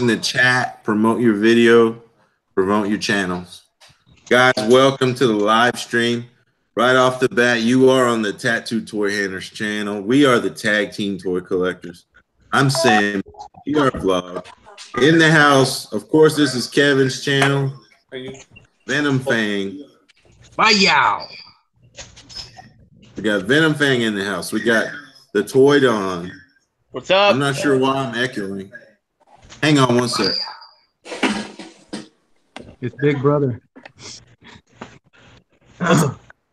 in the chat, promote your video, promote your channels. Guys, welcome to the live stream. Right off the bat, you are on the Tattoo Toy Handlers channel. We are the Tag Team Toy Collectors. I'm Sam, PR Vlog. In the house, of course, this is Kevin's channel. Venom Fang. Bye-yow. We got Venom Fang in the house. We got the Toy Don. What's up? I'm not sure why I'm echoing. Hang on one sec. It's Big Brother.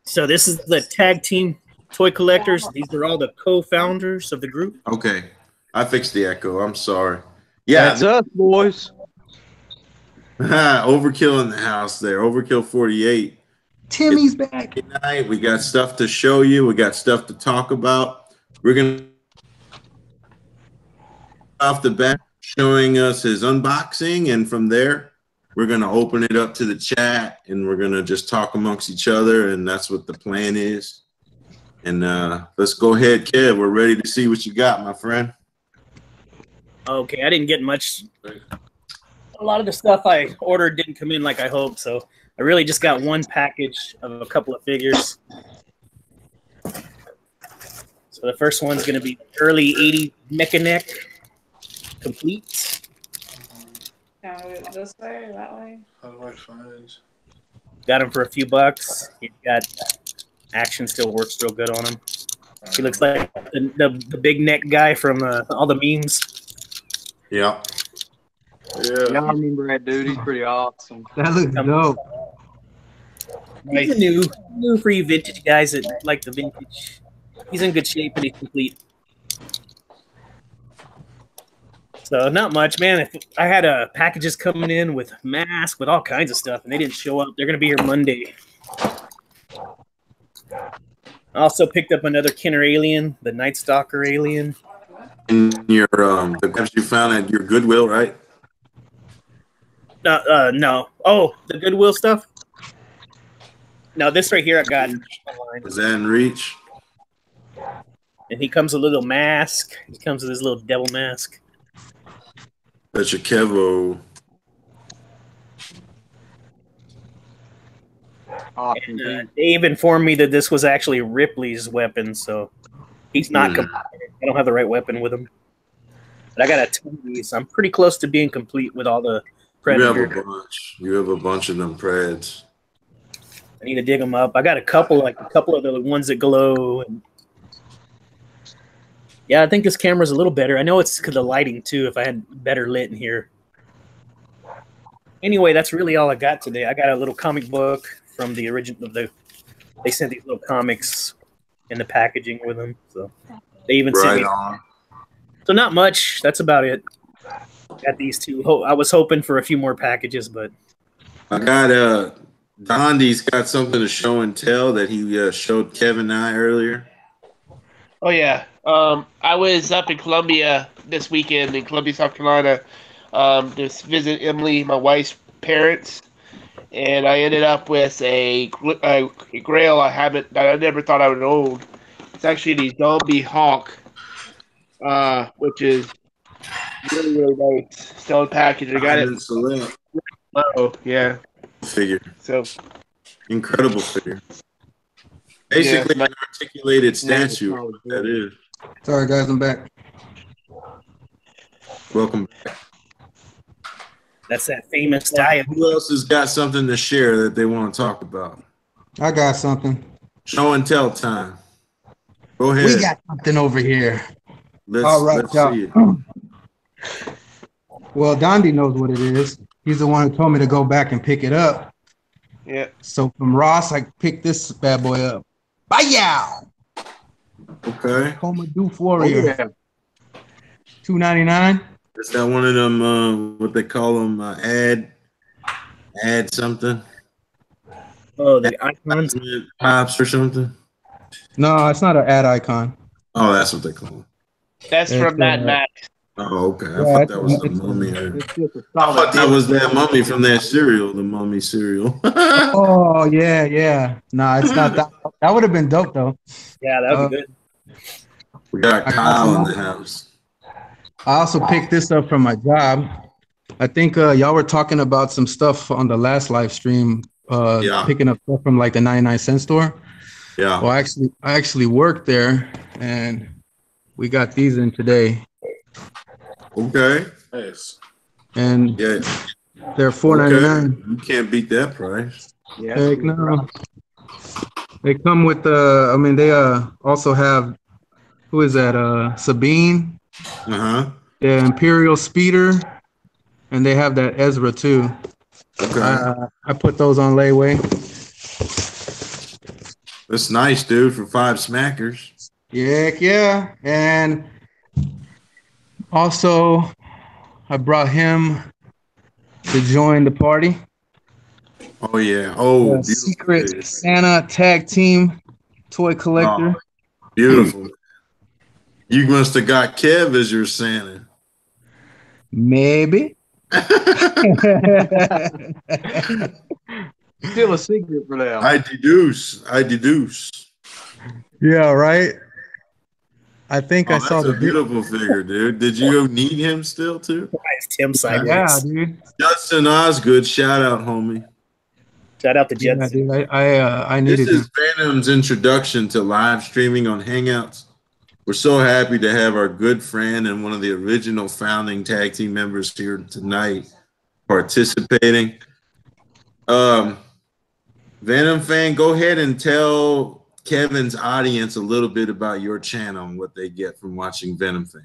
So this is the Tag Team Toy Collectors. These are all the co-founders of the group. Okay. I fixed the echo. I'm sorry. Yeah. That's us, boys. Overkill in the house there. Overkill 48. Timmy's back. Tonight, we got stuff to show you. We got stuff to talk about. We're going to off the bat showing us his unboxing, and from there we're going to open it up to the chat and we're going to just talk amongst each other, and that's what the plan is. And let's go ahead, Kev. We're ready to see what you got, my friend. Okay, I didn't get much. A lot of the stuff I ordered didn't come in like I hoped, so I really just got one package of a couple of figures. So the first one's going to be early 80 Mecha complete. Now this way or that way? How do I find? Got him for a few bucks. He's got action, still works real good on him. He looks like the big neck guy from all the memes. Yeah. Yeah, I remember that dude. He's pretty awesome. That looks dope. He's a new for you vintage guys that like the vintage. He's in good shape and he's complete. So not much, man. I had packages coming in with masks, with all kinds of stuff, and they didn't show up. They're going to be here Monday. I also picked up another Kenner alien, the Night Stalker alien. In your the clips you found at your Goodwill, right? No. Oh, the Goodwill stuff? No, this right here I got online. Is that in reach? And he comes with a little mask. He comes with his little devil mask. That's your Kevo. And, Dave informed me that this was actually Ripley's weapon, so he's not complete. I don't have the right weapon with him. But I got a ton of these. I'm pretty close to being complete with all the Predator. You have a bunch. You have a bunch of them Preds. I need to dig them up. I got a couple of the ones that glow. And yeah, I think this camera's a little better. I know it's because of the lighting too. If I had better lit in here. Anyway, that's really all I got today. I got a little comic book from the original. They sent these little comics in the packaging with them, so they even sent me. So not much. That's about it. Got these two. I was hoping for a few more packages, but I got Dondi's got something to show and tell that he showed Kevin and I earlier. Oh yeah. I was up in Columbia this weekend in Columbia, South Carolina, to visit Emily, my wife's parents, and I ended up with a grail that I never thought I would own. It's actually the Zombie Hawk, which is really, really nice. Still in package. I got it. Oh yeah. Figure. So incredible figure. Basically, an articulated statue. That is. Sorry, guys, I'm back. Welcome back. That's that famous diet. Who else has got something to share that they want to talk about? I got something. Show and tell time. Go ahead. We got something over here. Let's see it. Well, Dondi knows what it is. He's the one who told me to go back and pick it up. Yeah. So from Ross, I picked this bad boy up. Bye-yow! Okay. Coma Doof Warrior. Oh, yeah. $2.99. Is that one of them, what they call them, add something? Oh, the icons? Pops or something? No, it's not an ad icon. Oh, that's what they call them. That's from Mad Max. Oh, okay. I thought that was the mummy. I thought that was that mummy from that cereal, the mummy cereal. Oh, yeah. Nah, it's not that. That would have been dope, though. Yeah, that would be good. We got Kyle in the house. I also picked this up from my job. I think y'all were talking about some stuff on the last live stream, picking up stuff from like the 99-cent store. Yeah. Well, I actually worked there, and we got these in today. Okay. Nice. And yeah, they're $4.99. Okay. You can't beat that price. Yeah. Heck no. They come with I mean, they also have, who is that? Sabine, the Imperial Speeder, and they have that Ezra too. Okay. I put those on layaway. That's nice, dude, for 5 smackers. Yeah. And also, I brought him to join the party. Oh, yeah. Oh, Secret Santa tag team toy collector. Oh, beautiful. You must have got Kev as your Santa. Maybe. Still a secret for them. I deduce. Yeah, right. I think I saw the beautiful figure, dude. Did you need him still too? It's Tim sideways. Yeah, dude. Justin Osgood, shout out, homie. Shout out to Jets. Yeah, dude. I needed. This is Venom's introduction to live streaming on Hangouts. We're so happy to have our good friend and one of the original founding tag team members here tonight participating. Venom fan, go ahead and tell Kevin's audience a little bit about your channel and what they get from watching Venom fan.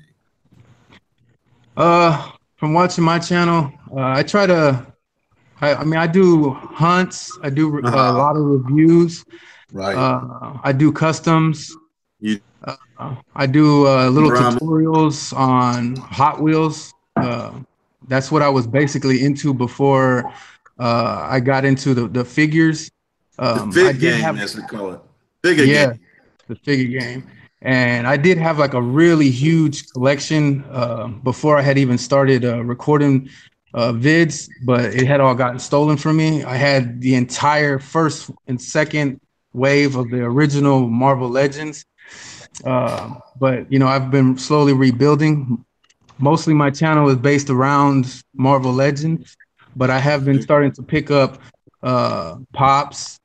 From watching my channel, I try to. I mean, I do hunts. I do a lot of reviews. Right. I do customs. I do little tutorials on Hot Wheels. That's what I was basically into before I got into the figures. The fig game, as we call it. Figure game. The figure game. And I did have like a really huge collection before I had even started recording vids, but it had all gotten stolen from me. I had the entire first and second wave of the original Marvel Legends. But you know, I've been slowly rebuilding. Mostly my channel is based around Marvel Legends, but I have been starting to pick up Pops.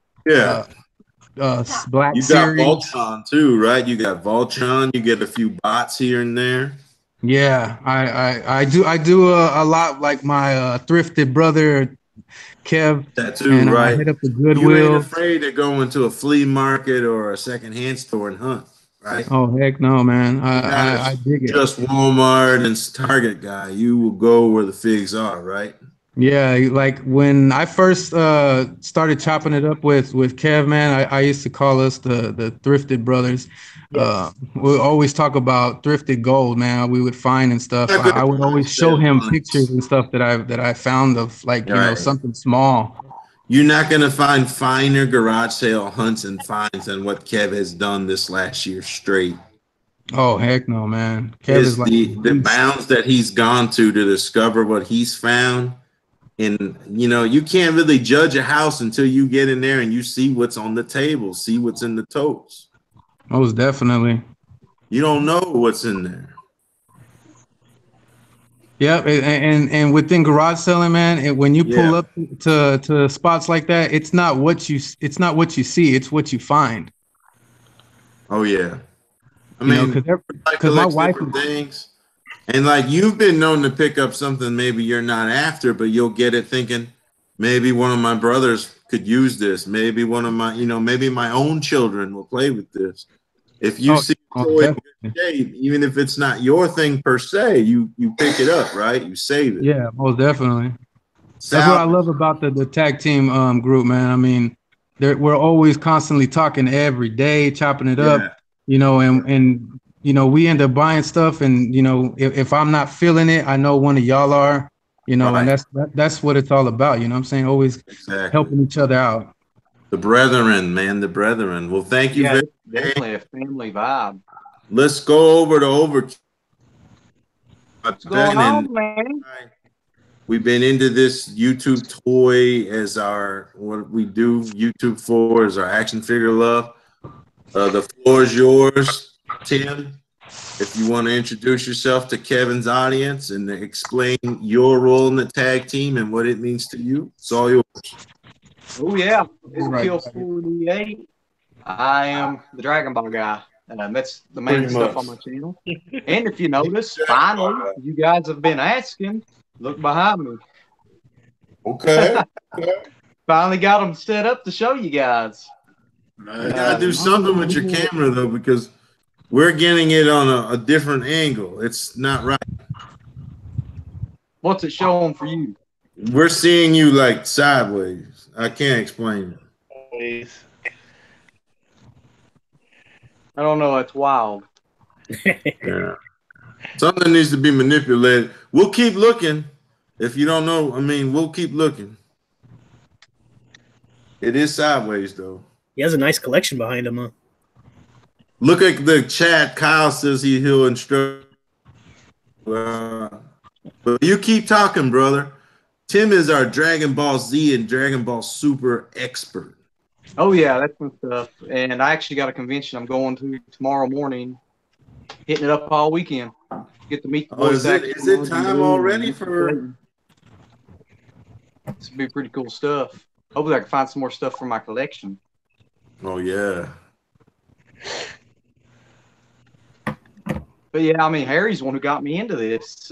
Black you Series. got Voltron too, right? You got Voltron. You get a few bots here and there. Yeah, I do a lot, like my thrifted brother Kev. Tattoo, and right? I hit up the Goodwill. You ain't afraid to go into a flea market or a secondhand store and hunt, right? Oh heck no, man! I dig it. Just Walmart and Target guy. You will go where the figs are, right? Yeah, like when I first started chopping it up with Kev, man, I used to call us the thrifted brothers. Yes. We always talk about thrifted gold, man. We would find and stuff. I would always show him pictures and stuff that I found of, like, you know, something small. You're not gonna find finer garage sale hunts and finds than what Kev has done this last year straight. Oh heck no, man! Kev is like the bounds that he's gone to discover what he's found. And, you know, you can't really judge a house until you get in there and you see what's on the table, see what's in the totes. Most definitely. You don't know what's in there. Yeah, and within garage selling, man, when you pull up to spots like that, it's not what you see, it's what you find. Oh yeah, I mean, because my wife things. And like, you've been known to pick up something maybe you're not after, but you'll get it thinking, maybe one of my brothers could use this. Maybe one of my, maybe my own children will play with this. If you see a toy in good shape, even if it's not your thing per se, you pick it up, right? You save it. Yeah, most definitely. That's what I love about the tag team group, man. I mean, we're always constantly talking every day, chopping it up, and we end up buying stuff, and if I'm not feeling it, I know one of y'all are, and that's what it's all about. You know what I'm saying? Always helping each other out. The brethren, man, the brethren. Well, thank you. Yeah, definitely a family vibe. Let's go over to Overkill. What's going on, man? We've been into this YouTube toy as what we do YouTube for is our action figure love. The floor is yours, Tim. If you want to introduce yourself to Kevin's audience and explain your role in the tag team and what it means to you, it's all yours. Oh, yeah. Kill 48. I am the Dragon Ball guy. That's the main stuff on my channel. And if you notice, finally, you guys have been asking, look behind me. Okay. Finally got them set up to show you guys. You got to do something with your camera, though, because we're getting it on a different angle. It's not right. What's it showing for you? We're seeing you like sideways. I can't explain it. I don't know. It's wild. Yeah. Something needs to be manipulated. We'll keep looking. If you don't know, I mean, we'll keep looking. It is sideways, though. He has a nice collection behind him, huh? Look at the chat. Kyle says he'll instruct. But you keep talking, brother. Tim is our Dragon Ball Z and Dragon Ball Super expert. Oh, yeah, that's my stuff. And I actually got a convention I'm going to tomorrow morning, hitting it up all weekend. Get to meet the boys. Is it time already for? This will be pretty cool stuff. Hopefully I can find some more stuff for my collection. Oh, yeah. But, yeah, I mean, Harry's the one who got me into this.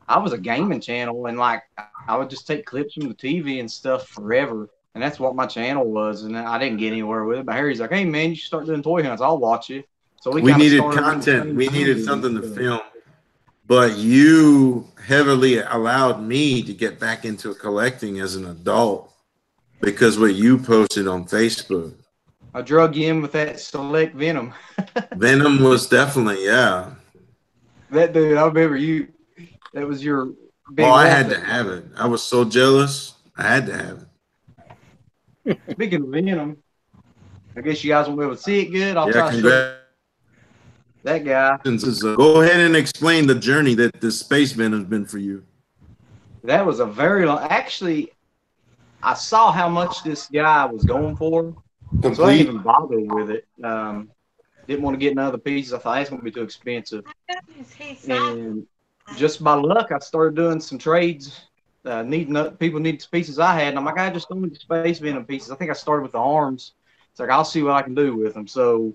I was a gaming channel, and, like, I would just take clips from the TV and stuff forever. And that's what my channel was, and I didn't get anywhere with it. But Harry's like, hey, man, you should start doing toy hunts. I'll watch you. So we needed content. We needed something to film. But you heavily allowed me to get back into collecting as an adult because what you posted on Facebook. I drug you in with that Select Venom. Venom was definitely, yeah. That dude, I remember you. That was your big. Oh, I had to have it. I was so jealous. I had to have it. Speaking of Venom, I guess you guys won't be able to see it good. I'll try to show you that guy. Go ahead and explain the journey that the Space Venom has been for you. That was a very long. Actually, I saw how much this guy was going for, so I didn't even bother with it. Didn't want to get none of the pieces. I thought it's going to be too expensive. And just by luck, I started doing some trades. People need pieces I had, and I'm like, I just don't need the Space Venom pieces. I think I started with the arms. It's like, I'll see what I can do with them. So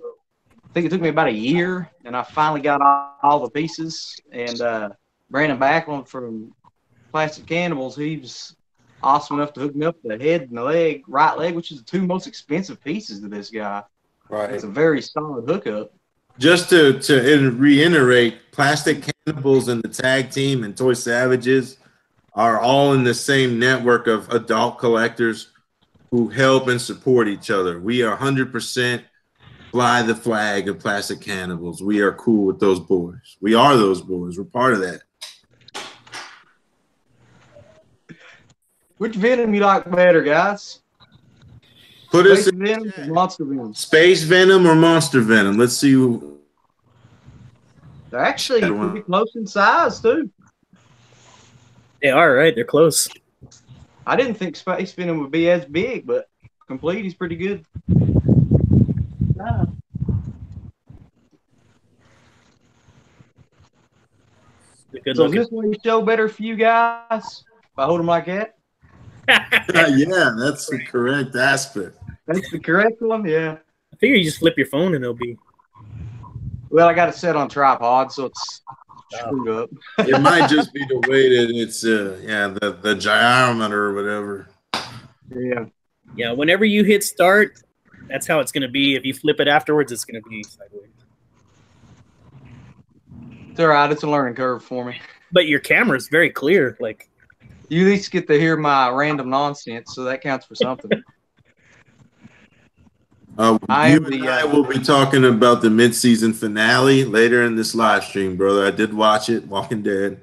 I think it took me about a year, and I finally got all the pieces. And Brandon Backlund from Plastic Cannibals, he was awesome enough to hook me up the head and the leg, right leg, which is the two most expensive pieces to this guy. Right. It's a very solid hookup. Just to reiterate, Plastic Cannibals and the tag team and Toy Savages are all in the same network of adult collectors who help and support each other. We are 100% fly the flag of Plastic Cannibals. We are cool with those boys. We are those boys. We're part of that. Which Venom you like better, guys? Put Space us in Venom or Monster Venom? Space Venom or Monster Venom? Let's see who. They're actually pretty close in size, too. They are, right? They're close. I didn't think Space Venom would be as big, but complete, he's pretty good. So is this one show better for you guys? If I hold them like that? Yeah, that's the correct aspect. That's the correct one? Yeah. I figure you just flip your phone and it'll be. Well, I got it set on tripod, so it's screwed up. It might just be the way that it's, the gyrometer or whatever. Yeah. Yeah, whenever you hit start, that's how it's going to be. If you flip it afterwards, it's going to be sideways. It's all right. It's a learning curve for me. But your camera is very clear. Like, you at least get to hear my random nonsense, so that counts for something. I will be talking about the mid-season finale later in this live stream, brother. I did watch it, Walking Dead.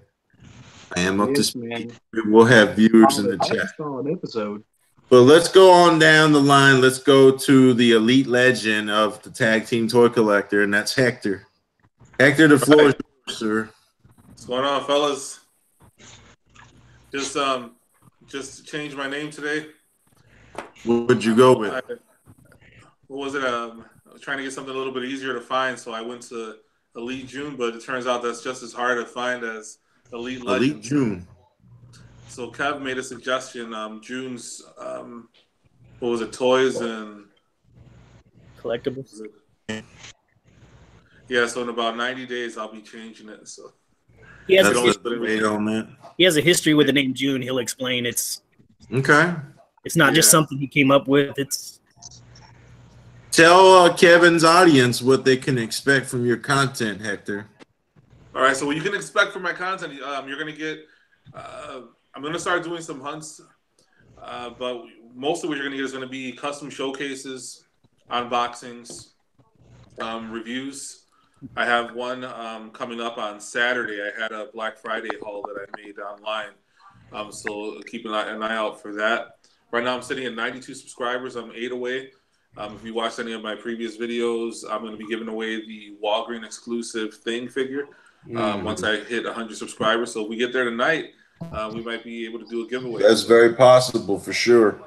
I am up to speed. We'll have viewers in the chat. Solid episode. But let's go on down the line. Let's go to the elite legend of the tag team toy collector, and that's Hector. Hector, the floor is yours, sir. What's going on, fellas? Just changed my name today. What would you go with? What was it? I was trying to get something a little bit easier to find, so I went to Elite June, but it turns out that's just as hard to find as Elite Legends. Elite June. So Kev made a suggestion. June's what was it? Toys and collectibles. Yeah, so in about 90 days, I'll be changing it. So he has a history with the name June. He'll explain it's okay. It's not just something he came up with. It's tell Kevin's audience what they can expect from your content, Hector. All right, so what you can expect from my content, you're gonna get. I'm gonna start doing some hunts, but mostly what you're gonna get is gonna be custom showcases, unboxings, reviews. I have one coming up on Saturday. I had a Black Friday haul that I made online, so keep an eye out for that. Right now, I'm sitting at 92 subscribers. I'm 8 away. If you watched any of my previous videos, I'm going to be giving away the Walgreens exclusive Thing figure once I hit 100 subscribers. So if we get there tonight, we might be able to do a giveaway. That's very possible for sure.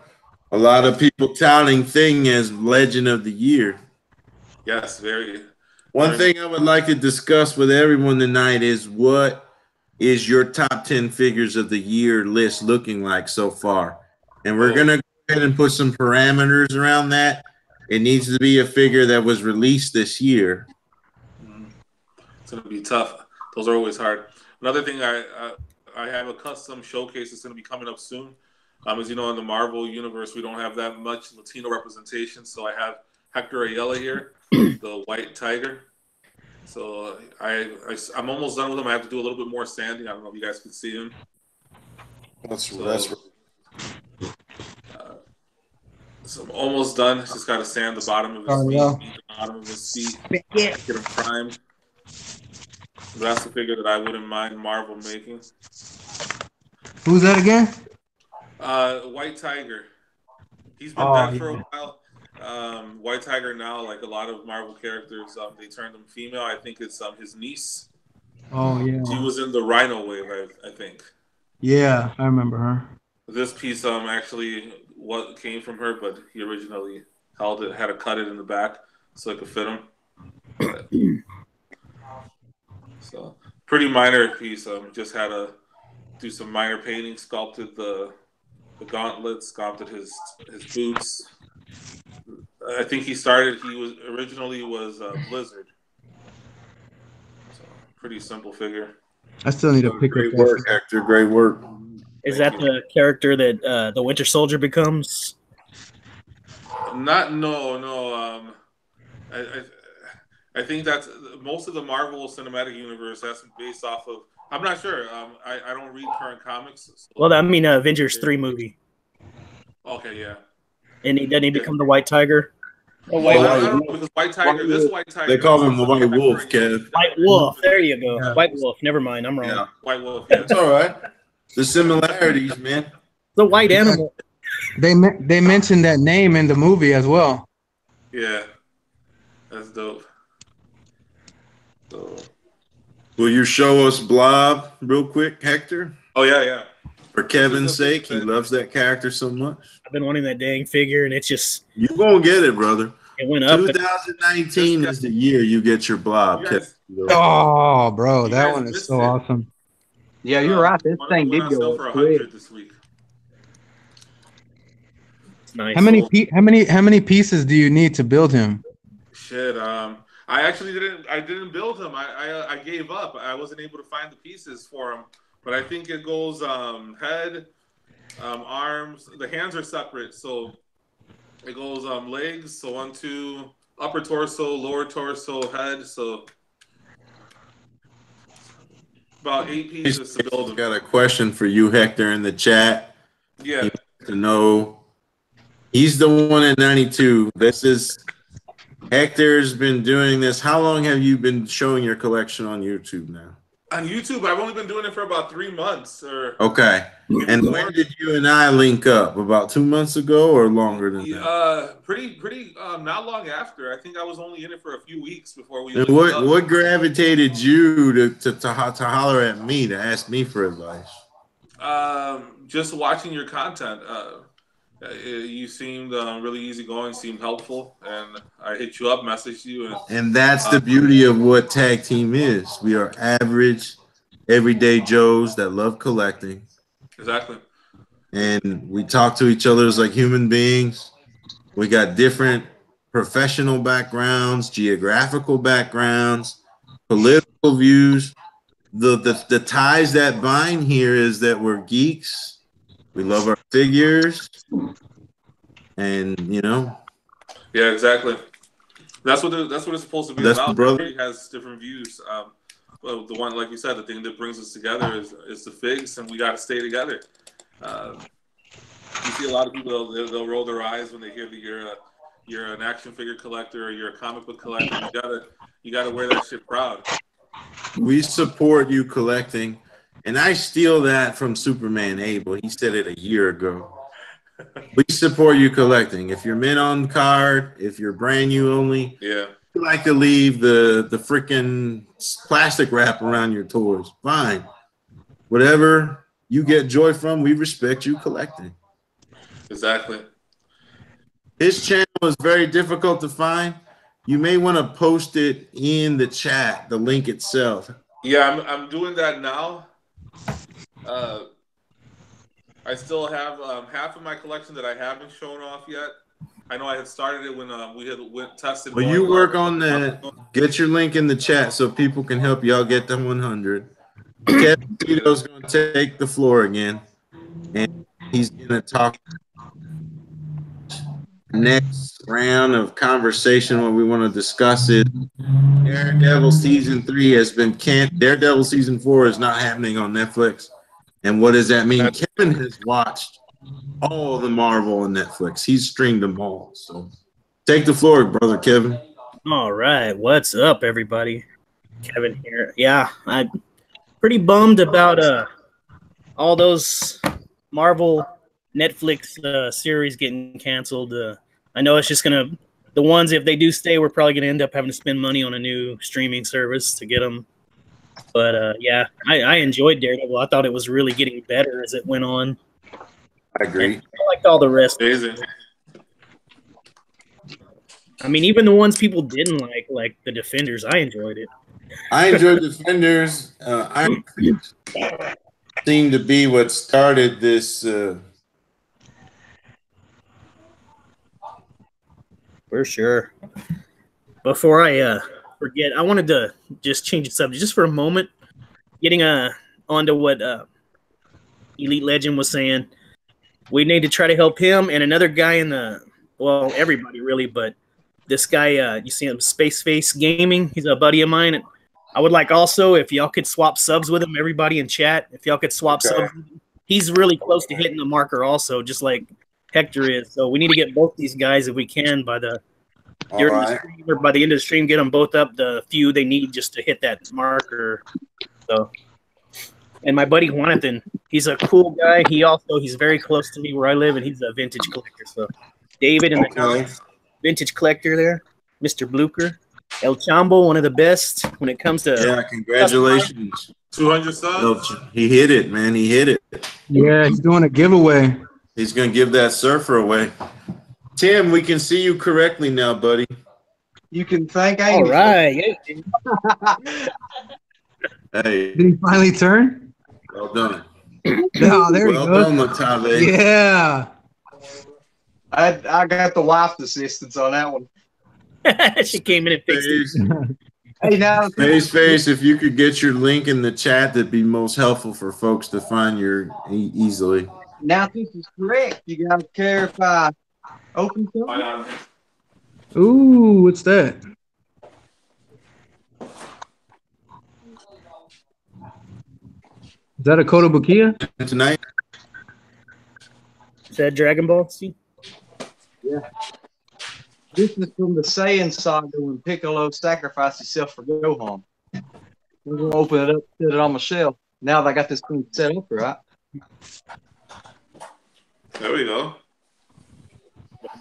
A lot of people touting Thing as Legend of the Year. Yes, very. One thing I would like to discuss with everyone tonight is what is your top 10 figures of the year list looking like so far? And we're going to go ahead and put some parameters around that. It needs to be a figure that was released this year. It's going to be tough. Those are always hard. Another thing, I have a custom showcase that's going to be coming up soon. As you know, in the Marvel universe, we don't have that much Latino representation. So I have Hector Ayala here, the White Tiger. So I'm almost done with him. I have to do a little bit more sanding. I don't know if you guys can see him. So I'm almost done. Just got to sand the bottom of his feet, the bottom of his feet, get him primed. That's the figure that I wouldn't mind Marvel making. Who's that again? White Tiger. He's been dead for a while. White Tiger now, like a lot of Marvel characters, they turned him female. I think it's his niece. Oh yeah. She was in the Rhino wave, I think. Yeah, I remember her. This piece actually what came from her, but he originally had to cut it in the back so it could fit him. But, so pretty minor piece. Just had to do some minor painting, sculpted the gauntlets, sculpted his boots. I think he originally was Blizzard. So pretty simple figure. I still need to pick up great work, Hector. Great work. Is that the character that the Winter Soldier becomes? No. I think that's most of the Marvel Cinematic Universe. That's based off of. I'm not sure. I don't read current comics. So well, I mean, Avengers 3 movie. Okay, yeah. And doesn't he become the White Tiger? I don't know because White Tiger. This White Tiger. They call him the White Wolf, Kev. White Wolf. There you go. Yeah. White Wolf. Never mind. I'm wrong. Yeah. White Wolf. Yeah. It's all right. The similarities, man. The white animal. They mentioned that name in the movie as well. Yeah, that's dope. So, will you show us Blob real quick, Hector? Oh yeah. For Kevin's sake, he loves that character so much. I've been wanting that dang figure, and it's just you're gonna get it, brother. It went up. 2019 is the year you get your Blob. Oh, bro, that one is so awesome. Yeah, you're right. This thing did go for up quick. this week. Nice. How many pieces do you need to build him? Shit. I actually didn't build him. I gave up. I wasn't able to find the pieces for him. But I think it goes head, arms. The hands are separate, so it goes legs. So 1, 2, upper torso, lower torso, head. So about 8 pieces to build him. Got a question for you, Hector, in the chat. Yeah. He wants to know. He's the one at 92. This is Hector's been doing this. How long have you been showing your collection on YouTube now? On YouTube, I've only been doing it for about 3 months. Okay. And when did you and I link up? About 2 months ago or longer than that? Pretty not long after. I think I was only in it for a few weeks before we. And what gravitated you to holler at me to ask me for advice? Just watching your content. You seemed really easygoing, seemed helpful, and I hit you up, messaged you, and that's the beauty of what tag team is. We are average, everyday Joes that love collecting. Exactly. And we talk to each other as like human beings. We got different professional backgrounds, geographical backgrounds, political views. The ties that bind here is that we're geeks. We love our figures, and yeah, exactly. That's what it's supposed to be that's about. brother. Everybody has different views. Well, the one, like you said, the thing that brings us together is the figs, and we got to stay together. You see a lot of people they'll roll their eyes when they hear that you're an action figure collector or you're a comic book collector. You gotta wear that shit proud. We support you collecting, and I steal that from Superman Abel. He said it a year ago. We support you collecting. If you're mint on card, if you're brand new only, yeah, you like to leave the freaking plastic wrap around your toys. Fine, whatever you get joy from, we respect you collecting. Exactly. His channel is very difficult to find. You may want to post it in the chat, the link itself. Yeah, I'm doing that now. I still have half of my collection that I haven't shown off yet. I know I had started it when we had tested. Well, you work on that. Get your link in the chat so people can help y'all get them 100. Kevin Tito's going to take the floor again, and he's going to talk. Next round of conversation, what we want to discuss is Daredevil season 3 has been canceled. Daredevil season 4 is not happening on Netflix. And what does that mean? Kevin has watched all the Marvel on Netflix. He's streamed them all. So take the floor, brother Kevin. All right. What's up, everybody? Kevin here. Yeah, I'm pretty bummed about all those Marvel Netflix series getting canceled. I know it's just gonna the ones, if they do stay, we're probably gonna end up having to spend money on a new streaming service to get them. But yeah, I enjoyed Daredevil. I thought it was really getting better as it went on. I agree. And I liked all the rest. Amazing. I mean, even the ones people didn't like the Defenders, I enjoyed it. I enjoyed Defenders. I seemed to be what started this. For sure. Before I forget, I wanted to just change the subject just for a moment, getting onto what Elite Legend was saying. We need to try to help him and another guy everybody really, but this guy, you see him, Space Face Gaming. He's a buddy of mine. And I would like also, if y'all could swap subs with him, everybody in chat, if y'all could swap subs. He's really close to hitting the marker also, just like Hector is. So we need to get both these guys if we can by the stream, or by the end of the stream, get them both up the few they need just to hit that marker. So, and my buddy Jonathan, he's a cool guy. He's very close to me where I live, and he's a vintage collector. So David and the vintage collector there, Mr. Blucher. El Chombo, one of the best when it comes to congratulations. 200 subs. He hit it, man. He hit it. Yeah, he's doing a giveaway. He's going to give that surfer away. Tim, we can see you correctly now, buddy. You can thank Amy. All right. Hey. Did he finally turn? Well done. No, there well you go. Done, Latave. Yeah. I got the wife's assistance on that one. She came in and fixed it. Hey, now, Face, if you could get your link in the chat, that'd be most helpful for folks to find your easily. Now, if this is correct, you got to care if I open something? Ooh, what's that? Is that a Kotobukiya? Tonight? Is that Dragon Ball? See? Yeah. This is from the Saiyan saga when Piccolo sacrificed himself for Gohan. We're going to open it up, set it on my shelf. Now that I got this thing set up, right? There we go.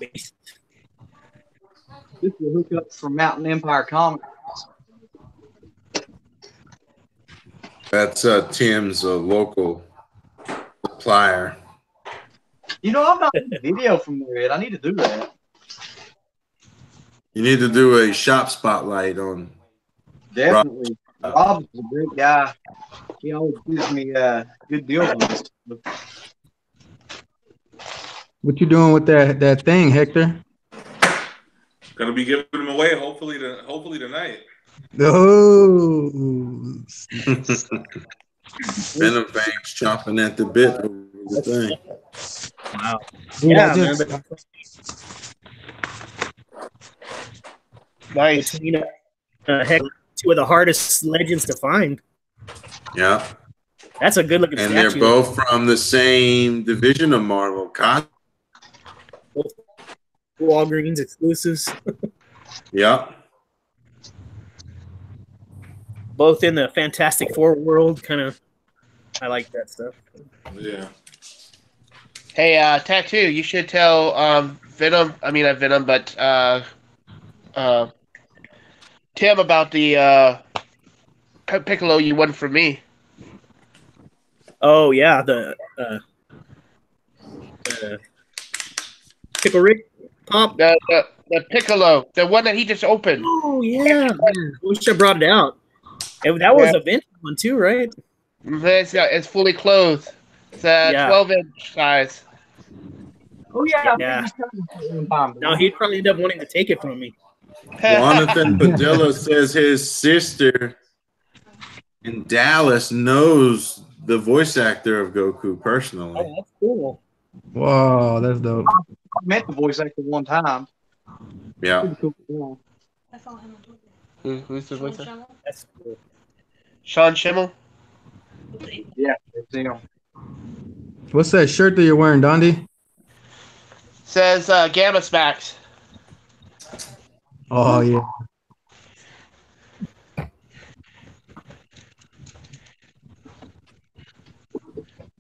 This is a hookup from Mountain Empire Comics. That's Tim's local supplier. You know, I've not done a video from there yet. I need to do that. You need to do a shop spotlight on. Definitely. Rob's a great guy. He always gives me good deals on this. What you doing with that thing, Hector? Gonna be giving them away hopefully tonight. Oh, Venom Fangs chomping at the bit over the thing. Wow. dude, Yeah, I just, man. Nice. Between, heck, two of the hardest legends to find. Yeah. That's a good looking And statue. they're both from the same division of Marvel. Both Walgreens exclusives. Yeah. Both in the Fantastic Four world, kind of. I like that stuff. Yeah. Hey, Tattoo, you should tell Venom, I mean not Venom, but Tim about the Piccolo you won from me. Oh yeah, the Pickle Rick Pop. The Piccolo, the one that he just opened. Oh yeah, man. Wish I brought it out. That was a vintage one too, right? It's fully clothed. It's a 12-inch size. Oh yeah. Yeah. Now he'd probably end up wanting to take it from me. Jonathan Padilla says his sister in Dallas knows the voice actor of Goku personally. Oh, that's cool. wow, that's dope. I met the voice actor one time. Yeah. Pretty cool. I saw him on Twitter. Who's the voice actor? That's cool. Sean Schimmel? Yeah, it's him. What's that shirt that you're wearing, Dondi? Says Gamma Smacks. Oh yeah.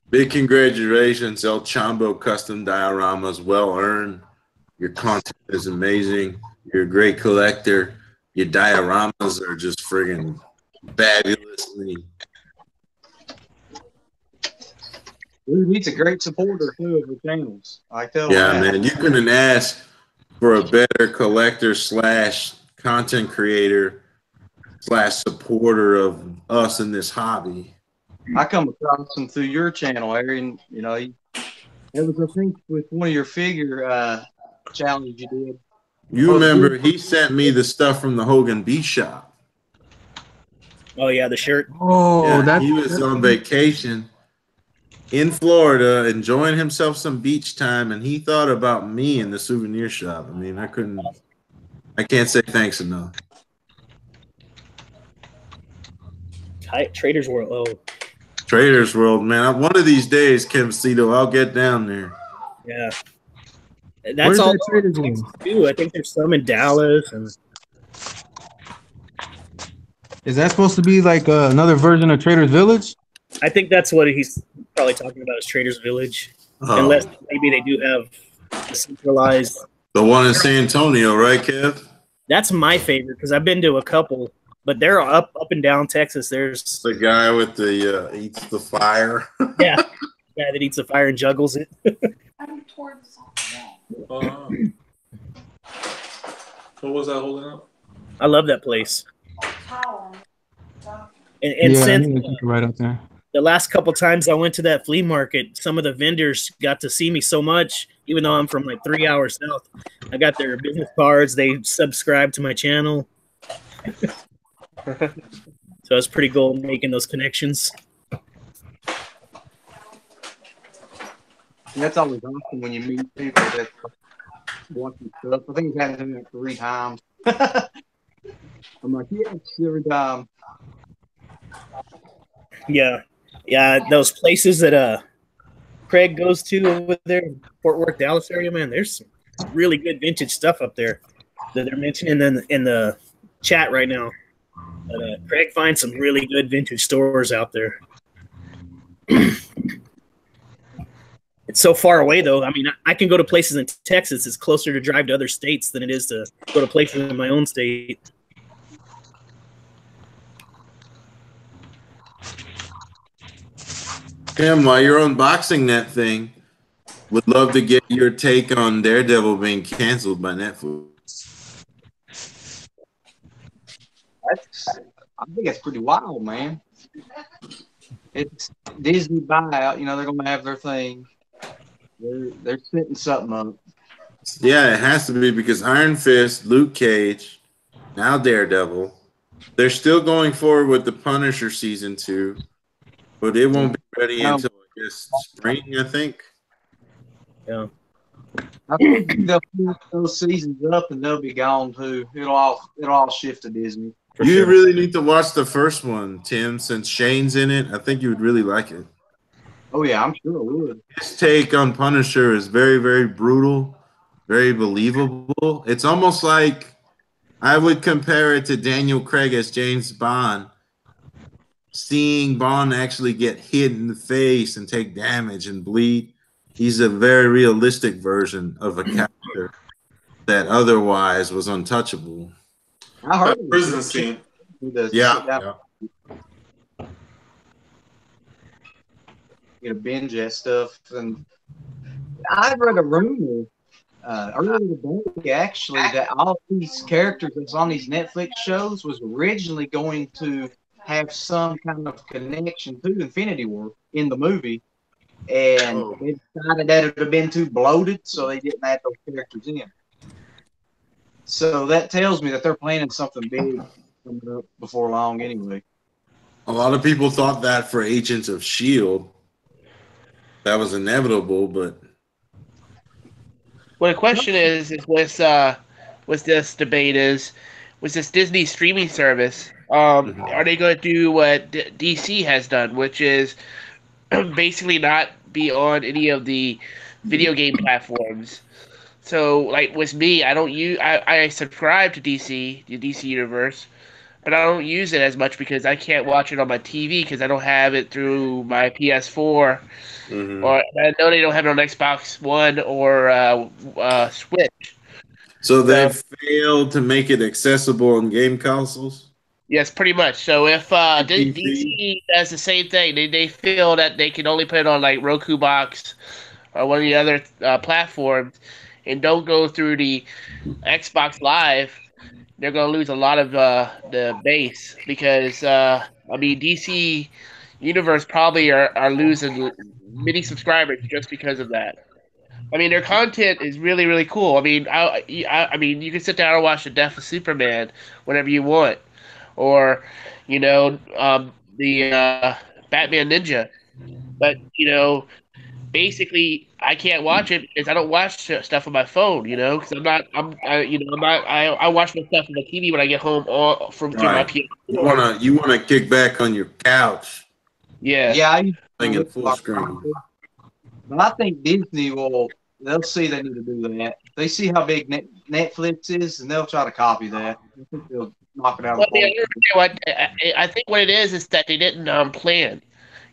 Big congratulations, El Chombo Custom Dioramas. Well earned. Your content is amazing. You're a great collector. Your dioramas are just friggin' fabulously. He's a great supporter too of the channels. I tell Yeah, him that. man. You couldn't ask for a better collector slash content creator slash supporter of us in this hobby. I come across him through your channel, Aaron. You know, it was, I think, with one of your figure challenges you did. You remember he sent me the stuff from the Hogan Beach shop. Oh yeah, the shirt. Oh, Yeah, he was on vacation in Florida, enjoying himself some beach time, and he thought about me in the souvenir shop. I mean, I can't say thanks enough. Trader's World. Oh. Traders World, man. One of these days, Kim Cito, I'll get down there. Yeah. That's all Traders World? too. I think there's some in Dallas. And Is that supposed to be like another version of Trader's Village? I think that's what he's probably talking about is Trader's Village. Oh. Unless maybe they do have decentralized. The one in San Antonio, right, Kev? That's my favorite because I've been to a couple, but they're up and down Texas. There's the guy with the eats the fire. Yeah, guy that eats the fire and juggles it. I'm towards What was that holding up? I love that place. towel. And yeah, since right up there. the last couple times I went to that flea market, some of the vendors got to see me so much, even though I'm from like 3 hours south. I got their business cards. They subscribed to my channel. So it's pretty cool making those connections. And that's always awesome when you meet people that watching stuff. I think it's happened to me like 3 times. I'm like, yes, every time. Yeah. Yeah, those places that Craig goes to over there in Fort Worth, Dallas area, man, there's some really good vintage stuff up there that they're mentioning in the chat right now. But Craig finds some really good vintage stores out there. It's so far away, though. I mean, I can go to places in Texas. It's closer to drive to other states than it is to go to places in my own state. Tim, while you're unboxing that thing, Would love to get your take on Daredevil being canceled by Netflix. I think that's pretty wild, man. It's Disney buyout. You know, they're going to have their thing. They're setting something up. Yeah, it has to be because Iron Fist, Luke Cage, now Daredevil. They're still going forward with the Punisher season 2, but it won't be ready until I guess spring, I think. Yeah. I think they'll finish those seasons up and they'll be gone too. It'll all shift to Disney. You really need to watch the first one, Tim, since Shane's in it. I think you would really like it. Oh yeah, I'm sure I would. His take on Punisher is very, very brutal, very believable. It's almost like I would compare it to Daniel Craig as James Bond. Seeing Bond actually get hit in the face and take damage and bleed. He's a very realistic version of a character that otherwise was untouchable. I heard the prison scene. Yeah. Get a binge at stuff, and I read a rumor earlier today actually that all these characters that's on these Netflix shows was originally going to have some kind of connection to Infinity War in the movie, and they decided that it would have been too bloated, so they didn't add those characters in. So that tells me that they're planning something big coming up before long anyway. A lot of people thought that for Agents of S.H.I.E.L.D. That was inevitable, but... Well, the question is with this debate is, with this Disney streaming service, are they going to do what DC has done, which is basically not be on any of the video game platforms? So, like with me, I subscribe to DC, the DC universe, but I don't use it as much because I can't watch it on my TV because I don't have it through my PS4, or I know they don't have it on Xbox One or Switch. So they've failed to make it accessible on game consoles? Yes, pretty much. So if DC does the same thing, they feel that they can only put it on like Roku box or one of the other platforms, and don't go through the Xbox Live, they're going to lose a lot of the base because DC Universe probably are losing many subscribers just because of that. I mean, their content is really, really cool. I mean, I mean, you can sit down and watch The Death of Superman whenever you want, or the Batman Ninja. But basically, I can't watch it because I don't watch stuff on my phone. Because I watch my stuff on my TV when I get home through my PS4. You wanna kick back on your couch. Yeah. Yeah, I think in full screen. But I think Disney they'll see they need to do that. They see how big Netflix is, and they'll try to copy that. I think they'll knock it out of the park. I think what it is that they didn't plan.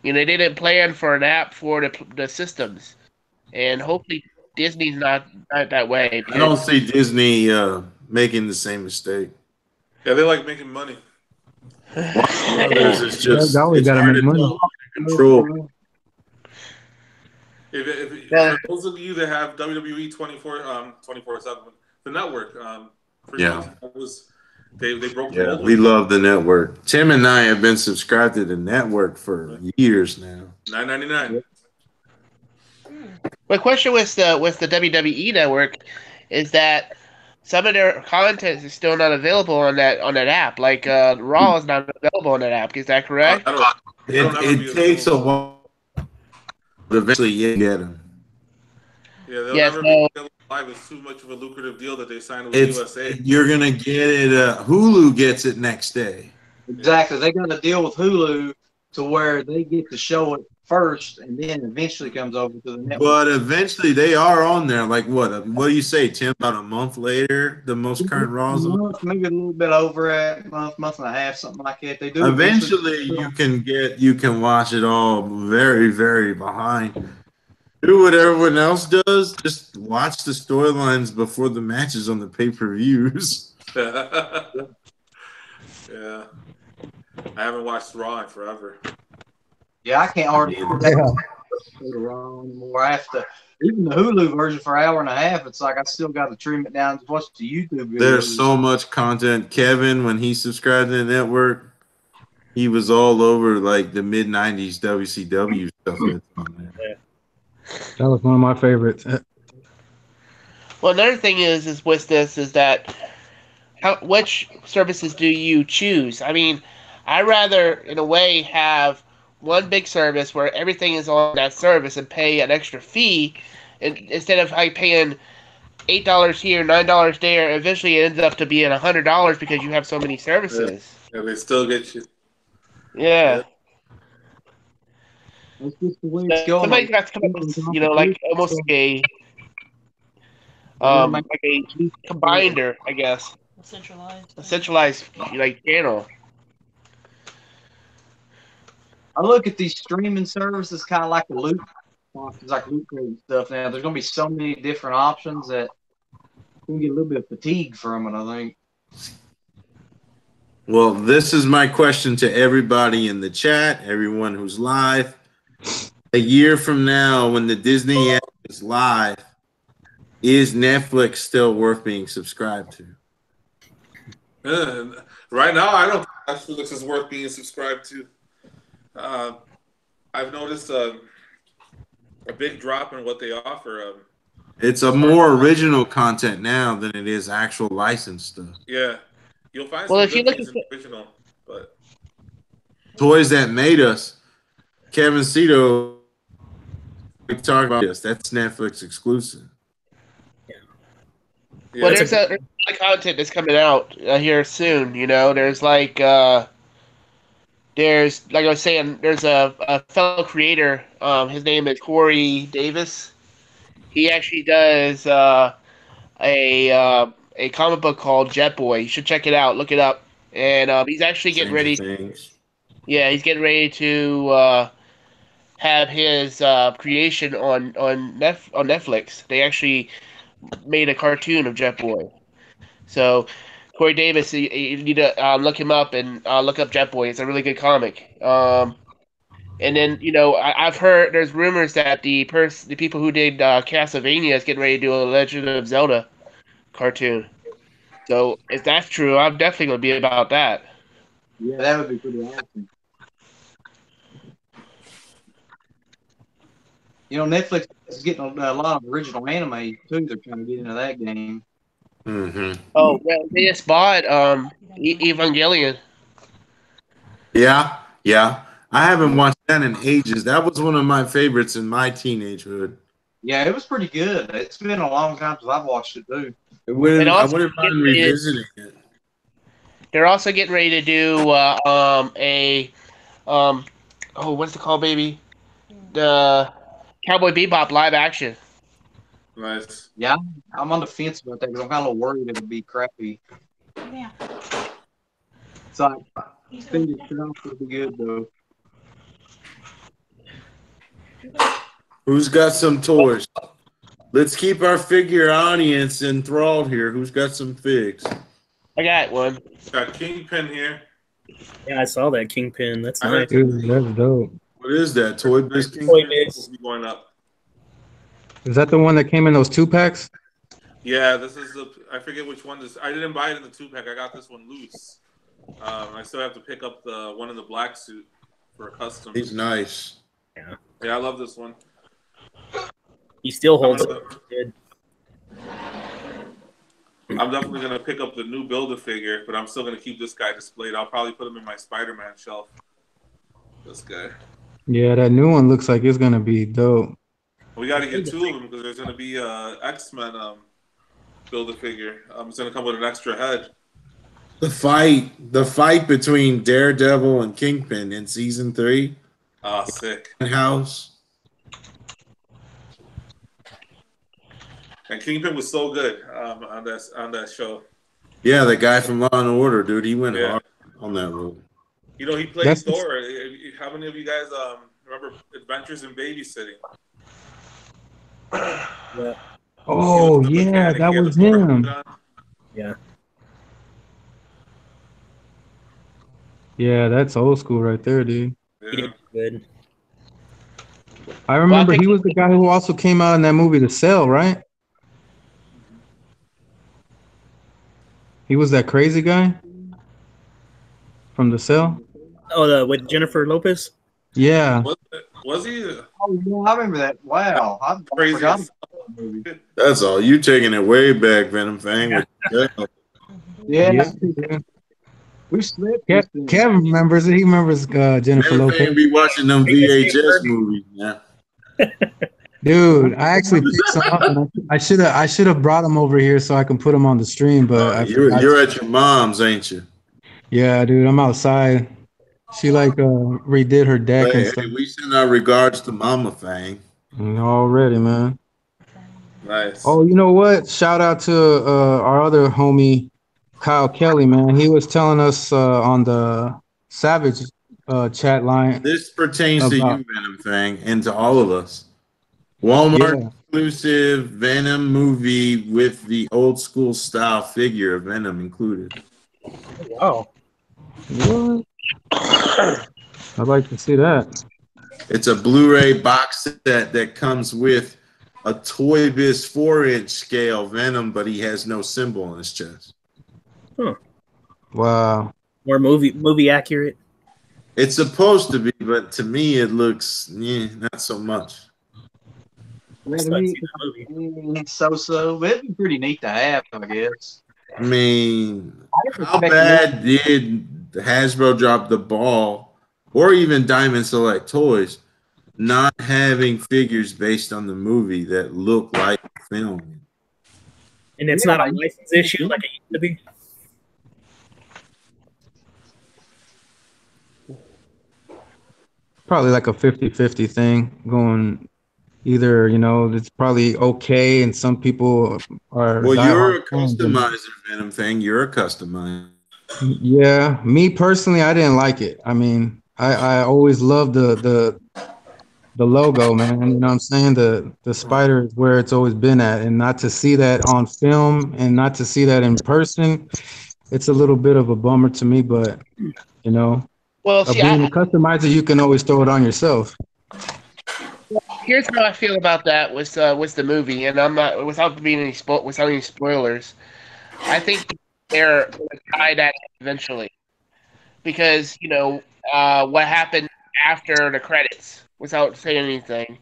They didn't plan for an app for the systems, and hopefully Disney's not that way. I don't see Disney making the same mistake. Yeah, they like making money. It's just always got to make money. Control. If for those of you that have WWE 24/7, the network, they broke the mold. We love the network. Tim and I have been subscribed to the network for years now. $9.99. My question with the WWE network is that some of their content is still not available on that app. Like Raw is not available on that app. Is that correct? It takes a while. But eventually you get them. Yeah, they'll never be live. It's too much of a lucrative deal that they signed with USA. You're gonna get it. Hulu gets it next day. Exactly. They got a deal with Hulu to where they get to show it first, and then eventually comes over to the network. But eventually they are on there. Like what do you say, Tim? About a month later, the most current Raws. Maybe a little bit over a month and a half, something like that. They do. Eventually, you can watch it all very, very behind. Do what everyone else does. Just watch the storylines before the matches on the pay-per-views. Yeah, I haven't watched Raw in forever. Yeah, I can't hardly. later on anymore. I have to, even the Hulu version for an hour and a half, it's like I still got to trim it down to watch the YouTube videos. There's so much content. Kevin, when he subscribed to the network, he was all over like the mid '90s WCW stuff that's on there. Yeah. That was one of my favorites. Well, another thing is with this is that which services do you choose? I mean, I rather, in a way, have one big service where everything is on that service and pay an extra fee, and instead of like paying $8 here, $9 there. Eventually, it ends up to being $100 because you have so many services. Yeah, they still get you. Yeah. That's just the way it's going. Somebody's got to come up with, like almost a like a combiner, I guess. A centralized like channel. I look at these streaming services kind of like a loot boxes, like loot crate stuff. Now there's going to be so many different options that you can get a little bit of fatigue from it, I think. Well, this is my question to everybody in the chat, everyone who's live. A year from now, when the Disney app is live, is Netflix still worth being subscribed to? Right now, I don't think Netflix is worth being subscribed to. I've noticed a big drop in what they offer. It's a more original content now than it is actual licensed stuff. Yeah, you'll find some good things in the original, but Toys That Made Us, Kevin Cito, we talked about this. That's Netflix exclusive. Yeah. Well, there's a lot of content that's coming out here soon. There's like there's like I was saying, there's a fellow creator. His name is Corey Davis. He actually does a comic book called Jet Boy. You should check it out. Look it up. And he's actually getting ready. Yeah, he's getting ready to have his creation on Netflix. They actually made a cartoon of Jet Boy. So Corey Davis, you need to look him up and look up Jet Boy. It's a really good comic. And then I've heard there's rumors that the people who did Castlevania is getting ready to do a Legend of Zelda cartoon. So if that's true, I'm definitely gonna be about that. Yeah, that would be pretty awesome. Netflix is getting a lot of original anime too. They're trying to get into that game. Mm-hmm. Oh, yeah, they just bought Evangelion. Yeah. I haven't watched that in ages. That was one of my favorites in my teenagehood. Yeah, it was pretty good. It's been a long time since I've watched it too. I wouldn't mind revisiting it. They're also getting ready to do what's it called, baby? The Cowboy Bebop live action. Nice. Yeah, I'm on the fence about that because I'm kind of worried it'll be crappy. Yeah. So I think it's going to be good though. Who's got some toys? Let's keep our figure audience enthralled here. Who's got some figs? I got one. Got Kingpin here. Yeah, I saw that Kingpin. That's nice. Dude, that's dope. What is that? Toy Biz Kingpin? Toy Biz. Going up. Is that the one that came in those 2-packs? Yeah, this is I forget which one this. I didn't buy it in the 2-pack. I got this one loose. I still have to pick up the one in the black suit for a custom. He's nice. Yeah, I love this one. He still holds up good. I'm definitely gonna pick up the new Build-A-Figure, but I'm still gonna keep this guy displayed. I'll probably put him in my Spider-Man shelf. This guy. Yeah, that new one looks like it's gonna be dope. We got to get 2 of them because there's gonna be X-Men Build-A-Figure. It's gonna come with an extra head. The fight between Daredevil and Kingpin in season 3. Sick. House. And Kingpin was so good on that show. Yeah, the guy from Law and Order, dude. He went hard on that role. He played Thor. How many of you guys remember Adventures in Babysitting? Yeah. Oh, yeah, that was him. Yeah. Yeah, that's old school right there, dude. Yeah. He did good. I remember he was the guy who also came out in that movie, The Cell, right? He was that crazy guy from The Cell. Oh, with Jennifer Lopez. Yeah. Was he? Oh, yeah, I remember that. Wow, I Crazy forgot as about that movie. That's all. You taking it way back, Venom Fang. Yeah, Yeah. we slipped Kev, this thing. Kev remembers it. He remembers Jennifer Venom Lopez. Fang be watching them VHS movies now. Dude, I actually picked some up, and I should have brought them over here so I can put them on the stream, but I forgot. You're at your mom's, ain't you? Yeah, dude, I'm outside. She redid her deck and stuff. Hey, we send our regards to Mama Fang. Already, man. Nice. Oh, you know what? Shout out to our other homie, Kyle Kelly, man. He was telling us on the Savage chat line. This pertains to about, you, Venom Fang, and to all of us. Walmart yeah. exclusive Venom movie with the old school style figure of Venom included. Wow. What? I'd like to see that. It's a Blu-ray box set that comes with a Toy Biz 4-inch scale Venom, but he has no symbol on his chest. Huh. Wow. More movie accurate. It's supposed to be, but to me it looks not so much. So, but it'd be pretty neat to have, I guess. I mean, how bad did Hasbro drop the ball, or even Diamond Select Toys, not having figures based on the movie that look like film? And it's not a license issue like it used to be. Probably like a 50-50 thing going. Either, it's probably okay, and some people are. Well, you're a customizer, Venom Thing. You're a customizer. Yeah, me personally, I didn't like it. I mean, I always loved the logo, man. You know what I'm saying? The spider is where it's always been at, and not to see that on film and not to see that in person, it's a little bit of a bummer to me. But well, see, being a customizer, you can always throw it on yourself. Here's how I feel about that with the movie, and I'm not without any spoilers. I think they're going to tie that eventually, because what happened after the credits, without saying anything.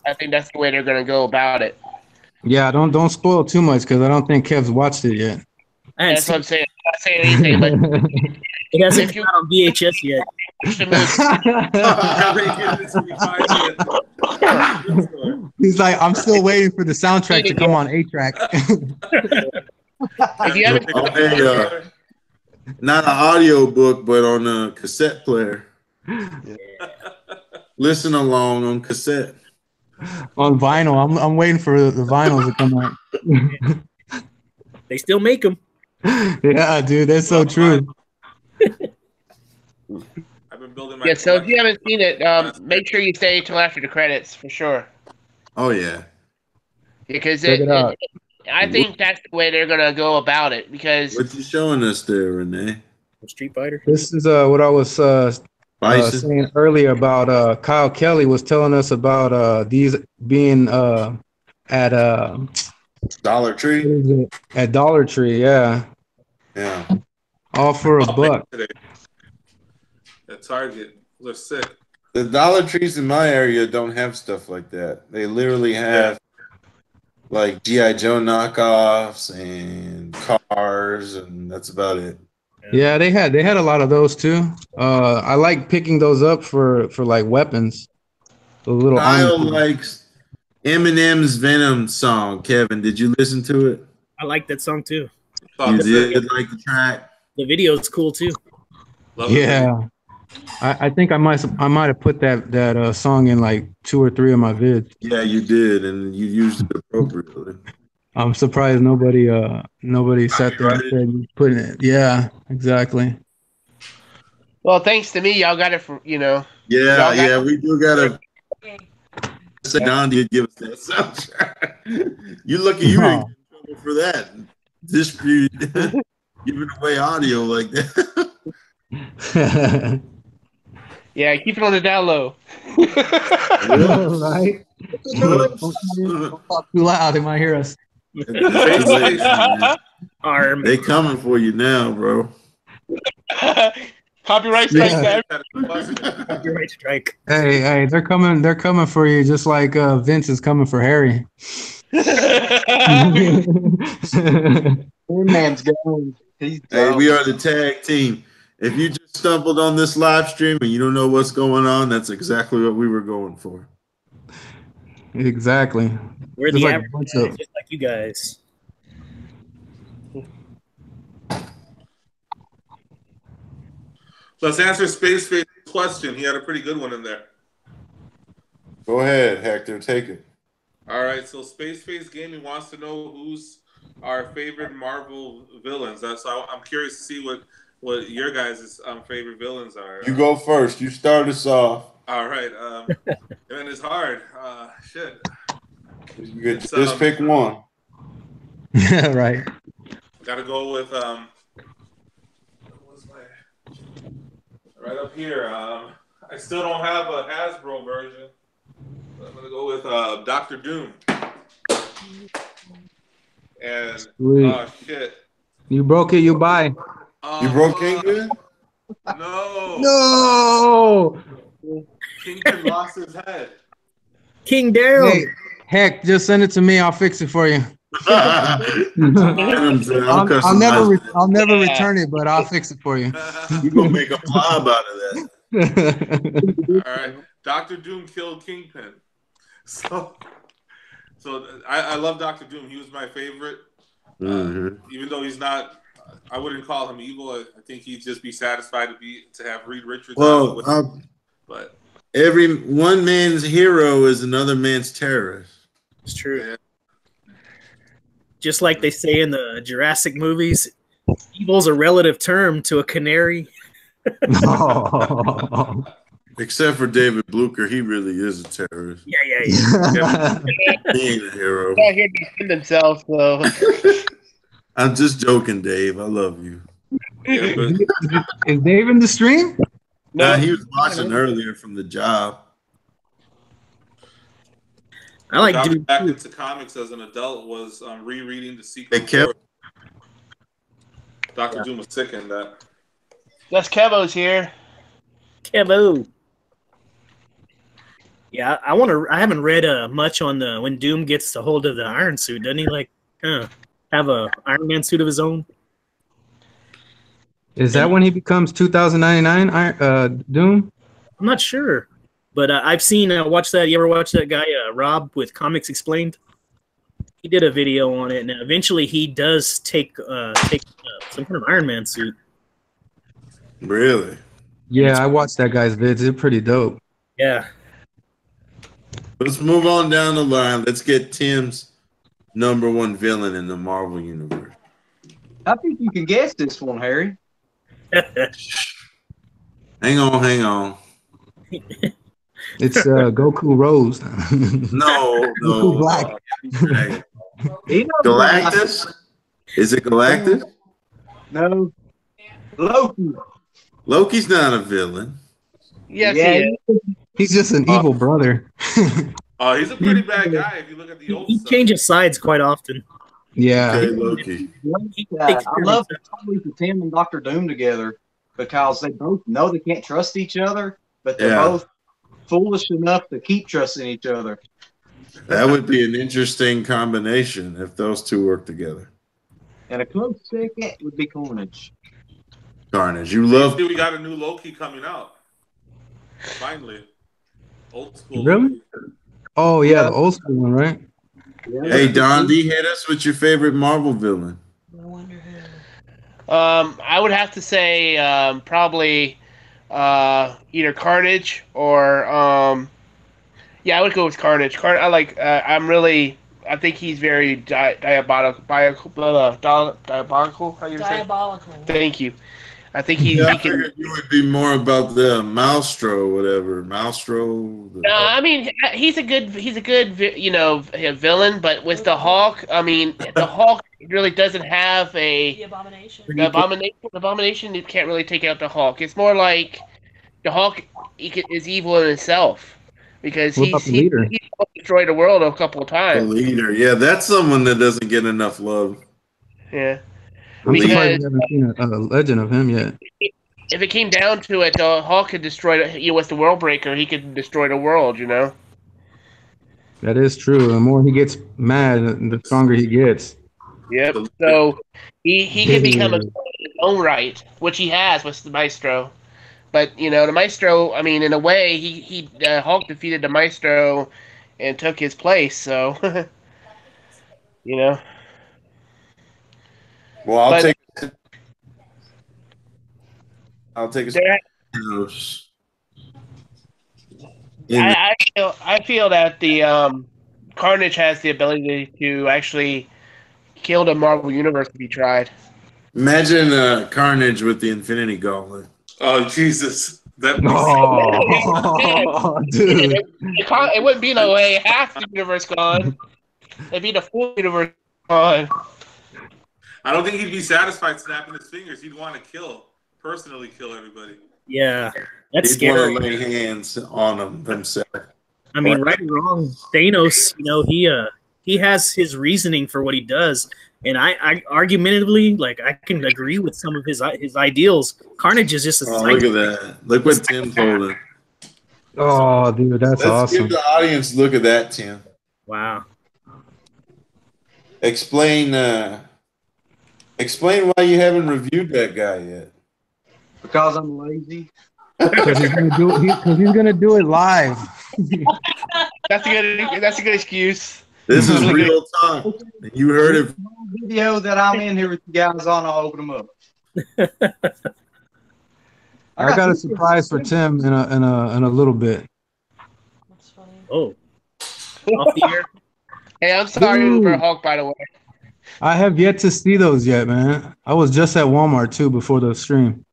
I think that's the way they're going to go about it. Yeah, don't spoil too much because I don't think Kev's watched it yet. That's what I'm saying. I'm not saying anything, but it hasn't come out on VHS yet. He's like, I'm still waiting for the soundtrack to come on 8-track. Not an audio book, but on a cassette player. Listen along on cassette. On vinyl. I'm waiting for the vinyls to come out. They still make them. Yeah, dude, that's so true. I've been building my. Yeah, so if you haven't seen it, make sure you stay till after the credits for sure. Oh yeah. Because check it out. I think that's the way they're gonna go about it. Because what you showing us there, Renee? Street Fighter. This is what I was saying earlier about Kyle Kelly was telling us about these being at Dollar Tree. At Dollar Tree, yeah. Yeah. All for $1. At Target, looks sick. The Dollar Trees in my area don't have stuff like that. They literally have like G.I. Joe knockoffs and cars, and that's about it. Yeah, they had a lot of those too. I like picking those up for like weapons. The little Kyle likes Eminem's Venom song. Kevin, did you listen to it? I like that song too. You did like the track? The video is cool too. Yeah. I think I might have put that song in like 2 or 3 of my vids. Yeah, you did, and you used it appropriately. I'm surprised nobody sat there and said putting it. Yeah, exactly. Well, thanks to me, y'all got it for Yeah, we do gotta say Don did give us that soundtrack. You lucky you didn't get in trouble for that. Giving away audio like that. Yeah, keep it on the down low. Right? Don't talk too loud. They might hear us. It's too late, man. Arm. They coming for you now, bro. Copyright strike Yeah. that. Copyright strike. Hey, they're coming. They're coming for you, just like Vince is coming for Harry. Poor man's gone. He's Hey, gone. we are the tag team. If you just stumbled on this live stream and you don't know what's going on, that's exactly what we were going for. Exactly. We're Just the like a average bunch guys, of- just like you guys. Let's answer Space Face's question. He had a pretty good one in there. Go ahead, Hector. Take it. All right, so Space Face Gaming wants to know who's our favorite Marvel villains. So I'm curious to see what your guys' favorite villains are. You go first. You start us off. All right, and it's hard. Shit. You get just pick one. Yeah, right. Got to go with what's my right up here. I still don't have a Hasbro version. I'm gonna go with Dr. Doom. And Sweet. shit. You broke it. You buy. You broke Kingpin? No. No. Kingpin lost his head. King Daryl. Hey, heck, just send it to me. I'll fix it for you. I'll I'll never return it, but I'll fix it for you. You're gonna make a blob out of that. All right. Dr. Doom killed Kingpin. So I love Dr. Doom. He was my favorite. Even though he's not, I wouldn't call him evil. I think he'd just be satisfied to have Reed Richards. Well, but every one man's hero is another man's terrorist. It's true. Yeah. Just like they say in the Jurassic movies, evil's a relative term to a canary. Except for David Blucher, he really is a terrorist. Yeah. He ain't a hero. He's not here to defend himself, so. I'm just joking, Dave. I love you. Yeah, but Is Dave in the stream? No, he was watching earlier from the job. I like dropping Doom. back into comics as an adult was rereading The Secret. Hey, Kev. Dr. Doom was sick in that. Yes, Kevo's here. Kevo. Yeah, I haven't read much on the when Doom gets a hold of the Iron Suit. Doesn't he have a Iron Man suit of his own? Is that when he becomes 2099 Doom? I'm not sure, but I've seen watch that. You ever watch that guy Rob with Comics Explained? He did a video on it, and eventually he does take some kind of Iron Man suit. Really? Yeah, I watched that guy's vids. They're pretty dope. Yeah. Let's move on down the line. Let's get Tim's number one villain in the Marvel universe. I think you can guess this one, Harry. Hang on. It's Goku Rose. No. Goku Black. Galactus? Is it Galactus? No. Loki. Loki's not a villain. Yes, Yeah, he is. He's just an evil brother. Oh, he's a pretty bad guy if you look at the old He stuff. changes sides quite often. Yeah. Okay, Loki. I love the stories of Tim and Dr. Doom together because they both know they can't trust each other, but they're both foolish enough to keep trusting each other. That would be an interesting combination if those two work together. And a close second would be Carnage. Carnage. You love. We got a new Loki coming out. Finally. Old school. Really? Loki. Oh, yeah, the old school one, right? Hey, Don D, hit us with your favorite Marvel villain. I would have to say probably either Carnage or I would go with Carnage. I think he's very diabolical. Diabolical? How you say? Diabolical. Thank you. I think he I can. figured you would be more about the Maelstro, whatever. Maelstro. No, I mean he's a good villain, but with the Hulk, I mean the Hulk really doesn't have The Abomination. The Abomination can't really take out the Hulk. It's more like the Hulk is evil in himself. because What about the leader? he destroyed the world a couple of The times. leader. Yeah, that's someone that doesn't get enough love. Yeah, I'm surprised because we haven't seen a legend of him yet. if it came down to it, Hulk could destroy with the World Breaker. He could destroy the world. You know. That is true. The more he gets mad, the stronger he gets. Yep. The- So he can become a Yeah. god in his own right, which he has with the Maestro. But the Maestro. I mean, in a way, he Hulk defeated the Maestro and took his place. So you know. Well, I'll But take a there, in the, I feel that the Carnage has the ability to actually kill the Marvel Universe if he tried. imagine Carnage with the Infinity Gauntlet. Oh Jesus, that makes Oh, dude. It wouldn't be no way half the universe gone. It'd be the full universe gone. I don't think he'd be satisfied snapping his fingers. He'd want to personally kill everybody. Yeah, that's He'd scary. want to lay hands on them himself. I mean, right or wrong, Thanos, he has his reasoning for what he does, and I argumentatively, like, I can agree with some of his ideals. Carnage is just a Look at that. Look what Tim told us. Oh, dude, that's Let's awesome. give the audience a look at that, Tim. Wow. Explain why you haven't reviewed that guy yet. Because I'm lazy. Because he's gonna do it live. That's a good excuse. This is real time. You heard it. Video that I'm in here with you guys on, I'll open them up. I got a surprise for Tim in a little bit. That's funny. Oh. Off the air. Hey, I'm sorry Dude. for Hulk, by the way. I have yet to see those yet, man. I was just at Walmart too before the stream.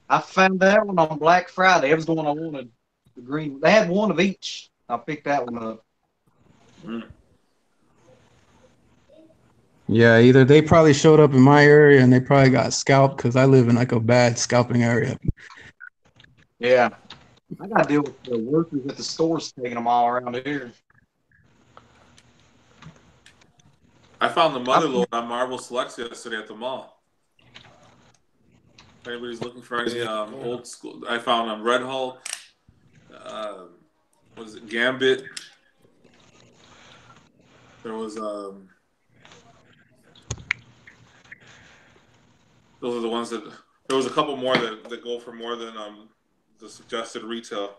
I found that one on Black Friday. It was the one I wanted. The green. They had one of each. I picked that one up. Yeah, either they probably showed up in my area and they probably got scalped because I live in like a bad scalping area. Yeah. I got to deal with the workers at the stores taking them all around here. I found the Motherlode on Marvel Selects yesterday at the mall. If anybody's looking for any old school, I found Red Hulk. What is it? Gambit. There was those are the ones that there was a couple more that go for more than the suggested retail.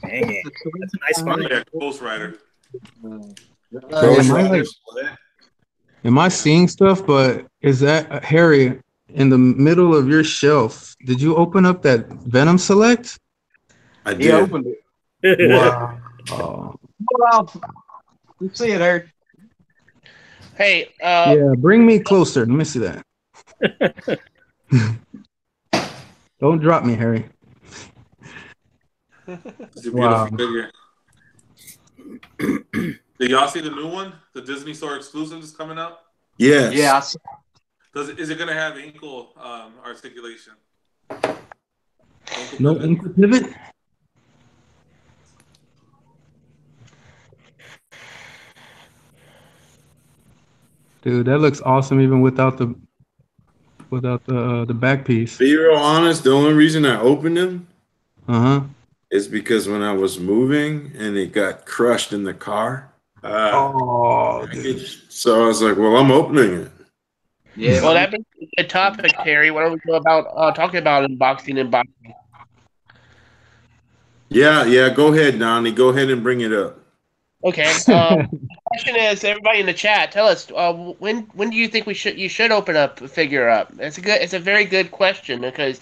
Dang it. That's a nice find. Yeah, Ghost Rider. Am I seeing stuff? But is that Harry in the middle of your shelf? Did you open up that Venom Select? I did. He opened it. Wow. Oh. Well, you see it, Eric. Hey, Yeah, bring me closer. Let me see that. Don't drop me, Harry. It's a beautiful Wow. figure. Did y'all see the new one? The Disney Store exclusive is coming out. Yes. Yeah. I saw. Is it going to have ankle articulation? No ankle pivot? Dude, that looks awesome even without the back piece. Be real honest, the only reason I opened them Uh-huh. is because when I was moving and it got crushed in the car. Oh, dude. So I was like, well, I'm opening it. Yeah. well, that brings a good topic, Terry. What don't we go about talking about unboxing and boxing? Yeah, go ahead, Donnie. Go ahead and bring it up. Okay. The question is, everybody in the chat, tell us when do you think you should open up a figure up? It's a very good question because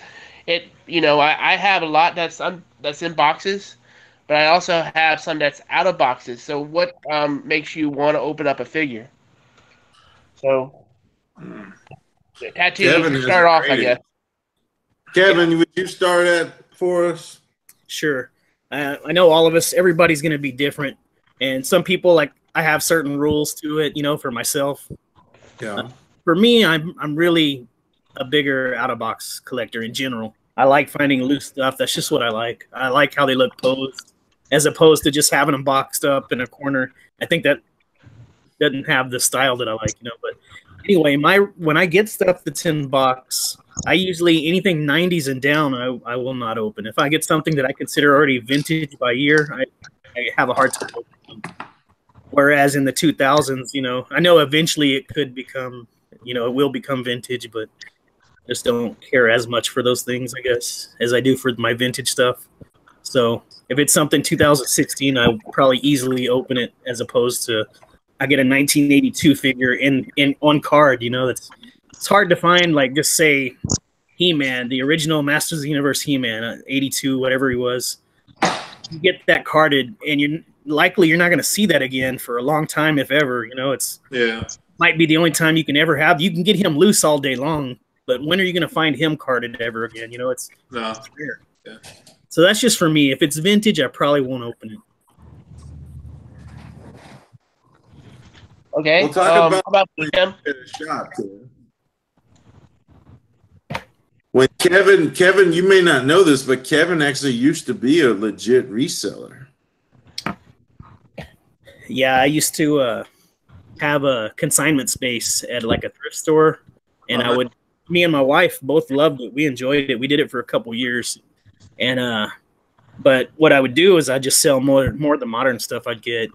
I have a lot that's in boxes, but I also have some that's out of boxes. So what makes you want to open up a figure? So Tattoo, Kevin you start off, I guess. Kevin, would you start that for us? Sure. I know all of us, everybody's going to be different. And some people, like, I have certain rules to it, for myself. Yeah. For me, I'm really a bigger out-of-box collector in general. I like finding loose stuff. That's just what I like. I like how they look posed, as opposed to just having them boxed up in a corner. I think that doesn't have the style that I like, you know. But anyway, when I get stuff that's in box, I usually anything 90s and down, I will not open. If I get something that I consider already vintage by year, I have a hard time opening. Whereas in the 2000s, you know, I know eventually it could become, you know, it will become vintage, but just don't care as much for those things, I guess, as I do for my vintage stuff. So if it's something 2016, I would probably easily open it, as opposed to I get a 1982 figure in on card. You know, it's hard to find. Like, just say He-Man, the original Masters of the Universe He-Man, 82, whatever he was. You get that carded, and you're not going to see that again for a long time, if ever. You know, might be the only time you can ever have. You can get him loose all day long, but when are you going to find him carded ever again? You know, it's rare. Yeah. So that's just for me. If it's vintage, I probably won't open it. Okay. We'll talk about him. When Kevin, you may not know this, but Kevin actually used to be a legit reseller. Yeah, I used to have a consignment space at like a thrift store, and me and my wife both loved it. We enjoyed it. We did it for a couple years, and but what I would do is I'd just sell more of the modern stuff I'd get.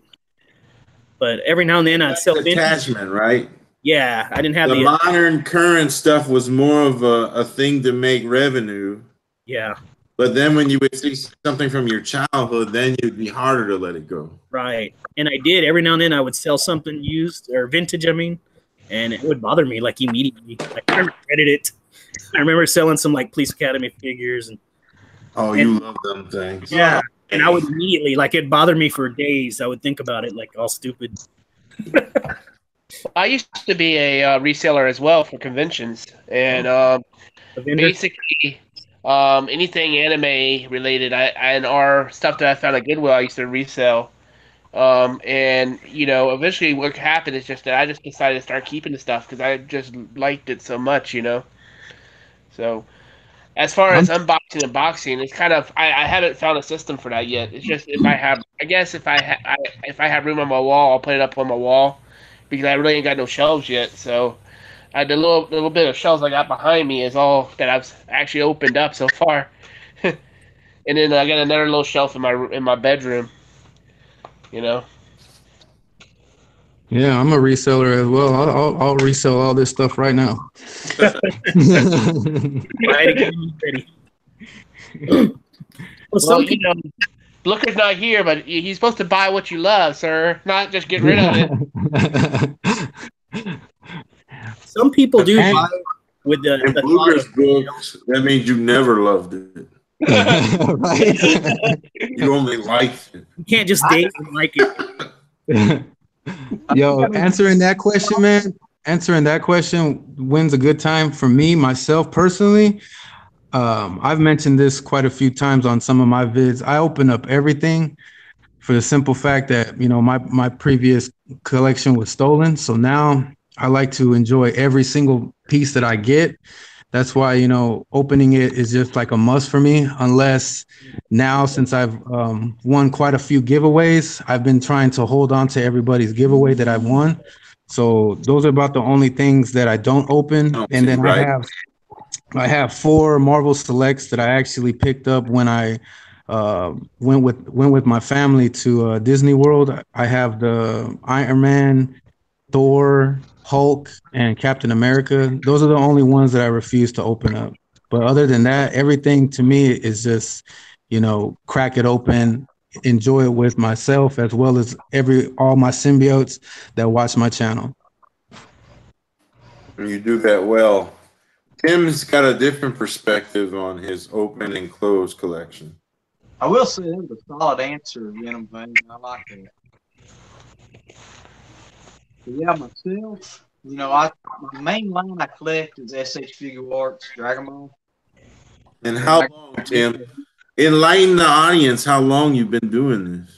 But every now and then I'd sell attachment, right? Yeah, I didn't have the modern current stuff was more of a thing to make revenue. Yeah. But then when you would see something from your childhood, then it'd be harder to let it go. Right. And I did. Every now and then I would sell something used or vintage, I mean, and it would bother me like immediately. Like, I regretted it. I remember selling some like Police Academy figures. You love them things. Yeah. And I would immediately, like, it bothered me for days. I would think about it like all stupid. I used to be a reseller as well for conventions. And basically anything anime related and our stuff that I found at Goodwill, I used to resell. And, you know, eventually what happened is just that I just decided to start keeping the stuff because I just liked it so much, you know. So as far as unboxing and boxing, it's kind of I haven't found a system for that yet. It's just if I have room on my wall, I'll put it up on my wall because I really ain't got no shelves yet. So the little bit of shelves I got behind me is all that I've actually opened up so far. And then I got another little shelf in my bedroom. You know. Yeah, I'm a reseller as well. I'll resell all this stuff right now. Well, you know, Looker's not here, but he's supposed to buy what you love, sir, not just get rid of it. Some people do buy with the Bluegrass books. That means you never loved it. Right? You only liked it. You can't just date and like it. Yo, answering that question, man. Answering that question, when's a good time for me, myself personally? I've mentioned this quite a few times on some of my vids. I open up everything for the simple fact that, you know, my previous collection was stolen. So now I like to enjoy every single piece that I get. That's why, you know, opening it is just like a must for me, unless now, since I've won quite a few giveaways, I've been trying to hold on to everybody's giveaway that I've won. So those are about the only things that I don't open. And then I have 4 Marvel Selects that I actually picked up when I went with my family to Disney World. I have the Iron Man, Thor, Hulk, and Captain America. Those are the only ones that I refuse to open up. But other than that, everything to me is just, you know, crack it open, enjoy it with myself as well as all my symbiotes that watch my channel. You do that well. Tim's got a different perspective on his open and closed collection. I will say that was a solid answer, Venom Vein. I like that. Yeah, myself, you know, my main line I collect is SH Figure Arts, Dragon Ball. And how long, Tim? Enlighten the audience how long you've been doing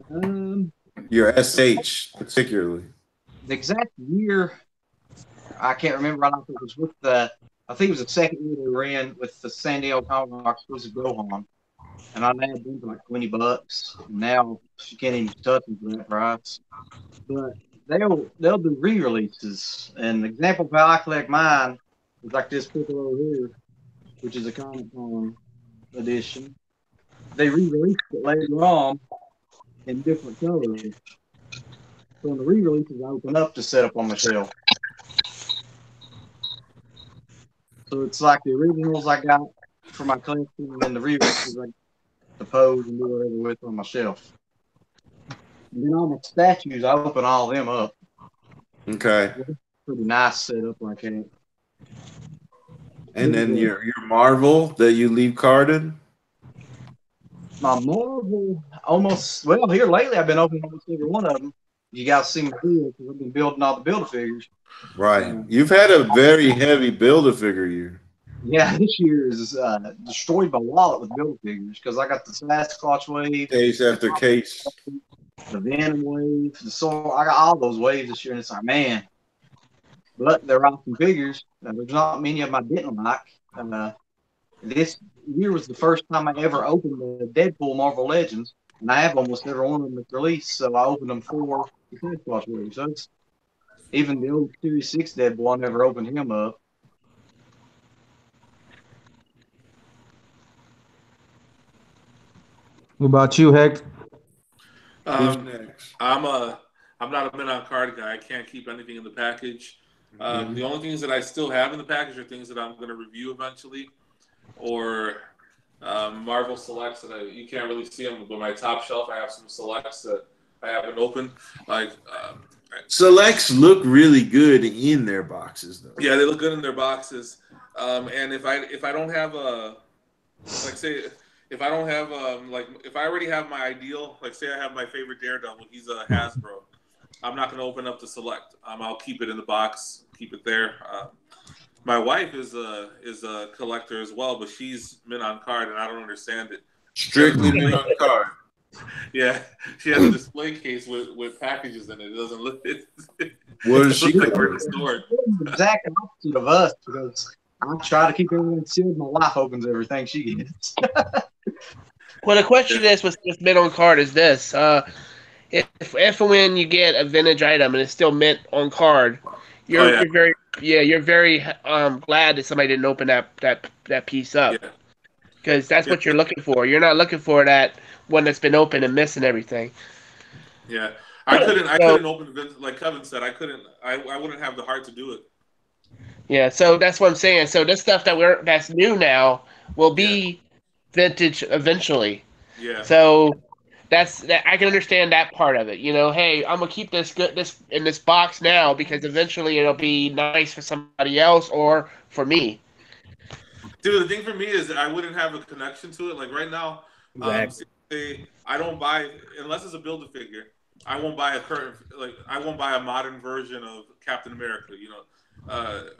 this. Your SH particularly. The exact year, I can't remember right off. It was with the I think it was the second year they ran with the San Diego comic box was Gohan, and I nabbed them for like $20. Now you can't even touch them for that price. But they'll do re-releases. An example of how I collect mine is like this Piccolo here, which is a Comic Con edition. They re-released it later on in different colors. So when the re-releases open up to set up on the shelf. So it's like the originals I got for my collection, and then the re-releases I to pose and do whatever with on my shelf. And then all my statues, I open all them up. Okay. Pretty nice setup like that. And then your Marvel that you leave carded? My Marvel, almost, well, here lately I've been opening almost every one of them. You guys see my video because I've been building all the Build-A-Figures. Right. You've had a very heavy Build-A-Figure year. Yeah, this year is destroyed my wallet with Build-A-Figures because I got the Sasquatch wave. Case after case. The Venom wave. I got all those waves this year, and it's like, man. But they're awesome figures. There's not many of them I didn't like. This year was the first time I ever opened the Deadpool Marvel Legends, and I have almost every one of them at release, so I opened them for the Sasquatch wave. So it's, even the old Series 6 Deadpool, I never opened him up. What about you, Heck? Who's next? I'm not a mint on card guy. I can't keep anything in the package. The only things that I still have in the package are things that I'm going to review eventually, or Marvel selects that you can't really see them. But my top shelf, I have some selects that I haven't opened. Like selects look really good in their boxes, though. Yeah, they look good in their boxes. And if I don't have a if I don't have if I already have my ideal, like say I have my favorite Daredevil, he's a Hasbro. I'm not going to open up the select. I'll keep it in the box, keep it there. My wife is a collector as well, but she's mint on card, and I don't understand it. Strictly mint on card. Yeah, she has a display case with packages in it. It doesn't look. What does she like cover? The exact opposite of us, because I try to keep everything sealed. My wife opens everything she gets. Well, the question is with mint on card is this: if and when you get a vintage item and it's still mint on card, you're very glad that somebody didn't open that piece up, because that's what you're looking for. You're not looking for that one that's been open and missing everything. Yeah, I couldn't open it, like Kevin said. I wouldn't have the heart to do it. Yeah, so that's what I'm saying. So this stuff that's new now will be vintage eventually. Yeah. So that I can understand that part of it. You know, hey, I'm gonna keep this in this box now because eventually it'll be nice for somebody else or for me. Dude, the thing for me is that I wouldn't have a connection to it. Like right now, I don't buy unless it's a Build-A-Figure. I won't buy I won't buy a modern version of Captain America. You know,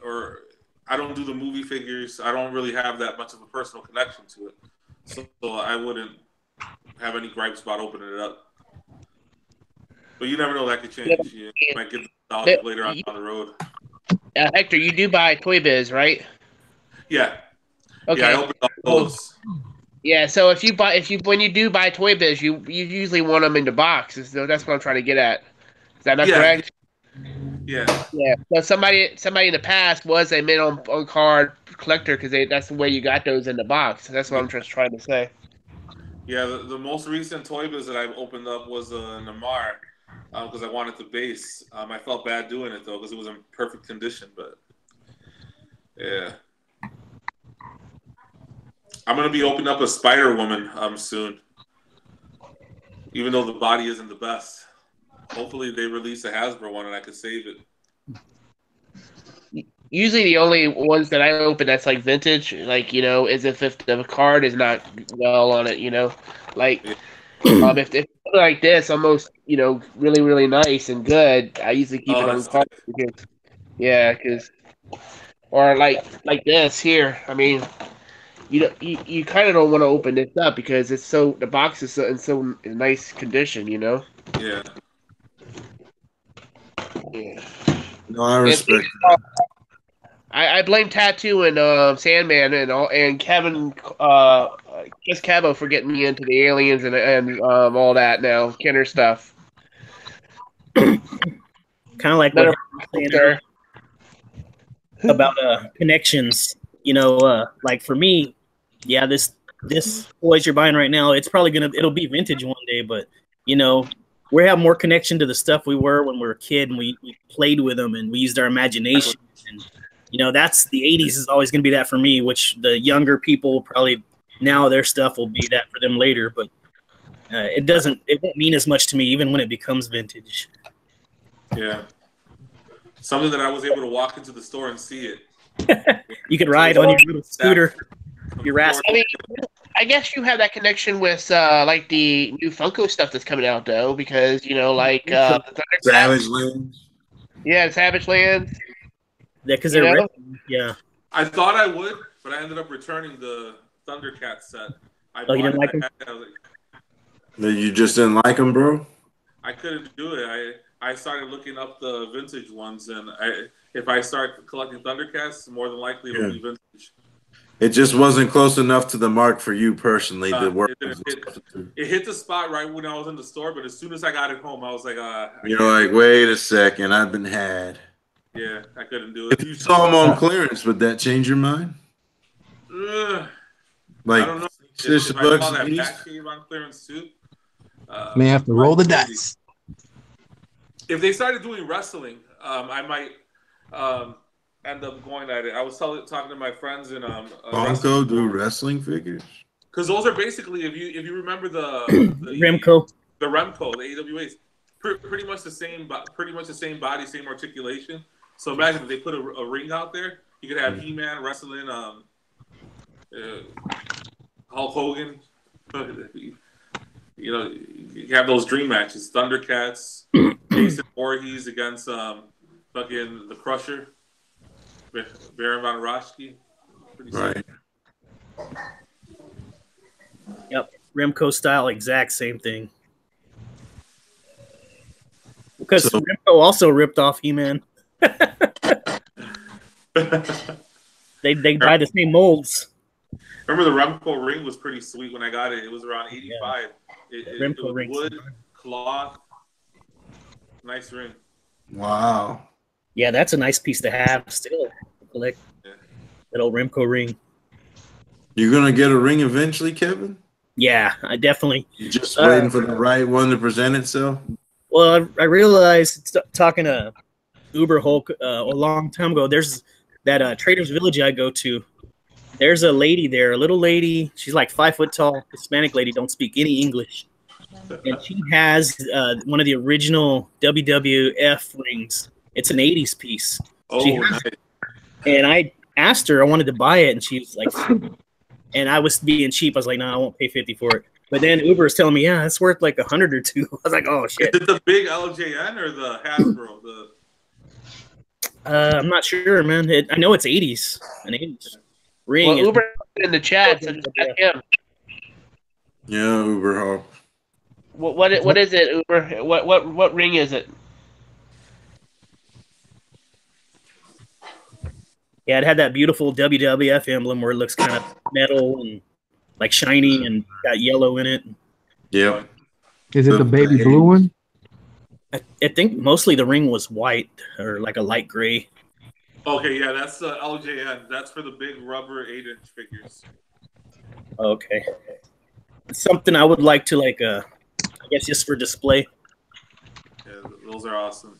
or I don't do the movie figures. I don't really have that much of a personal connection to it, so I wouldn't have any gripes about opening it up. But you never know, that could change. You might get the later on down the road. Hector, you do buy Toy Biz, right? Yeah. Okay. Yeah, I opened up those. Yeah, so when you do buy Toy Biz, you usually want them in the box. So that's what I'm trying to get at. Is that not correct? Yeah. Yeah. So somebody in the past was a mint on card collector because that's the way you got those in the box. That's what I'm just trying to say. Yeah, the most recent Toy Biz that I've opened up was a Namar because I wanted the base. I felt bad doing it though because it was in perfect condition, but yeah. I'm gonna be opening up a Spider Woman soon, even though the body isn't the best. Hopefully, they release a Hasbro one and I can save it. Usually, the only ones that I open that's like vintage, like is if the card is not well on it, like if it's like this, almost really really nice and good. I usually keep it on card because or like this here. I mean. You kind of don't want to open this up because the box is in so nice condition, Yeah. Yeah. No, I respect that. I blame Tattoo and Sandman and Kevin, just Kevo for getting me into the aliens and all that now Kenner stuff. Kind of like what there about connections. You know, like for me, yeah, this toys you're buying right now, it'll be vintage one day, but you know, we have more connection to the stuff we were when we were a kid, and we played with them and we used our imagination. And you know, that's the 80s is always going to be that for me, which the younger people probably now their stuff will be that for them later, but it won't mean as much to me even when it becomes vintage. Yeah. Something that I was able to walk into the store and see it. You could ride on your little scooter. Your rascal. I mean, I guess you have that connection with like the new Funko stuff that's coming out though, because you know, like Savage Lands. Yeah, Savage Lands. Yeah, because they're yeah. I thought I would, but I ended up returning the Thundercat set. You didn't like them? You just didn't like them, bro? I couldn't do it. I started looking up the vintage ones, and if I start collecting Thundercats, more than likely it'll be vintage. It just wasn't close enough to the mark for you personally to work. It hit the spot right when I was in the store, but as soon as I got it home, I was like, you're like, wait a second, I've been had. Yeah, I couldn't do it. If you saw them on clearance, would that change your mind? Like, I don't know. $6 if I saw that Batcave on clearance too, may have to roll the dice. If they started doing wrestling, I might end up going at it. I was talking to my friends in Funko do wrestling figures, because those are basically if you remember the Remco, the AWAs, pretty much the same body, same articulation. So imagine if they put a ring out there, you could have He-Man wrestling Hulk Hogan. You know, you have those dream matches: Thundercats, Jason Voorhees against fucking the Crusher, Baron von Raschke. Right. Yep, Remco style, exact same thing. Because Remco also ripped off He-Man. they buy the same molds. Remember the Remco ring was pretty sweet when I got it. It was around 85. Yeah. It was wood, cloth, nice ring. Wow. Yeah, that's a nice piece to have still. Collect that old Remco ring. You're gonna get a ring eventually, Kevin? Yeah, I definitely. You're just waiting for the right one to present itself. Well, I realized talking to Uber Hulk a long time ago. There's that Trader's Village I go to. There's a lady there, a little lady. She's like 5 foot tall, Hispanic lady, don't speak any English. And she has one of the original WWF rings. It's an 80s piece. Nice. And I asked her, I wanted to buy it, and she was like, and I was being cheap. I was like, no, I won't pay 50 for it. But then Uber is telling me, yeah, it's worth like 100 or $200. I was like, oh, shit. Is it the big LJN or the Hasbro? I'm not sure, man. I know it's 80s. An 80s ring. Well, Uber in the chat. So just ask him. Yeah, Uber Hulk. What is it, Uber? What ring is it? Yeah, it had that beautiful WWF emblem where it looks kind of metal and like shiny and got yellow in it. Yeah. Is it the baby blue one? I think mostly the ring was white or like a light gray. Okay, yeah, that's the LJN. That's for the big rubber 8-inch figures. Okay. It's something I would like to I guess just for display. Yeah, those are awesome.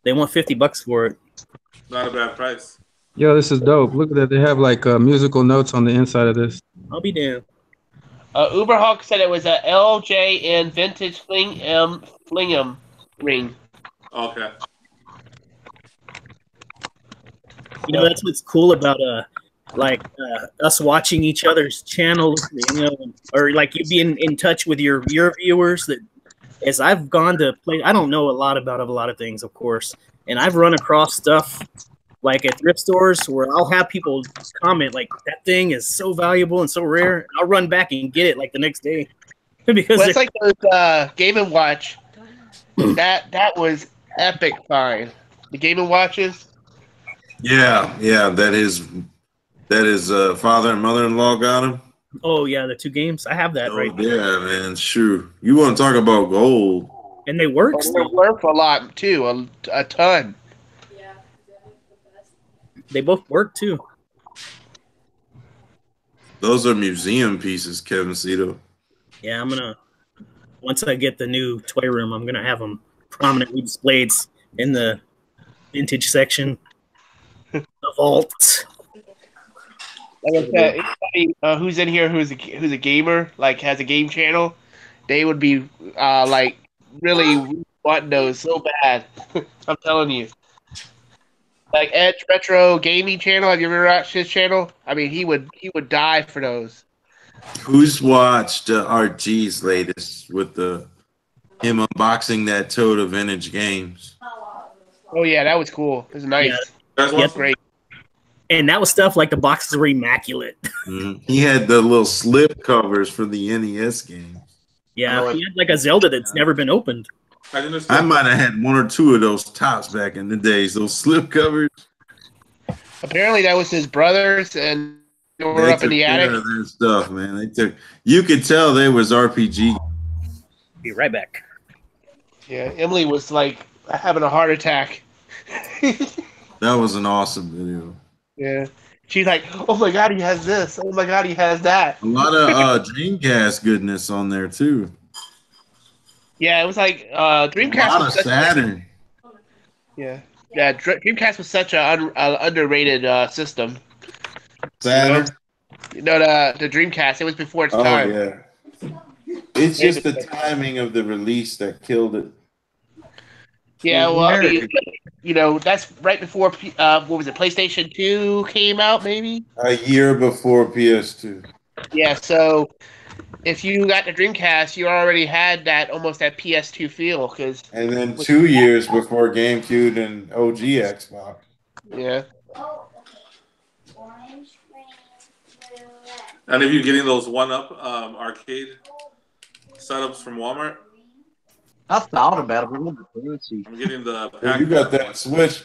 They want $50 for it. Not a bad price. Yo, this is dope. Look at that. They have like musical notes on the inside of this. I'll be damned. Uber Hawk said it was a LJN vintage Fling'em ring. Okay. You know, that's what's cool about us watching each other's channels, you know, or like you being in touch with your viewers. That as I've gone to play, I don't know a lot about a lot of things, of course, and I've run across stuff like at thrift stores where I'll have people comment like that thing is so valuable and so rare. I'll run back and get it like the next day because it's like those Game & Watch. That was epic find. The Game & Watches. Yeah, that his father and mother-in-law got him. Oh yeah, the 2 games. I have that right there. Yeah, man, sure. You want to talk about gold? And they work They still. work a lot too, a ton. They both work too. Those are museum pieces, Kevin Cito. Yeah, I'm gonna once I get the new toy room, I'm gonna have them prominently displayed in the vintage section, the vault. Like I said, anybody who's in here who's a gamer, like has a game channel, they would be like really wanting those so bad. I'm telling you. Like Edge Retro Gaming Channel, have you ever watched his channel? I mean, he would die for those. Who's watched RG's latest with him unboxing that tote of vintage games? Oh yeah, that was cool. It was nice. Yeah. That was great. And that was stuff like the boxes were immaculate. He had the little slip covers for the NES games. Yeah, he had like a Zelda that's never been opened. I might have had 1 or 2 of those tops back in the days. Those slip covers. Apparently, that was his brothers, and they were up in the attic. Of their stuff, man. You could tell they was RPG. Be right back. Yeah, Emily was like having a heart attack. That was an awesome video. Yeah, she's like, "Oh my god, he has this! Oh my god, he has that!" A lot of Dreamcast goodness on there too. Yeah, it was like Dreamcast. A lot of Saturn. Yeah, Dreamcast was such an underrated system. Saturn. No, the Dreamcast. It was before its time. Oh yeah. It's just the timing of the release that killed it. Yeah, well, I mean, that's right before what was it? PlayStation 2 came out, maybe a year before PS2. Yeah, so if you got the Dreamcast, you already had almost that PS2 feel, and then 2 years before GameCube and OG Xbox. Yeah. And if you're getting those 1-up arcade setups from Walmart, I thought about it, but I'm getting the. You got that Switch.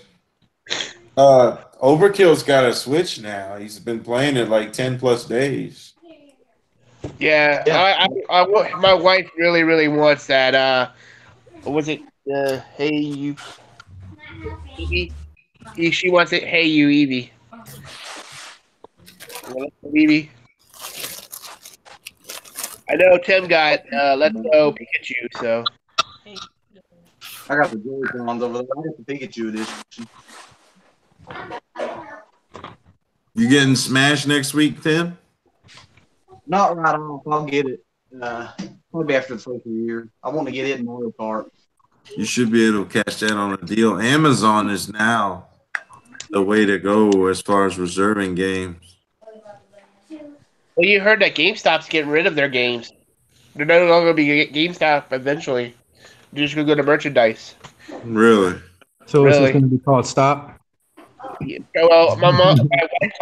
Overkill's got a Switch now. He's been playing it like 10+ days. Yeah. My wife really, really wants that. What was it? Hey You, Eevee. She wants it. Hey You, Eevee. Eevee. I know Tim got Let's Go Pikachu, so. I got the Joy-Cons over there. I got the Pikachu edition. You getting Smash next week, Tim? Not right off. I'll get it. Probably after the first year. I want to get it in Mario Kart. You should be able to catch that on a deal. Amazon is now the way to go as far as reserving games. Well, you heard that GameStop's getting rid of their games. They're no longer going to be GameStop eventually. They're just going to go to merchandise. Really? So it's just going to be called Stop? Yeah, well, my wife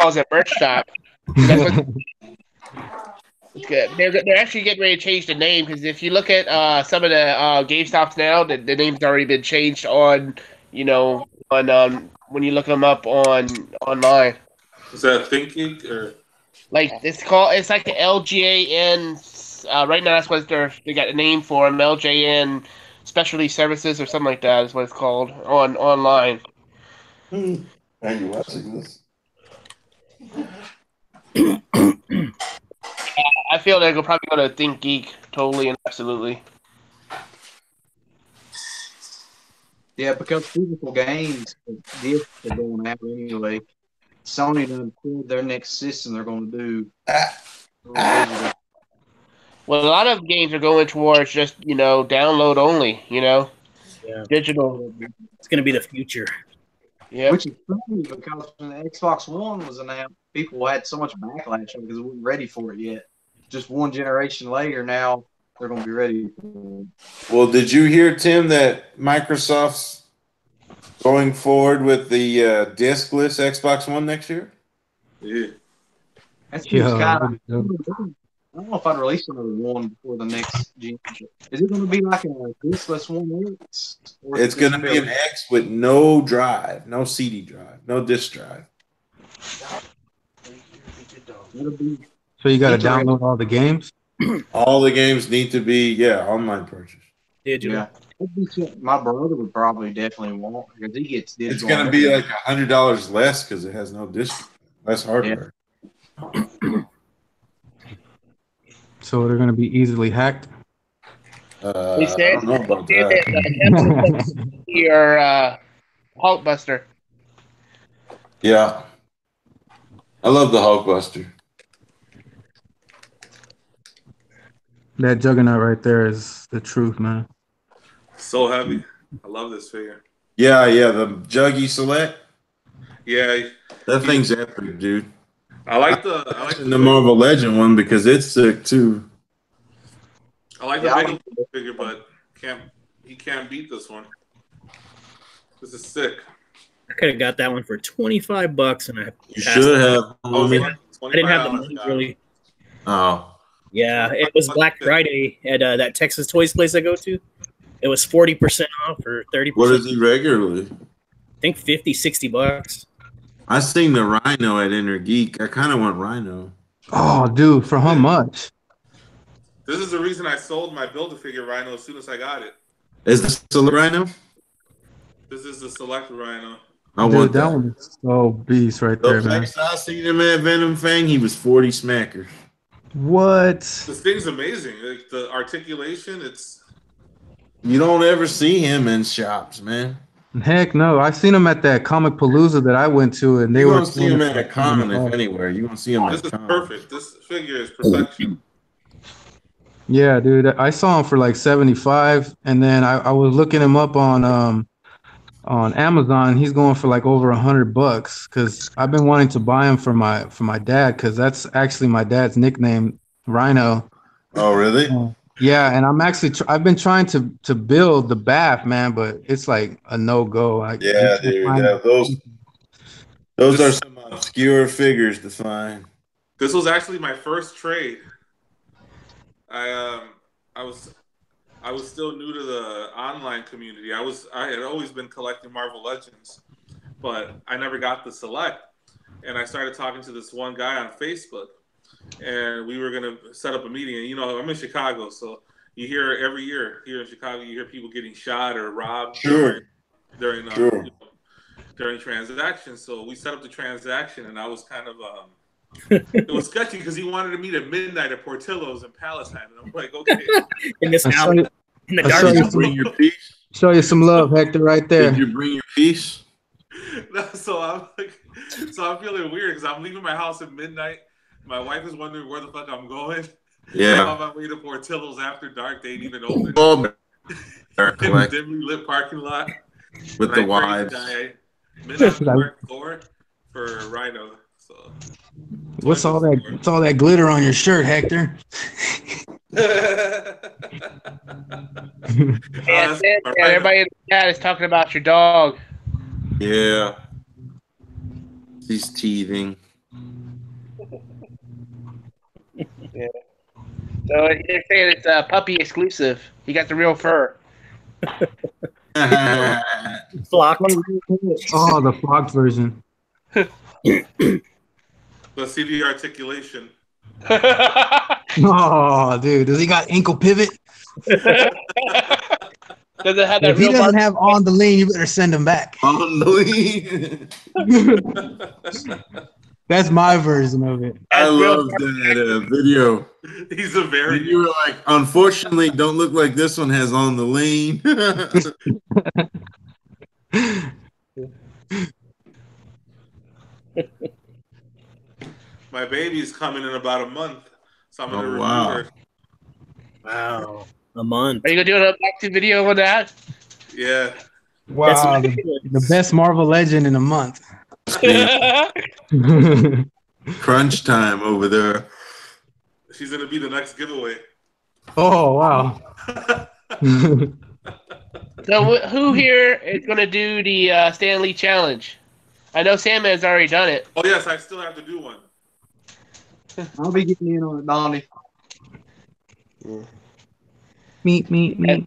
calls it Merch Shop. It's good. They're actually getting ready to change the name, because if you look at some of the GameStops now, the name's already been changed on when you look them up online. Is that Thinking or? Like it's like the LJN. Right now, that's what they got a name for them. LJN Specialty Services or something like that is what it's called online. Are you watching this? I feel they're probably going to Think Geek totally and absolutely. Yeah, because physical games, discs are going out anyway. Sony done pulled their next system they're going to do. Well, a lot of games are going towards just, download only, Yeah. digital. It's going to be the future. Yeah. Which is funny because when the Xbox One was announced, people had so much backlash because we weren't ready for it yet. Just one generation later, now they're going to be ready for it. Well, did you hear, Tim, that Microsoft's going forward with the discless Xbox One next year? Yeah. That's just kind of I don't know if I'd release another one before the next gen. Is it going to be like a diskless 1X? It's going to be an X with no drive, no CD drive, no disk drive. So you got to download all the games? All the games need to be, online purchase. Digital. Yeah. My brother would probably definitely want because he gets digital. It's going to be like $100 less because it has no disk, less hardware. Yeah. So they're going to be easily hacked? I don't know about that. Your Hulkbuster. Yeah. I love the Hulkbuster. That juggernaut right there is the truth, man. So heavy. I love this figure. Yeah, the Juggy Select. Yeah. That thing's epic, dude. I like the Marvel Legend one because it's sick too. I like the regular figure, but he can't beat this one. This is sick. I could have got that one for $25, and you should have. I didn't have the money really. Oh. Yeah, it was Black Friday at that Texas Toys place I go to. It was 40% off or 30%. What is he regularly? I think $50-$60. I seen the Rhino at Inner Geek. I kind of want Rhino. Oh, dude, for how much? This is the reason I sold my Build-A-Figure Rhino as soon as I got it. Is this the Rhino? This is the Select Rhino. I want that one. So beast right there, man. Next I seen him at Venom Fang, he was 40 smackers. What? This thing's amazing. Like the articulation, it's. You don't ever see him in shops, man. Heck no. I seen him at that Comic Palooza that I went to, and they were. You won't see him at a con, if anywhere. You won't see him at a con. This is perfect. This figure is perfection. Yeah, dude. I saw him for like 75, and then I was looking him up on Amazon. He's going for like over $100 because I've been wanting to buy him for my dad because that's actually my dad's nickname, Rhino. Oh, really? Yeah, and I've been trying to build the bath, man, but it's like a no-go. Yeah, dude. Yeah, those are some obscure figures to find. This was actually my first trade. I was still new to the online community. I had always been collecting Marvel Legends, but I never got the Select. And I started talking to this one guy on Facebook, and we were gonna set up a meeting. And I'm in Chicago, so you hear every year here in Chicago, you hear people getting shot or robbed during transactions. So we set up the transaction, and I was kind of it was sketchy because he wanted to meet at midnight at Portillo's in Palestine, and I'm like, okay. In this alley, in the dark. Did you bring your piece? Show you some love, Hector, right there. Did you bring your piece? No, so I'm feeling weird because I'm leaving my house at midnight. My wife is wondering where the fuck I'm going. Yeah. I'm on my way to Portillo's after dark. They ain't even open. In a dimly lit parking lot with the wives. Midnight mark floor for Rhino. So what's all that glitter on your shirt, Hector? Everybody in the chat is talking about your dog. Yeah. He's teething. Yeah. So they're saying it's a puppy exclusive. He got the real fur. Flocked. Oh, the flocked version. Let's see the articulation. Oh, dude, does he got ankle pivot? Does it have that if he doesn't have on the lean, you better send him back. On the lean. That's my version of it. I love that video. He's a very. You were like, unfortunately, don't look like this one has on the lean. My baby's coming in about a month, so I'm gonna review her. Wow, a month. Are you gonna do an unboxing video on that? Yeah. Wow, the best Marvel Legend in a month. Crunch time over there. She's gonna be the next giveaway. Oh wow. So who here is gonna do the Stan Lee challenge? I know Sam has already done it. Oh yes, I still have to do one. I'll be getting in on it, Donnie. Meet. I'm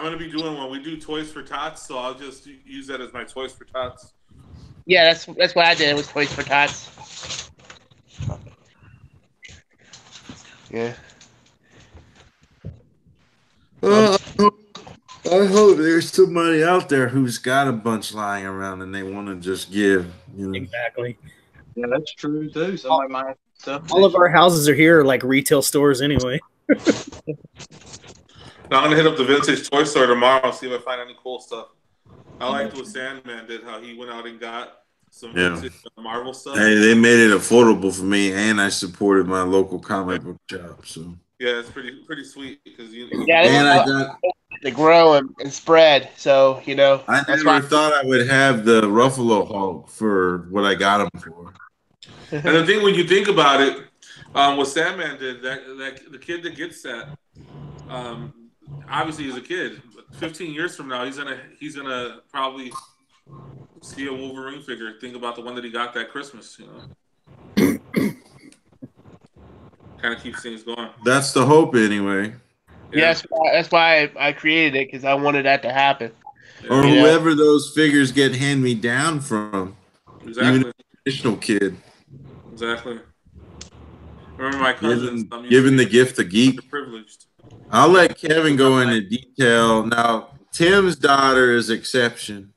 gonna be doing when we do Toys for Tots, so I'll just use that as my Toys for Tots. Yeah, that's what I did. It was Toys for Tots. Yeah. Well, I hope there's somebody out there who's got a bunch lying around and they want to just give. You know? Exactly. Yeah, that's true too. Somebody might have stuff. All of our houses are here, like retail stores anyway. Now I'm gonna hit up the vintage toy store tomorrow and see if I find any cool stuff. I liked what Sandman did, how he went out and got some vintage Marvel stuff. Hey, they made it affordable for me, and I supported my local comic book shop. So yeah, it's pretty sweet because and I got to grow and spread. So I never thought I would have the Ruffalo Hulk for what I got him for. And the thing, when you think about it, what Sandman did, that the kid that gets that, obviously he's a kid. But 15 years from now, he's gonna probably see a Wolverine figure. Think about the one that he got that Christmas. Kind of keeps things going. That's the hope, anyway. Yeah, that's why I created it, because I wanted that to happen. Or whoever those figures get hand me down from. Exactly. Even a traditional kid. Exactly. Remember my cousins given the gift of geek. Privileged. I'll let Kevin go into detail. Now, Tim's daughter is exception.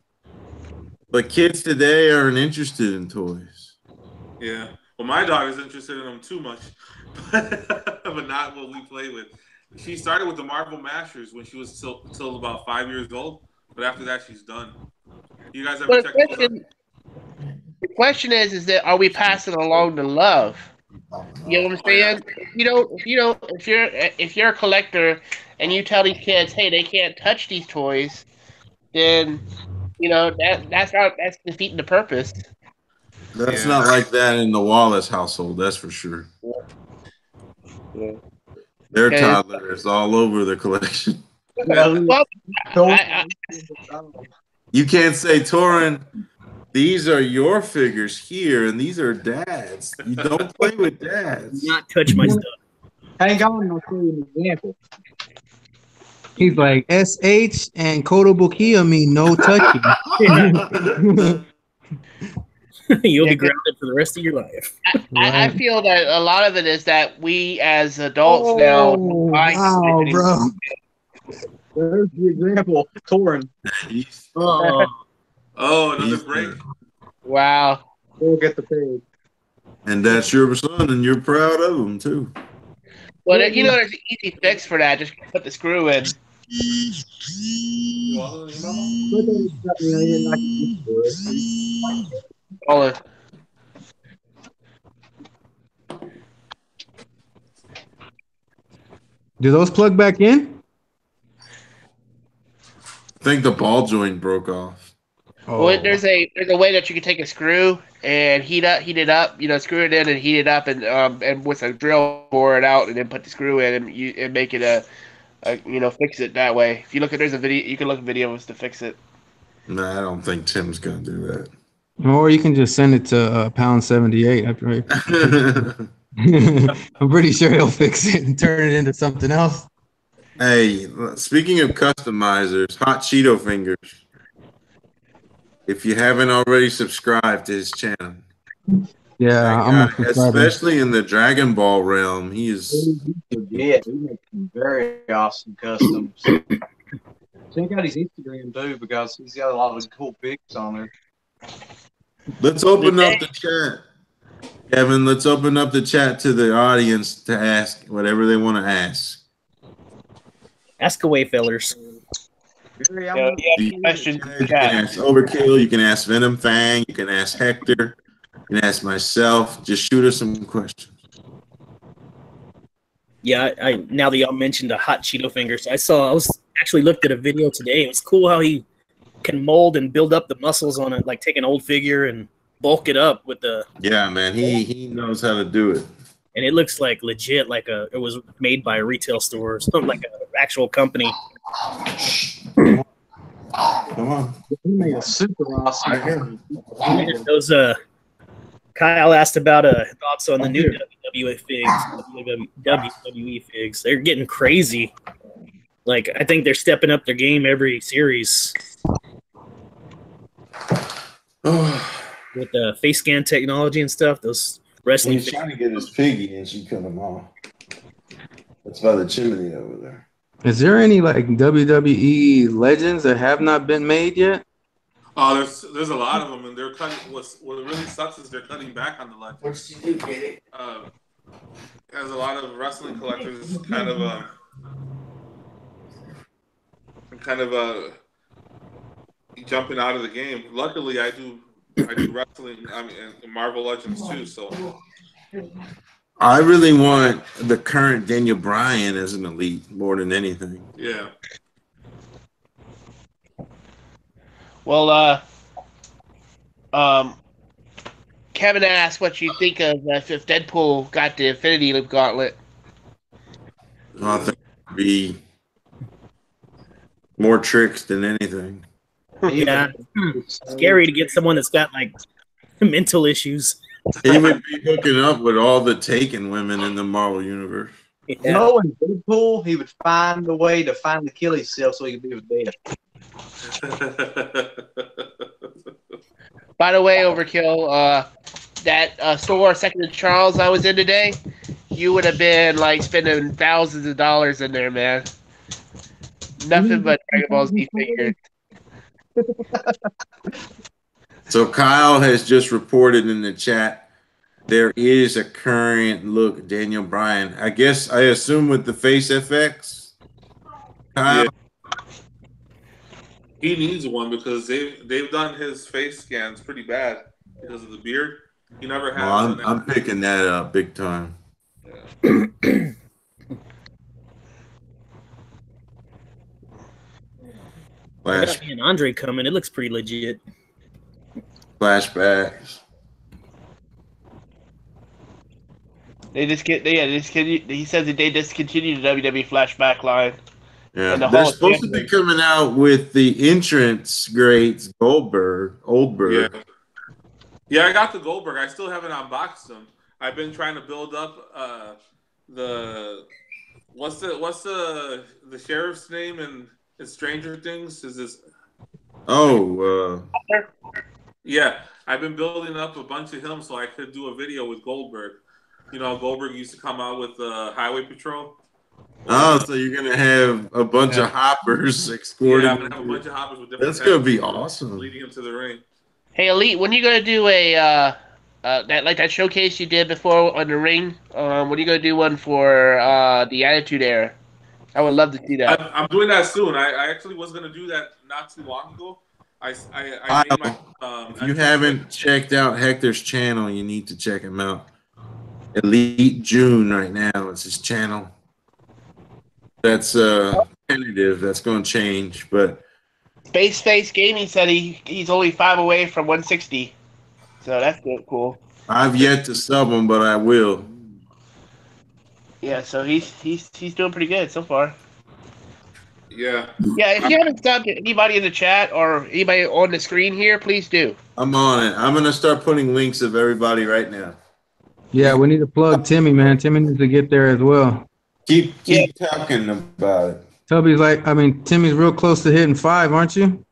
But kids today aren't interested in toys. Yeah. Well, my daughter's interested in them too much. But not what we play with. She started with the Marvel Masters when she was till about 5 years old. But after that, she's done. You guys ever check those out? The question is that are we passing along the love? You know what I'm saying? If you're a collector and you tell these kids, hey, they can't touch these toys, then that's defeating the purpose. That's not like that in the Wallace household, that's for sure. Yeah. Their toddler is all over the collection. You can't say, Torin, these are your figures here, and these are Dad's. You don't play with Dad's. Not touch my stuff. Hang on, I'll show you an example. He's like, SH and Kotobukiya mean no touching. You'll be grounded for the rest of your life. I feel that a lot of it is that we as adults now. Wow, bro. There's the example, Torin. Another break. Wow. We'll get the page. And that's your son, and you're proud of him, too. Well, there's an easy fix for that. Just put the screw in. Do those plug back in? I think the ball joint broke off. Well, there's a way that you can take a screw and heat it up, screw it in and heat it up, and with a drill bore it out, and then put the screw in and make it fix it that way. If you look at, there's a video, you can look at videos to fix it. No, I don't think Tim's gonna do that. Or you can just send it to pound 78. I'm pretty sure he'll fix it and turn it into something else. Hey, speaking of customizers, Hot Cheeto Fingers. If you haven't already subscribed to his channel. Yeah, I'm a subscriber. Especially in the Dragon Ball realm. He is. Yeah, he makes some very awesome customs. Check out his Instagram too, because he's got a lot of cool pics on there. Let's open up the chat. Kevin, let's open up the chat to the audience to ask whatever they want to ask. Ask away, fellers. You can ask Overkill, you can ask Venom Fang, you can ask Hector, you can ask myself. Just shoot us some questions. Yeah, now that y'all mentioned the Hot Cheeto Fingers, I was actually looked at a video today. It was cool how he can mold and build up the muscles on it, like take an old figure and bulk it up with the. Yeah, man, he knows how to do it. And it looks like legit, like it was made by a retail store or something, like an actual company. Come on. He made a super awesome. Those Kyle asked about thoughts on the new WWE figs. WWE figs. They're getting crazy. Like, I think they're stepping up their game every series. With the face scan technology and stuff, those wrestling. He's trying to get his piggy and she cut him off. That's by the chimney over there. Is there any like WWE legends that have not been made yet? Oh, there's a lot of them, and they're cutting. What really sucks is they're cutting back on the legends. What did you do, Katie? As a lot of wrestling collectors kind of jumping out of the game. Luckily, I do wrestling. I mean, and Marvel Legends too. So I really want the current Daniel Bryan as an elite more than anything. Yeah. Well, Kevin asked what you think of if Deadpool got the Infinity Gauntlet. I think it would be more tricks than anything. Yeah, scary to get someone that's got like mental issues. He would be hooking up with all the Taken women in the Marvel universe. Yeah. Knowing Deadpool, he would find a way to finally kill himself so he could be with death. By the way, Overkill, that store Second and Charles I was in today, you would have been like spending thousands of dollars in there, man. Nothing but Dragon Ball Z figures. So Kyle has just reported in the chat there is a current look Daniel Bryan. I assume with the face FX. Kyle. Yeah. He needs one because they've done his face scans pretty bad because of the beard. He never had. Well, I'm picking that up big time. Yeah. I got me and Andre coming. It looks pretty legit. Flashbacks. He says that they discontinued the WWE Flashback line. Yeah, they're supposed to be coming out with the entrance greats Oldberg. Yeah, I got the Goldberg. I still haven't unboxed them. I've been trying to build up what's the sheriff's name in Stranger Things? Is this? Yeah, I've been building up a bunch of him so I could do a video with Goldberg. You know, Goldberg used to come out with the Highway Patrol. Oh, so you're gonna have a bunch of hoppers escorting? Yeah, I'm gonna have a bunch of hoppers with different. That's gonna be awesome. Leading him to the ring. Hey, Elite, when are you gonna do that showcase you did before on the ring? When are you gonna do one for the Attitude Era? I would love to see that. I'm doing that soon. I actually was gonna do that not too long ago. If you haven't checked out Hector's channel, you need to check him out. Elite June right now. It's his channel. That's tentative. That's going to change, but Space Face Gaming said he's only 5 away from 160, so that's cool. I've yet to sub him, but I will. Yeah, so he's doing pretty good so far. Yeah. Yeah, if you haven't subbed anybody in the chat or anybody on the screen here, please do. I'm on it. I'm gonna start putting links of everybody right now. Yeah, we need to plug Timmy, man. Timmy needs to get there as well. Keep talking about it. Timmy's real close to hitting 5, aren't you?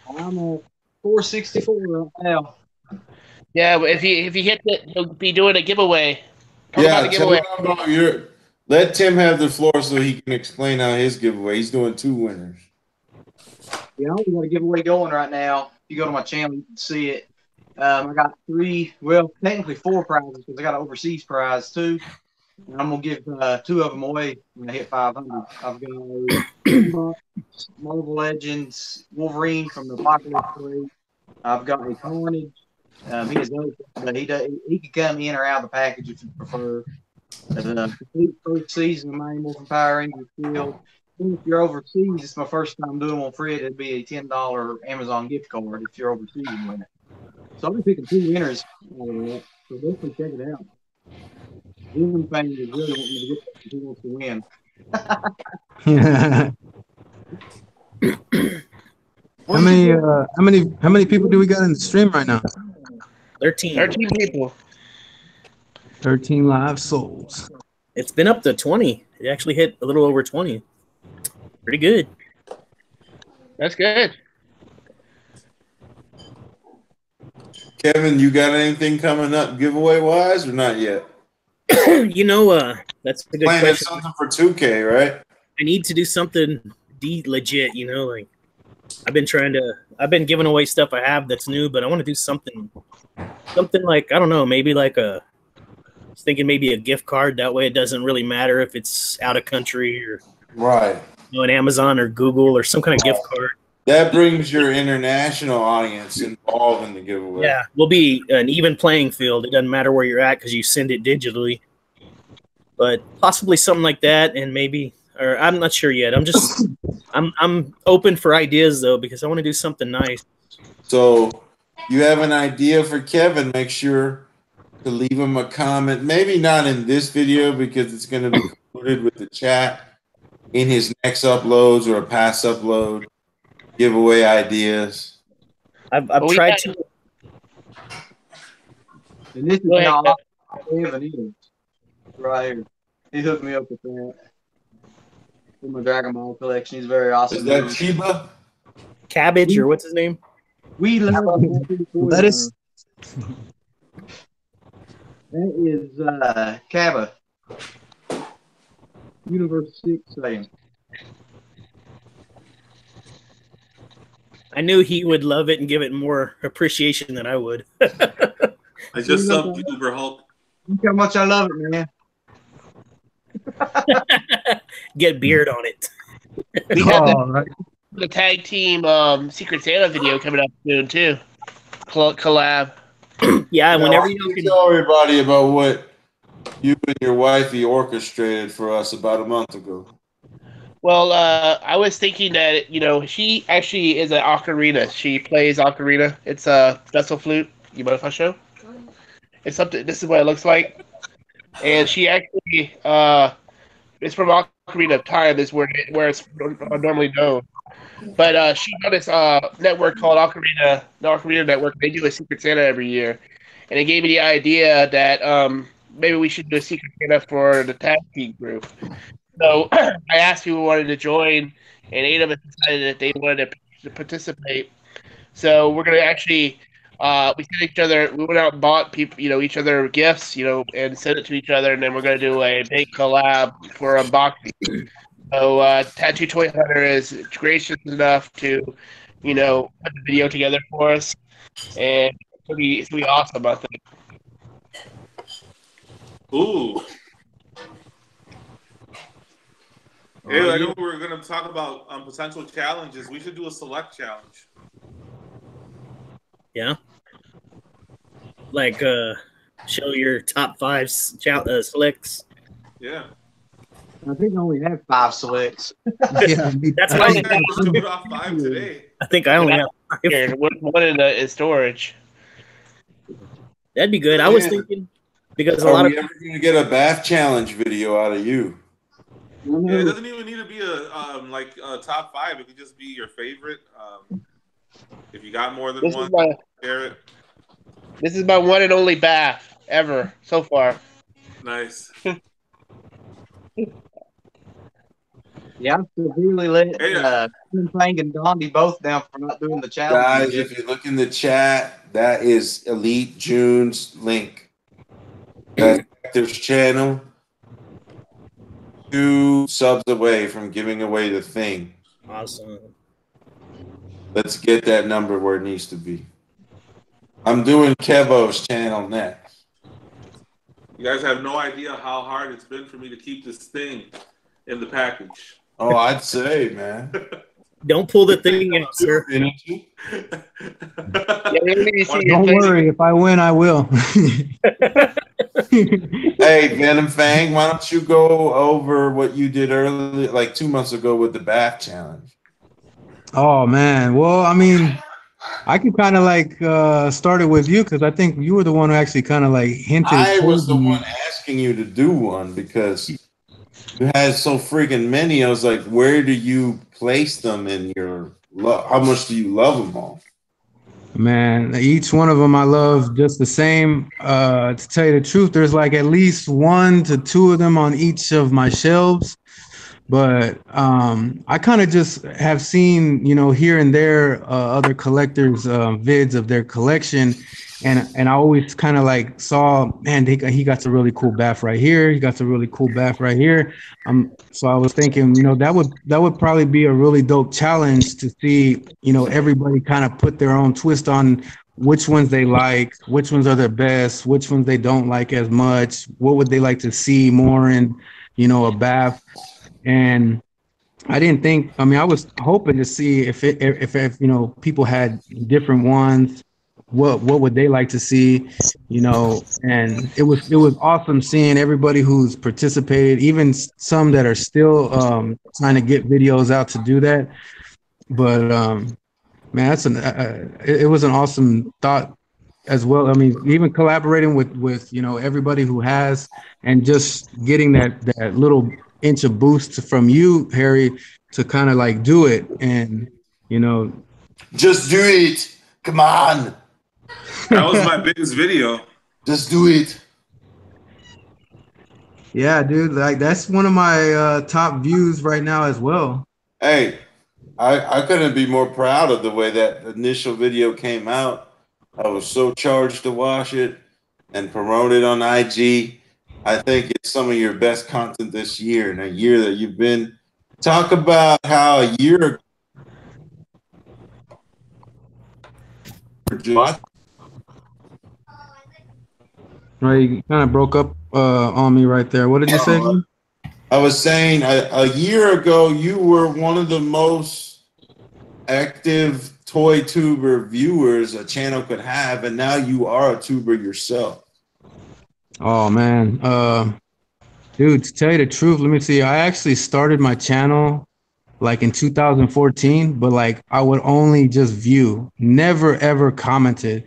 I'm at 464 right now. Yeah, but if he hits it, he'll be doing a giveaway. Let Tim have the floor so he can explain how his giveaway. He's doing 2 winners. Yeah, we got a giveaway going right now. If you go to my channel, you can see it. I got 3, well, technically 4 prizes because I got an overseas prize too. And I'm gonna give 2 of them away when I hit 500. I've got Marvel Legends Wolverine from the Apocalypse Parade. I've got a Carnage. He is no, but he can come in or out of the package if you prefer. Complete first season of my Morphin Power Rangers Field. If you're overseas, it's my first time doing one for it. It'd be a $10 Amazon gift card if you're overseas and win it. So I'll be picking 2 winners out of that. So definitely check it out. Even fan is really wanting me to get that. He wants to win. How many people do we got in the stream right now? 13. 13 people. 13 live souls. It's been up to 20. It actually hit a little over 20. Pretty good. That's good. Kevin, you got anything coming up giveaway wise or not yet? You know, that's a good Planning question. something for 2K, right? I need to do something legit, you know, like I've been giving away stuff I have that's new, but I want to do something like, I don't know, maybe like I was thinking maybe a gift card. That way it doesn't really matter if it's out of country or Right. you know, an Amazon or Google or some kind of gift card. That brings your international audience involved in the giveaway. Yeah, will be an even playing field. It doesn't matter where you're at because you send it digitally. But possibly something like that, and maybe, or I'm not sure yet. I'm open for ideas though because I want to do something nice. So, you have an idea for Kevin? Make sure to leave him a comment. Maybe not in this video because it's going to be included with the chat in his next uploads or a past upload. Giveaway ideas. I've tried to. And this is not right here. He hooked me up with that. With my Dragon Ball collection. He's very awesome. Is that Chiba? Cabbage or what's his name? We love lettuce. That is Kaba. Universe 6 saying. I knew he would love it and give it more appreciation than I would. I just subbed Uber Hulk. Look how much I love it, man. Get beard on it. We have the tag team Secret Santa video coming up soon too. Collab. Yeah, whenever you can tell everybody about what you and your wifey orchestrated for us about a month ago. Well, I was thinking that, you know, she actually is an ocarina. She plays ocarina. It's a vessel flute. You mind if I show? It's something. This is what it looks like. And she actually, it's from Ocarina of Time, is where it's normally known. But she's on this network called the Ocarina Network. They do a Secret Santa every year, and it gave me the idea that maybe we should do a Secret Santa for the tag team group. So I asked who wanted to join, and 8 of us decided that they wanted to participate. So we're gonna actually we sent each other. We went out and bought people, each other gifts, and sent it to each other, and then we're gonna do a big collab for unboxing. So Tattoo Toy Hunter is gracious enough to, put the video together for us, and it's gonna be awesome, I think. Ooh. Hey, I know we were going to talk about potential challenges. We should do a select challenge. Yeah. Like, show your top 5 selects. Yeah. I think I only have 5 selects. Yeah, that's why I showed off 5 today. I think I only have 5. One in storage. That'd be good. I was thinking because a lot of ever going to get a bath challenge video out of you? Yeah, it doesn't even need to be a top 5. It could just be your favorite. If you got more than one, share it. This is my one and only bath ever so far. Nice. Yeah, I'm severely let Fang and Dondi both down for not doing the challenge. Guys, if you look in the chat, that is Elite June's link. That's Hector's channel. 2 subs away from giving away the thing. Awesome. Let's get that number where it needs to be. I'm doing Kevo's channel next. You guys have no idea how hard it's been for me to keep this thing in the package. Oh, I'd say, man. Don't pull the thing out, sir. Don't worry. If I win, I will. Hey, Venom Fang, why don't you go over what you did earlier, like 2 months ago with the bath challenge? Oh, man. Well, I mean, I could kind of like start it with you because I think you were the one who actually kind of like hinted. I was the one asking you to do one because you had so freaking many. I was like, where do you place them in your love? How much do you love them all? Man, each one of them I love just the same. To tell you the truth, there's like at least 1 to 2 of them on each of my shelves. But I kind of just have seen, here and there, other collectors' vids of their collection, and I always kind of like saw, man, he got a really cool bath right here. He got a really cool bath right here. So I was thinking, that would probably be a really dope challenge to see, everybody kind of put their own twist on which ones they like, which ones are their best, which ones they don't like as much. What would they like to see more in, a bath? And I didn't think. I mean, I was hoping to see if people had different ones. What would they like to see? And it was awesome seeing everybody who's participated, even some that are still trying to get videos out to do that. But man, it was an awesome thought as well. I mean, even collaborating with everybody who has, and just getting that little inch of boost from you, Harry, to kind of like do it. And just do it. Come on. That was my biggest video. Just do it. Yeah, dude, like that's one of my top views right now as well. Hey, I couldn't be more proud of the way that initial video came out. I was so charged to watch it and promote it on IG. I think it's some of your best content this year, in a year that you've been. Talk about how a year ago. Right, you kind of broke up on me right there. What did you say? I was saying a year ago, you were one of the most active toy tuber viewers a channel could have, and now you are a tuber yourself. Oh man, dude, to tell you the truth, let me see. I actually started my channel like in 2014, but like I would only just view, never ever commented.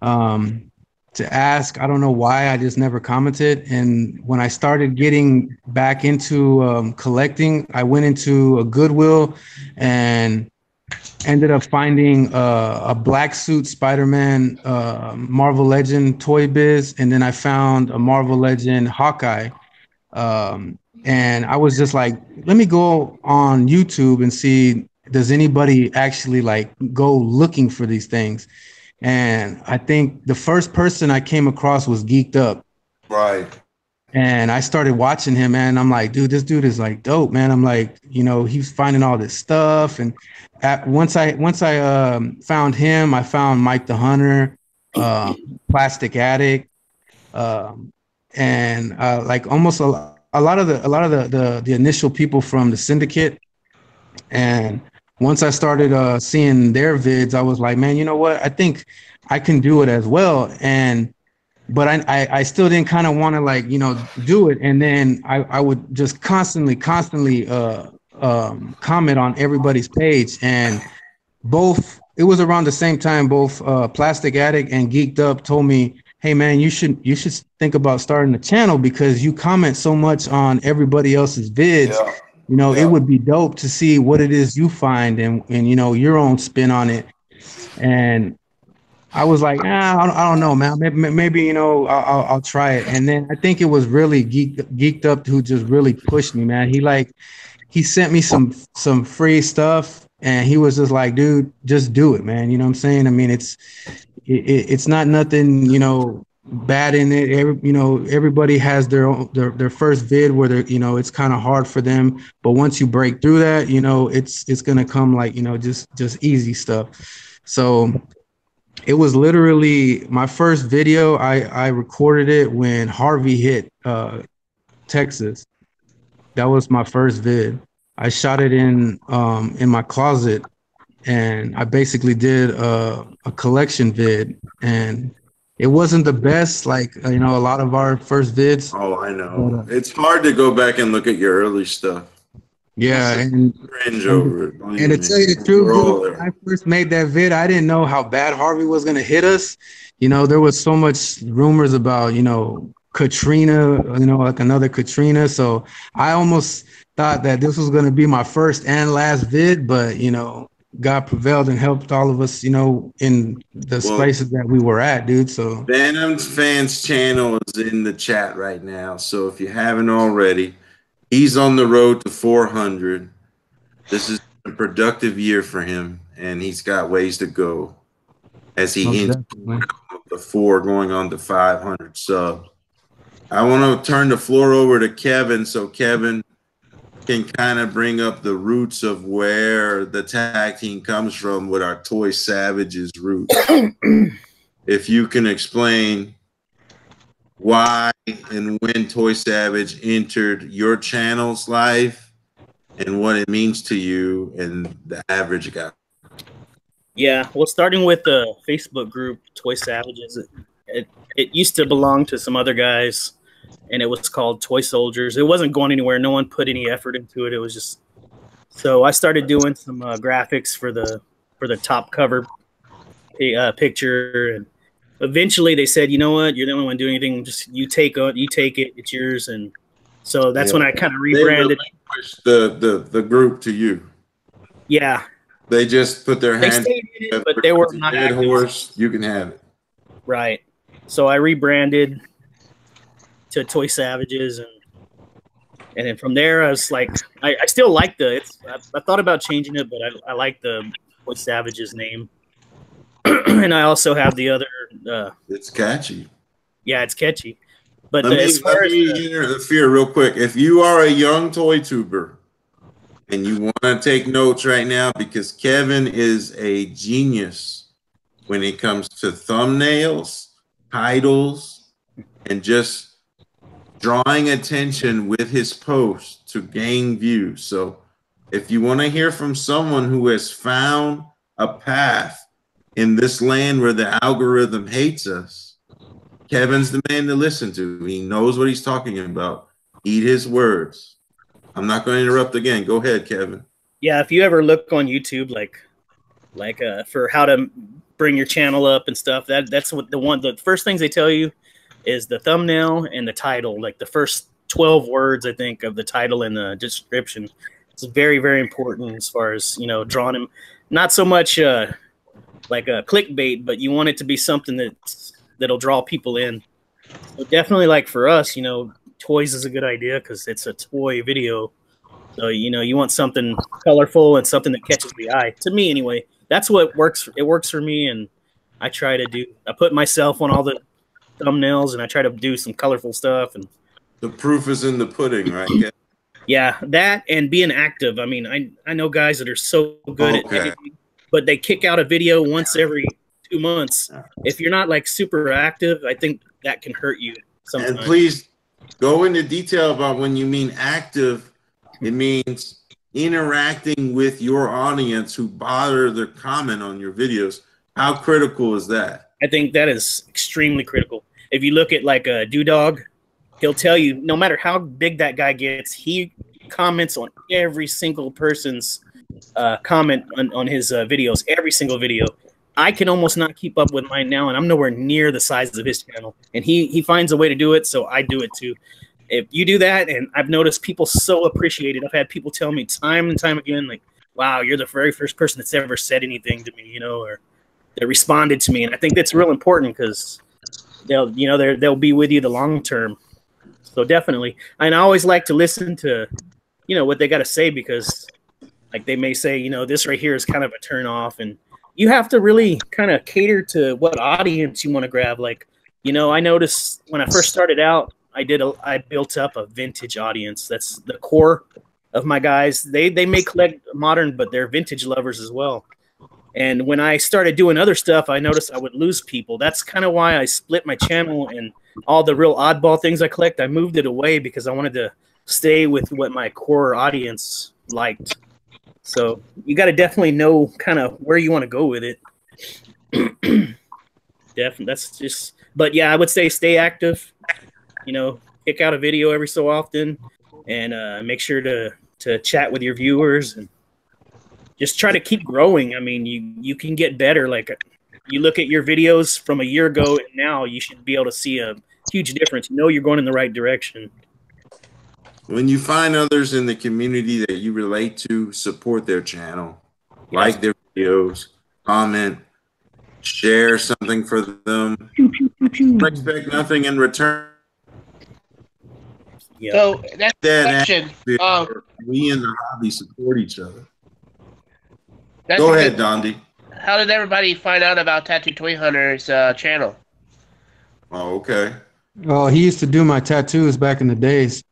To ask, I don't know why, I just never commented. And when I started getting back into collecting, I went into a Goodwill and ended up finding a black suit Spider-Man Marvel Legend Toy Biz, and then I found a Marvel Legend Hawkeye. And I was just like, let me go on YouTube and see, does anybody actually like go looking for these things? And I think the first person I came across was Geeked Up. Right. And I started watching him, man. I'm like, dude, this dude is like dope, man. I'm like, he's finding all this stuff. And once I found him, I found Mike the Hunter, Plastic Addict, and like almost a lot of the initial people from the Syndicate. And once I started seeing their vids, I was like, man, you know what? I think I can do it as well. But I still didn't kind of want to like, do it. And then I would just constantly comment on everybody's page. And it was around the same time, both Plastic Addict and Geeked Up told me, hey man, you should think about starting a channel because you comment so much on everybody else's vids. Yeah. It would be dope to see what it is you find and your own spin on it. And I was like, I don't know, man. Maybe I'll try it. And then I think it was really Geeked Up who just really pushed me, man. He sent me some free stuff, and he was just like, dude, just do it, man. You know what I'm saying? I mean, it's not nothing, bad in it. Everybody has their first vid where they're, it's kind of hard for them, but once you break through that, it's gonna come like, just easy stuff. So it was literally my first video. I recorded it when Harvey hit Texas. That was my first vid. I shot it in my closet, and I basically did a collection vid, and it wasn't the best, like a lot of our first vids. Oh, I know. But, it's hard to go back and look at your early stuff. Yeah, and cringe over it. And to tell you the truth, dude, when I first made that vid, I didn't know how bad Harvey was gonna hit us. There was so much rumors about Katrina, like another Katrina. So I almost thought that this was gonna be my first and last vid, but God prevailed and helped all of us, you know, in the spaces that we were at, dude. So Venom's fans channel is in the chat right now. So if you haven't already, he's on the road to 400. This is a productive year for him, and he's got ways to go as he ends the 4 going on to 500 subs. I want to turn the floor over to Kevin so Kevin can kind of bring up the roots of where the tag team comes from with our Toy Savages roots. If you can explain why and when Toy Savage entered your channel's life and what it means to you and the average guy. Yeah, well, starting with the Facebook group Toy Savages, it used to belong to some other guys, and it was called Toy Soldiers. It wasn't going anywhere. No one put any effort into it. It was just so I started doing some graphics for the top cover picture, and eventually they said, you know what, you're the only one doing anything. Just you take it, it's yours. And so that's when I kind of rebranded the group to you. Yeah. They just put their hands in it, but they were not dead horse. You can have it. Right. So I rebranded to Toy Savages, and then from there I was like, I still like I thought about changing it, but I like the Toy Savages name. And I also have the other. It's catchy. Yeah, it's catchy. But let me interfere real quick. If you are a young toy tuber and you want to take notes right now, because Kevin is a genius when it comes to thumbnails, titles, and just drawing attention with his posts to gain views. So if you want to hear from someone who has found a path in this land where the algorithm hates us, Kevin's the man to listen to. He knows what he's talking about. Eat his words. I'm not going to interrupt again. Go ahead, Kevin. Yeah, if you ever look on YouTube, like for how to bring your channel up and stuff, that's what the first things they tell you is the thumbnail and the title, like the first 12 words, I think, of the title and the description. It's very, very important as far as, you know, drawing them. Not so much like a clickbait, but you want it to be something that'll draw people in. So definitely, like for us, you know, toys is a good idea because it's a toy video. So, you know, you want something colorful and something that catches the eye. To me, anyway, that's what works. It works for me, and I put myself on all the thumbnails, and I try to do some colorful stuff. And the proof is in the pudding, right? Yeah, that and being active. I mean, I know guys that are so good at editing, but they kick out a video once every 2 months. If you're not like super active, I think that can hurt you sometimes. And please go into detail about when you mean active. It means interacting with your audience who bother to comment on your videos. How critical is that? I think that is extremely critical. If you look at like a Dog, he'll tell you no matter how big that guy gets, he comments on every single person's comment on his videos, every single video. I can almost not keep up with mine now, and I'm nowhere near the size of his channel. And he finds a way to do it, so I do it too. If you do that, and I've noticed people so appreciate it. I've had people tell me time and time again, like, wow, you're the very first person that's ever said anything to me, you know, or that responded to me. And I think that's real important because they'll be with you the long term. So definitely. And I always like to listen to, you know, what they got to say, because like they may say, you know, this right here is kind of a turn off, and you have to really kind of cater to what audience you want to grab. Like, you know, I noticed when I first started out, I built up a vintage audience. That's the core of my guys. They may collect modern, but they're vintage lovers as well. And when I started doing other stuff, I noticed I would lose people. That's kind of why I split my channel, and all the real oddball things I collect, I moved it away because I wanted to stay with what my core audience liked. So you got to definitely know kind of where you want to go with it. Definitely, that's just. But yeah, I would say stay active. You know, kick out a video every so often, and make sure to chat with your viewers, and just try to keep growing. I mean, you can get better. Like, you look at your videos from a year ago and now, you should be able to see a huge difference. You know, you're going in the right direction. When you find others in the community that you relate to, support their channel, like their videos, comment, share something for them. Don't expect nothing in return. Yep. So that's the That question. we in the hobby support each other. That's Go a ahead, good. Dondi. How did everybody find out about Tattoo Toy Hunter's channel? Oh, okay. Oh, he used to do my tattoos back in the days.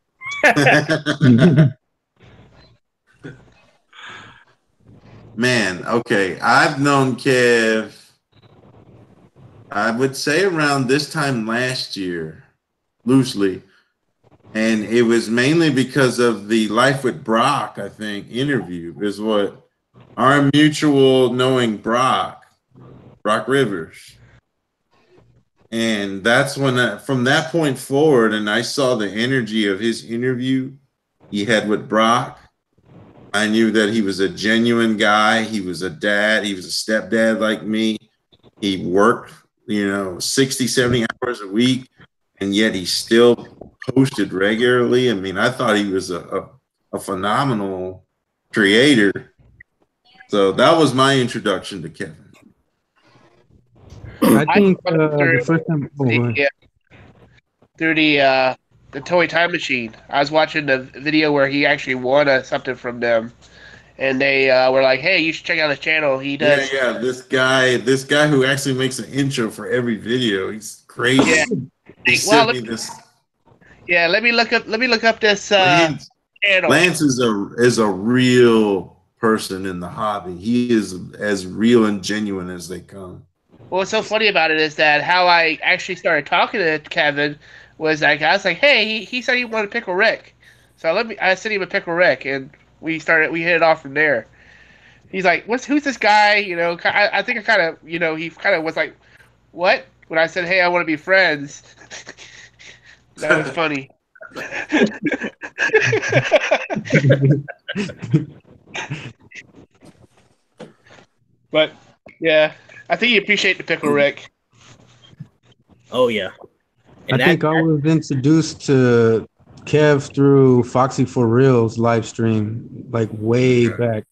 Man, okay. I've known Kev, I would say around this time last year, loosely. And it was mainly because of the Life with Brock, I think, interview is what our mutual knowing Brock Rivers. And that's when, from that point forward, and I saw the energy of his interview he had with Brock. I knew that he was a genuine guy. He was a dad. He was a stepdad like me. He worked, 60, 70 hours a week, and yet he still posted regularly. I mean, I thought he was a phenomenal creator. So that was my introduction to Kevin. I think the first time through the toy time machine, I was watching the video where he actually won something from them, and they were like, "Hey, you should check out his channel. He does." Yeah. This guy who actually makes an intro for every video. He's crazy. Yeah. He sent me this. Yeah, let me look up this Lance, channel. Lance is a real person in the hobby. He is as real and genuine as they come. Well, what's so funny about it is that how I actually started talking to Kevin was like, I was like, "Hey, he said he wanted Pickle Rick," so I sent him a Pickle Rick, and we hit it off from there. He's like, who's this guy? I think I kind of, he kind of was like, what? When I said, hey, I want to be friends. That was funny. But yeah, I think you appreciate the Pickle Rick. Oh yeah. And I think I was introduced to Kev through Foxy for Real's live stream, like way back.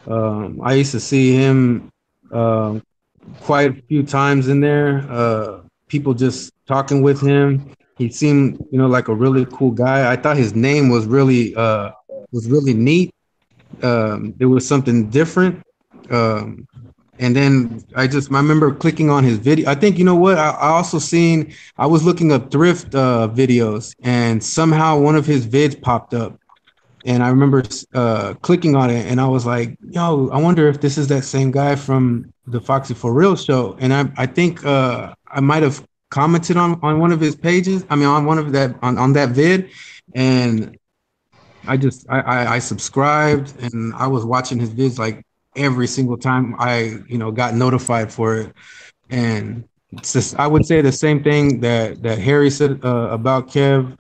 I used to see him quite a few times in there. People just talking with him. He seemed, like a really cool guy. I thought his name was really neat. It was something different. And then I remember clicking on his video. I think, what? I also seen, I was looking up thrift videos, and somehow one of his vids popped up. And I remember clicking on it, and I was like, yo, I wonder if this is that same guy from the Foxy for Real show. And I think I might have commented on one of his pages. I mean, on one of that, on that vid. And I subscribed, and I was watching his vids like every single time I, got notified for it. And it's just, I would say the same thing that Harry said about Kev,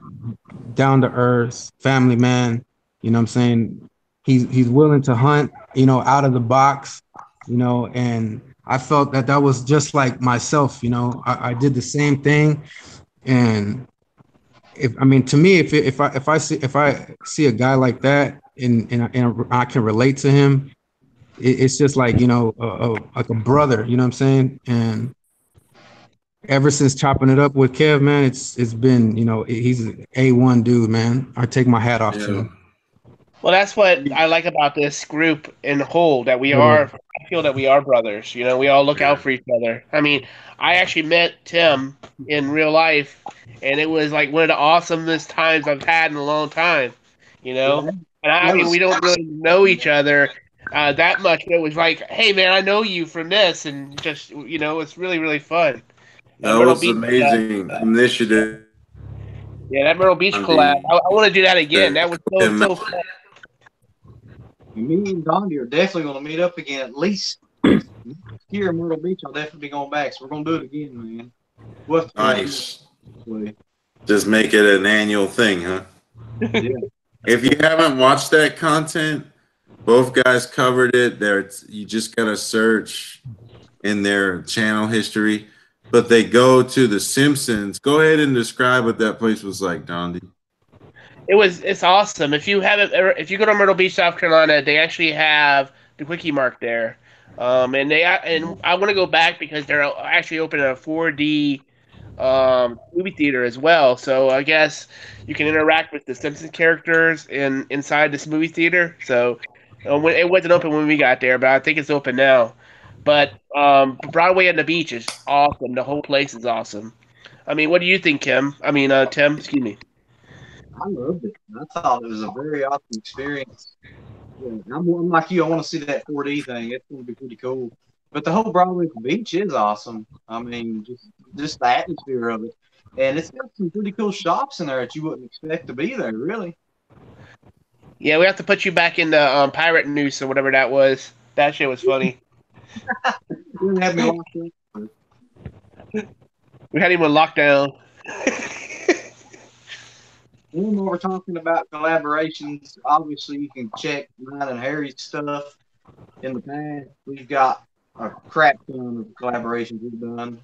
down to earth, family man. You know what I'm saying? He's willing to hunt, out of the box, and I felt that was just like myself, I did the same thing. And to me, if I see a guy like that and I can relate to him, it's just like, like a brother, you know what I'm saying? And ever since chopping it up with Kev, man, it's been, he's an A1 dude, man. I take my hat off to him. Well, that's what I like about this group in whole, that I feel that we are brothers. We all look out for each other. I mean, I actually met Tim in real life, and it was like one of the awesomest times I've had in a long time, And I mean, we don't really know each other that much, but it was like, hey, man, I know you from this, and just, it's really, really fun. That was amazing initiative. Yeah, that Myrtle Beach collab. I want to do that again. That was so fun. Me and Dondi are definitely going to meet up again, at least here in Myrtle Beach. I'll definitely be going back, so we're going to do it again, man. Nice. Just make it an annual thing, huh? Yeah. If you haven't watched that content, both guys covered it. You just got to search in their channel history. But they go to The Simpsons. Go ahead and describe what that place was like, Dondi. It's awesome. If you go to Myrtle Beach, South Carolina, they actually have the Quickie Mart there. And I want to go back because they're actually opening a 4D movie theater as well. So I guess you can interact with the Simpsons characters inside this movie theater. So it wasn't open when we got there, but I think it's open now. But Broadway and the Beach is awesome. The whole place is awesome. I mean, what do you think, Kim? I mean, Tim. Excuse me. I loved it. I thought it was a very awesome experience. Yeah, I'm like you. I want to see that 4D thing. It's going to be pretty cool. But the whole Broadway Beach is awesome. I mean, just the atmosphere of it, and it's got some pretty cool shops in there that you wouldn't expect to be there, really. Yeah, we have to put you back in the Pirate News or whatever that was. That shit was funny. You didn't have me locked in. We had him on lockdown. When we're talking about collaborations, obviously you can check mine and Harry's stuff in the past. We've got a crap ton of collaborations we've done.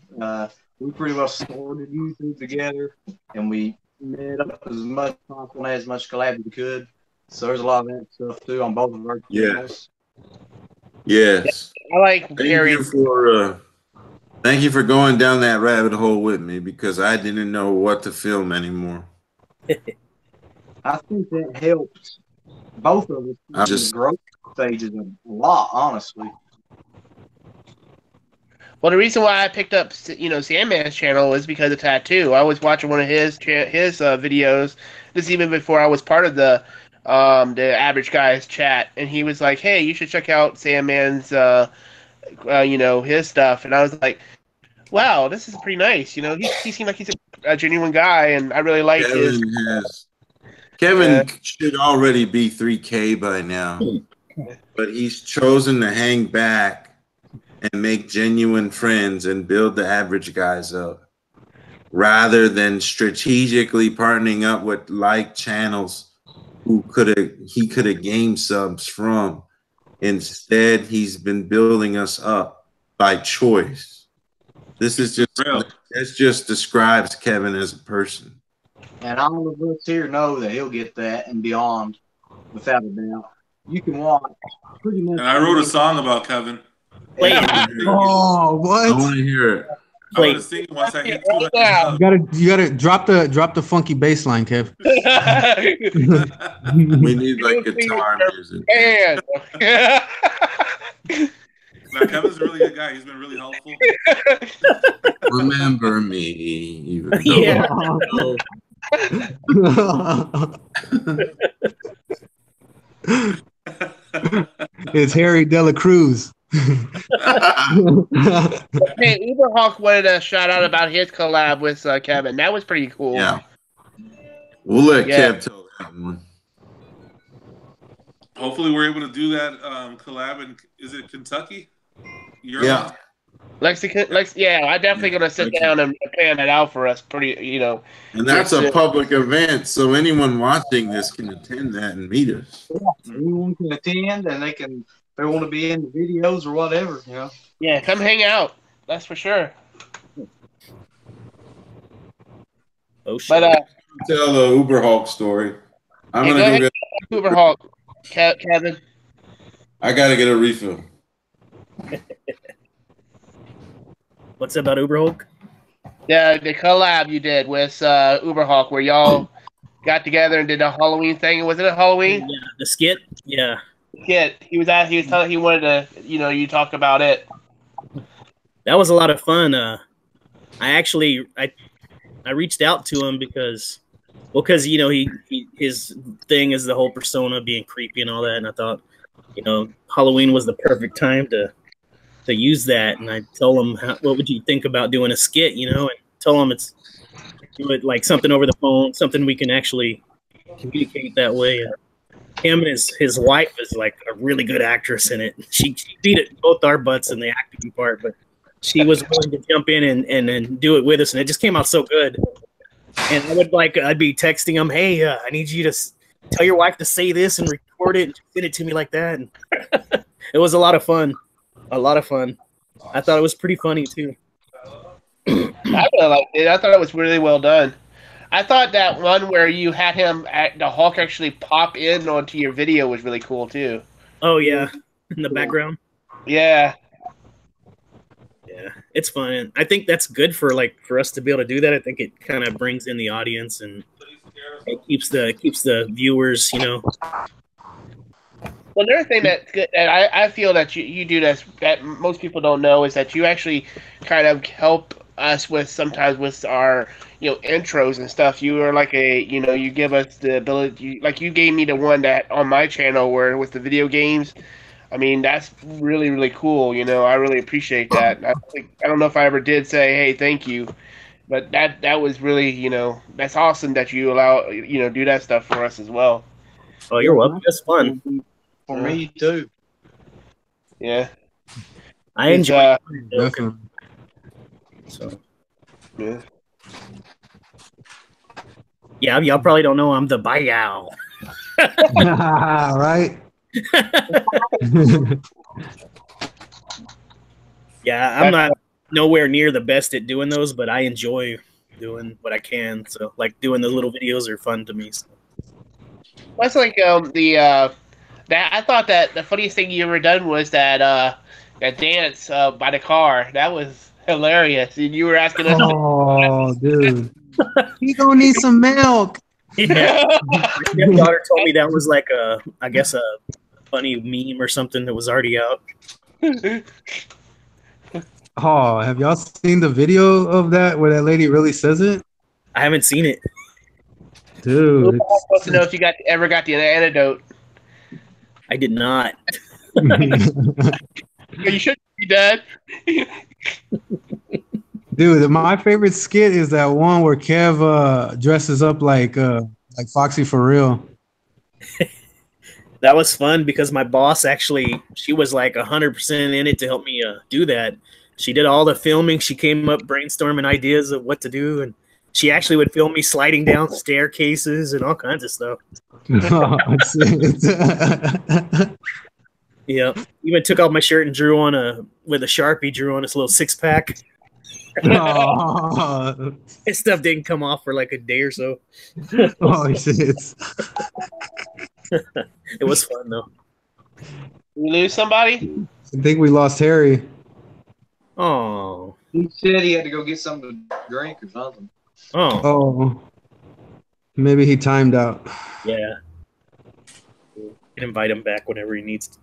We pretty well started YouTube together, and we made up as much possible, as much collab as we could. So there's a lot of that stuff too on both of our channels. Yes. I like Harry. Thank you for going down that rabbit hole with me because I didn't know what to film anymore. I think that helped both of us in the growth stages a lot, honestly. Well, the reason why I picked up, Sandman's channel is because of Tattoo. I was watching one of his videos. This is even before I was part of the Average Guys chat, and he was like, "Hey, you should check out Sandman's, his stuff." And I was like, "Wow, this is pretty nice." He seemed like he's a genuine guy, and I really like his. Kevin should already be 3K by now, but he's chosen to hang back and make genuine friends and build the Average Guys up rather than strategically partnering up with like channels who he could have gained subs from. Instead, he's been building us up by choice. This just describes Kevin as a person. And all of us here know that he'll get that and beyond, without a doubt. You can watch pretty much. And I wrote a song about Kevin. Oh, what? I want to hear it. I want to sing once I hit 200. You gotta drop the funky bass line, Kev. We need like guitar music. Now, Kevin's a really good guy. He's been really helpful. Remember me, even though it's Harry Dela Cruz. Hey, Uberhawk wanted a shout out about his collab with Kevin. That was pretty cool. Yeah. We'll let Kev tell that one. Hopefully we're able to do that collab in, is it Kentucky? Yeah. Lexington, I'm definitely gonna sit down and plan it out for us. And that's a public event, so anyone watching this can attend that and meet us. Yeah, anyone can attend, and if they want to be in the videos or whatever, Yeah, come hang out. That's for sure. Oh shit! But tell the Uberhawk story. I'm gonna go get Uberhawk, Kevin. I gotta get a refill. What's up about Uberhawk? Yeah, the collab you did with Uberhawk, where y'all got together and did a Halloween thing. Was it a Halloween? Yeah, the skit. Yeah. Skit. He was telling he wanted to, you talk about it. That was a lot of fun. I reached out to him because his thing is the whole persona being creepy and all that, and I thought, Halloween was the perfect time to use that. And I told him, what would you think about doing a skit, and tell him do it like something over the phone, something we can actually communicate that way. Him and his wife is like a really good actress in it. She beat it both our butts in the acting part, but she was willing to jump in and do it with us, and it just came out so good. And I'd be texting him, "Hey, I need you to tell your wife to say this and record it and send it to me like that." And it was a lot of fun. A lot of fun. I thought it was pretty funny too. I really liked it. I thought it was really well done. I thought that one where you had the Hulk actually pop in onto your video was really cool too. Oh yeah, in the background. Yeah. Yeah, it's fun. And I think that's good for us to be able to do that. I think it kind of brings in the audience and it keeps the viewers, you know. Well, another thing that I feel that you do that most people don't know is that you actually kind of help us with sometimes with our intros and stuff. You are like you give us the ability, like you gave me the one that on my channel where with the video games. I mean, that's really really cool. I really appreciate that. I don't know if I ever did say hey thank you, but that was really that's awesome that you allow do that stuff for us as well. Oh, you're welcome. That's fun. For me too. Yeah. I enjoy definitely. So yeah. Yeah, y'all probably don't know I'm the buyout. Right? Yeah, I'm not nowhere near the best at doing those, but I enjoy doing what I can. So like doing the little videos are fun to me. So. That's like that I thought that the funniest thing you ever done was that dance by the car. That was hilarious. And you were asking us. Oh, dude, he gonna need some milk. Yeah, my stepdaughter told me that was like I guess a funny meme or something that was already out. Oh, have y'all seen the video of that where that lady really says it? I haven't seen it, dude. I want to know if you ever got the antidote. I did not. You should be dead. Dude, my favorite skit is that one where Kev dresses up like Foxy for real. That was fun because my boss she was like 100% in it to help me do that. She did all the filming. She came up brainstorming ideas of what to do, and she actually would film me sliding down staircases and all kinds of stuff. Yeah, even took off my shirt and drew on with a Sharpie, drew on this little 6-pack. His stuff didn't come off for like a day or so. Oh shit! It was fun though. We lose somebody? I think we lost Harry. Oh. He said he had to go get something to drink or something. Oh. Maybe he timed out. Yeah. You can invite him back whenever he needs to.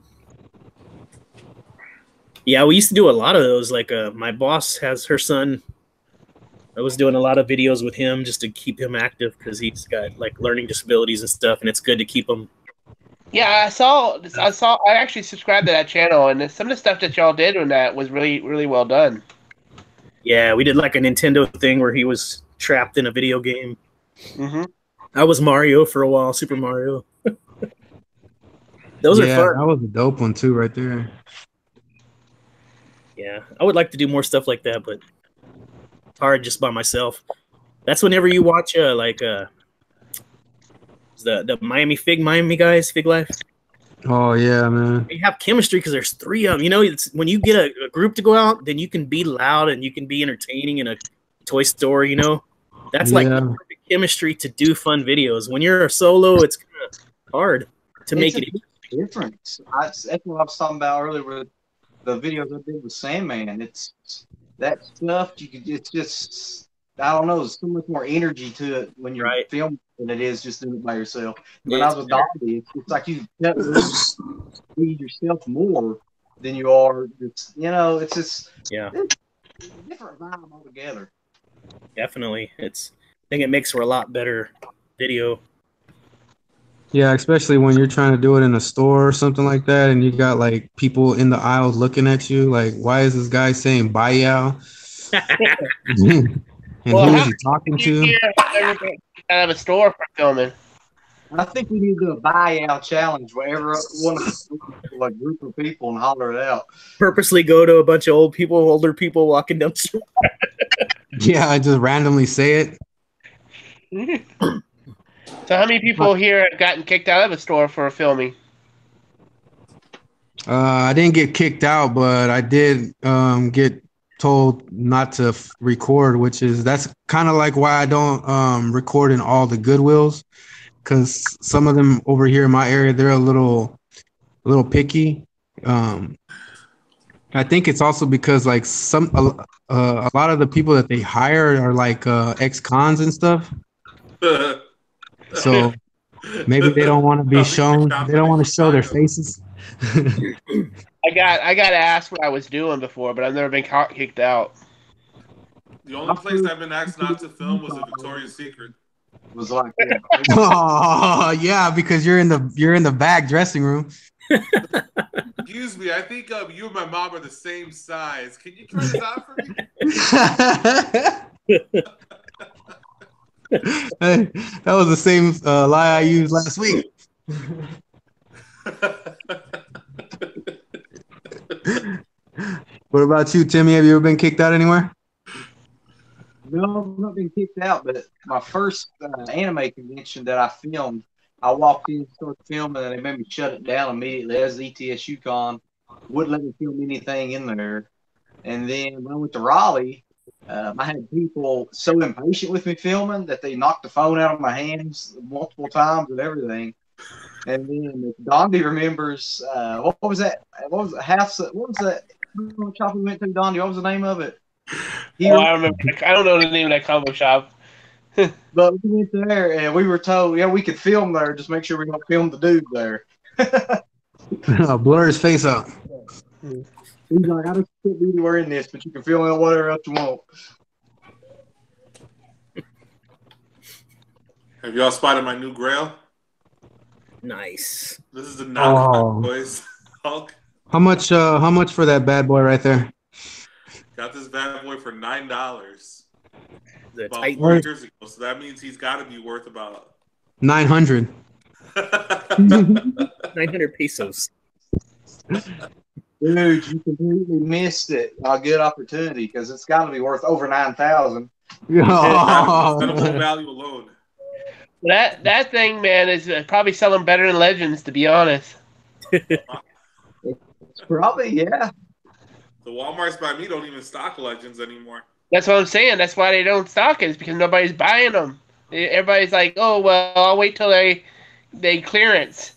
Yeah, we used to do a lot of those. Like my boss has her son. I was doing a lot of videos with him just to keep him active because he's got like learning disabilities and stuff, and it's good to keep him. Yeah, I actually subscribed to that channel, and some of the stuff that y'all did on that was really, really well done. Yeah, we did like a Nintendo thing where he was trapped in a video game. Mm-hmm. I was Mario for a while, Super Mario. Those are fun. That was a dope one too, right there. Yeah, I would like to do more stuff like that, but it's hard just by myself. That's whenever you watch the Miami guys, Fig Life. Oh yeah, man. You have chemistry because there's 3 of them. You know, it's when you get a group to go out, then you can be loud and you can be entertaining in a toy store. You know, that's like the perfect chemistry to do fun videos. When you're a solo, it's kind of hard to make it different. That's what I was talking about earlier with the videos I did with Sandman. It's that stuff it's just I don't know. There's so much more energy to it when you're filming than it is just doing it by yourself. When I was with Dolby, it's like you feed yourself more than you are. It's just it's a different vibe altogether. Definitely, I think it makes for a lot better video. Yeah, especially when you're trying to do it in a store or something like that, and you got like people in the aisles looking at you, like, why is this guy saying "bye y'all"? And who is he talking to? I have a store for filming. I think we need to do a buyout challenge where one of a group of people and holler it out. Purposely go to a bunch of older people walking down the street. Yeah, I just randomly say it. So how many people here have gotten kicked out of a store for filming? I didn't get kicked out, but I did get told not to record, that's kind of like why I don't record in all the Goodwills, because some of them over here in my area, they're a little picky. I think it's also because like a lot of the people that they hire are like ex-cons and stuff. So maybe they don't want to be shown. They don't want to show their faces. I got asked what I was doing before, but I've never been kicked out. The only place I've been asked not to film was at Victoria's Secret. It was like, Oh yeah, because you're in the back dressing room. Excuse me, I think you and my mom are the same size. Can you try this out for me? Hey, that was the same lie I used last week. What about you, Timmy? Have you ever been kicked out anywhere? no, I've not been kicked out, but my first anime convention that I filmed, I walked in, started filming, and they made me shut it down immediately. As ETSU Con, wouldn't let me film anything in there. And then when I went to Raleigh, I had people so impatient with me filming that they knocked the phone out of my hands multiple times and everything. And then if Dondi remembers, what was that? What was the house? What was that shop we went to, Dondi? What was the name of it? Oh, I remember. I don't know the name of that combo shop. But we went there and we were told, yeah, we could film there. Just make sure we don't film the dude there. Blur his face out. He's like, I don't fit anywhere in this, but you can film it whatever else you want. Have y'all spotted my new Grail? Nice. This is the knockoff, Oh. boys. Hulk. How much for that bad boy right there? Got this bad boy for $9. The About tight 4 years ago, so that means he's got to be worth about 900. 900 pesos. Dude, you completely missed it. A good opportunity because it's got to be worth over 9,000. Sentimental value alone. That thing, man, is probably selling better than Legends, to be honest. It's probably, yeah. The Walmarts by me don't even stock Legends anymore. That's what I'm saying. That's why they don't stock it. It's because nobody's buying them. Everybody's like, oh, well, I'll wait till they clearance.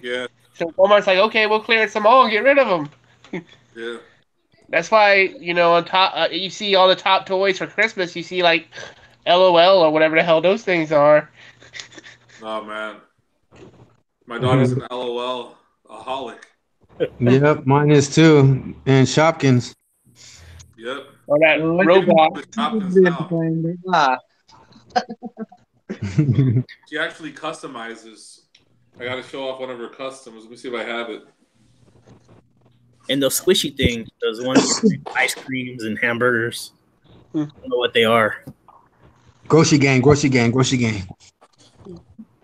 Yeah. So Walmart's like, okay, we'll clearance them all, get rid of them. Yeah. That's why, on top, you see all the top toys for Christmas. You see like LOL or whatever the hell those things are. Oh man, my daughter's an LOL-aholic. Yep, mine is too. And Shopkins. Yep. Or that robot. She actually customizes. I got to show off one of her customs. Let me see if I have it. And those squishy things, those ones with ice creams and hamburgers. I don't know what they are. Grocery gang, grocery gang, grocery gang.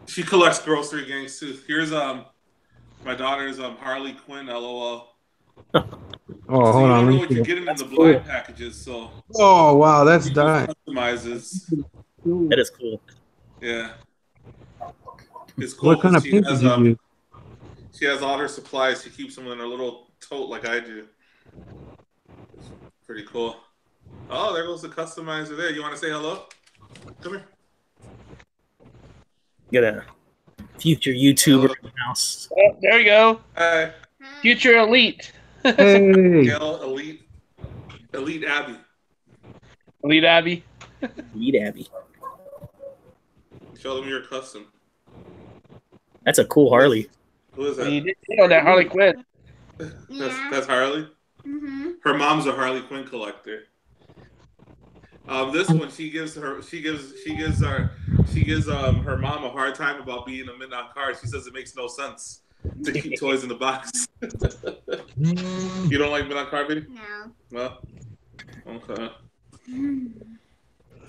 She collects grocery gangs too. Here's my daughter's Harley Quinn LOL. Oh, So hold you on. don't know let me what see you're it. getting in the blind packages, so Oh wow, that's she dying. customizes. That is cool. Yeah, it's cool. What kind of She paint has did you use? she has all her supplies. She keeps them in her little tote like I do. It's pretty cool. Oh, there goes the customizer there. You want to say hello? Come here. Get a future YouTuber in the house. Oh, there we go. Hi. Future Elite. Hey. Gail, Elite Abby. Elite Abby. Lead Abby. Show them your custom. That's a cool Harley. Who is that? You did hit on that Harley Quinn. That's Harley. Mm-hmm. Her mom's a Harley Quinn collector. This one she gives her mom a hard time about being a midnight card. She says it makes no sense to keep toys in the box. You don't like midnight card, baby? No. No. Okay.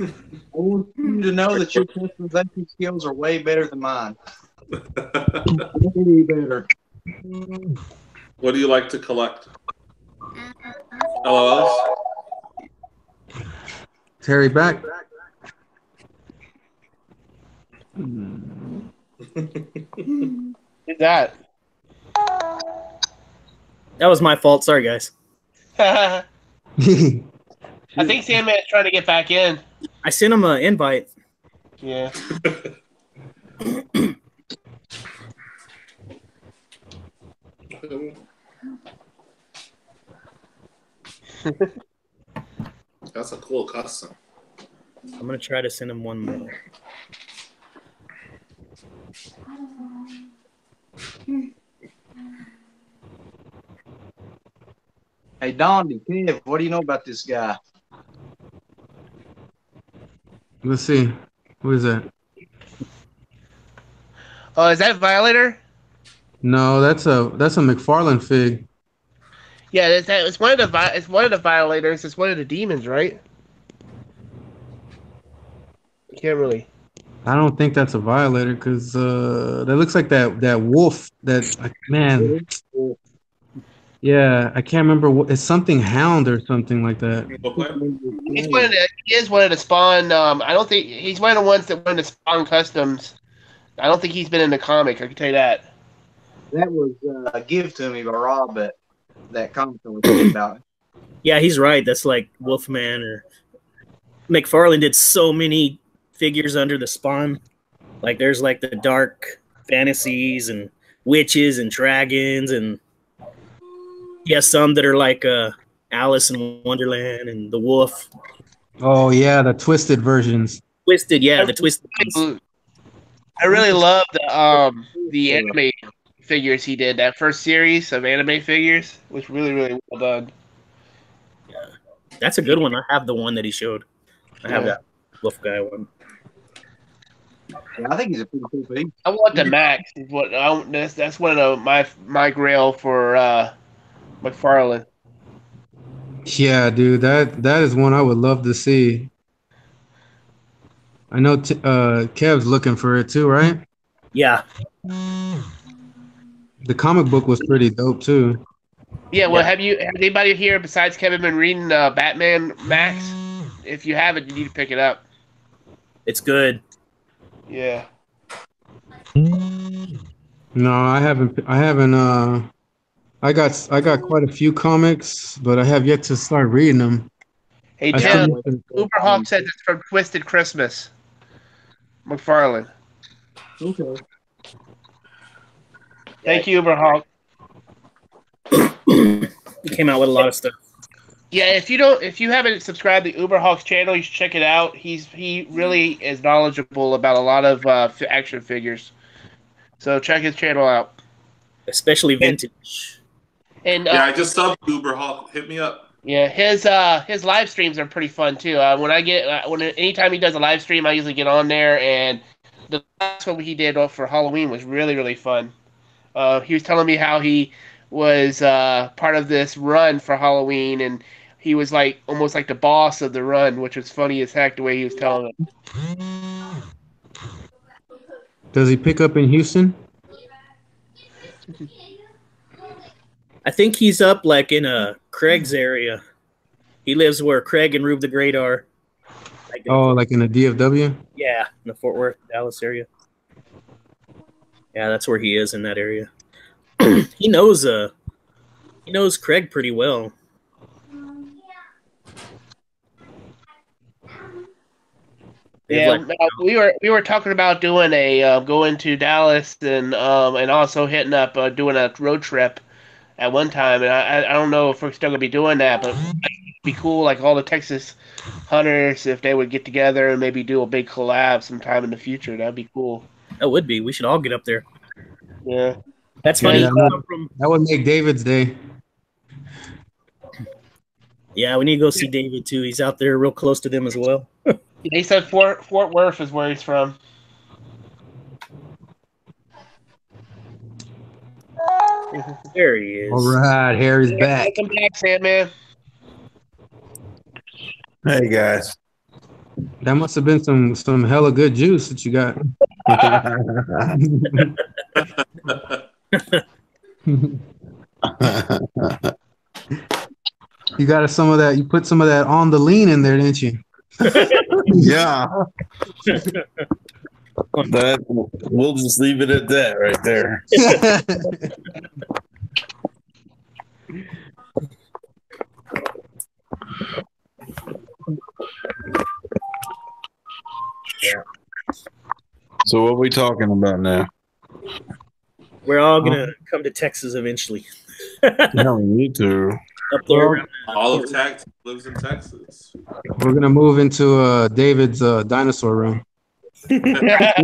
I want you to know that your customization skills are way better than mine. Way better. What do you like to collect? LOLs? Terry back. Who's that? That was my fault. Sorry, guys. I think Sandman's trying to get back in. I sent him an invite. Yeah. That's a cool custom. I'm gonna try to send him one more. Hey, Don, Kev, what do you know about this guy? Let's see. What is that? Oh, is that Violator? No, that's a McFarlane fig. Yeah, it's one of the Violators. It's one of the demons, right? Can't really. I don't think that's a Violator because that looks like that wolf. Man. Yeah, I can't remember what it's something hound or something like that. He is one of the Spawn. I don't think he's one of the ones that won the Spawn customs. I don't think he's been in the comic. I can tell you that. That was a give to me by Rob at that comic I was talking about. Yeah, he's right. That's like Wolfman or McFarlane did so many figures under the Spawn. Like there's like the dark fantasies and witches and dragons and some that are like Alice in Wonderland and the wolf. Oh yeah, the twisted versions. Twisted, yeah, the twisted ones. I really love the anime figures he did. That first series of anime figures was really, really well done. Yeah, that's a good one. I have the one that he showed. I have that wolf guy one. Yeah, I think he's a pretty cool thing. I want the Max. That's one of my grail for McFarlane. Yeah, dude, that is one I would love to see. I know Kev's looking for it too, right? Yeah. The comic book was pretty dope too. Yeah, well, have anybody here besides Kevin been reading Batman Max? If you haven't, you need to pick it up. It's good. Yeah. No, I haven't. I got quite a few comics, but I have yet to start reading them. Hey, Tim, Uberhawk says it's from Twisted Christmas. McFarlane. Okay. Thank you, Uberhawk. He came out with a lot of stuff. Yeah, if you haven't subscribed to Uberhawk's channel, you should check it out. He really is knowledgeable about a lot of action figures. So check his channel out. Especially vintage. And I just subbed Uber Hawk. Hit me up. Yeah, his live streams are pretty fun too. Anytime he does a live stream, I usually get on there, and the last one he did for Halloween was really, really fun. He was telling me how he was part of this run for Halloween, and he was like almost like the boss of the run, which was funny as heck the way he was telling it. Does he pick up in Houston? I think he's up like in Craig's area. He lives where Craig and Rube the Great are. Like in the DFW? Yeah, in the Fort Worth, Dallas area. Yeah, that's where he is in that area. He knows Craig pretty well. Yeah, we were talking about doing going to Dallas and also hitting up doing a road trip at one time, and I don't know if we're still gonna be doing that, but it'd be cool, like all the Texas hunters, if they would get together and maybe do a big collab sometime in the future. That'd be cool. That would be. We should all get up there. Yeah, that's funny. Yeah, that would make David's day. Yeah, we need to go see David too. He's out there real close to them as well. He said Fort Worth is where he's from. There he is. All right, Harry's back. Welcome back, Sandman. Hey guys. That must have been some hella good juice that you got. You got some of that. You put some of that on the lean in there, didn't you? Yeah. We'll just leave it at that right there. So what are we talking about now? We're all gonna come to Texas eventually. No, we need to. up there. Well, All of Tag Team lives in Texas. we're gonna move into David's dinosaur room. Yeah,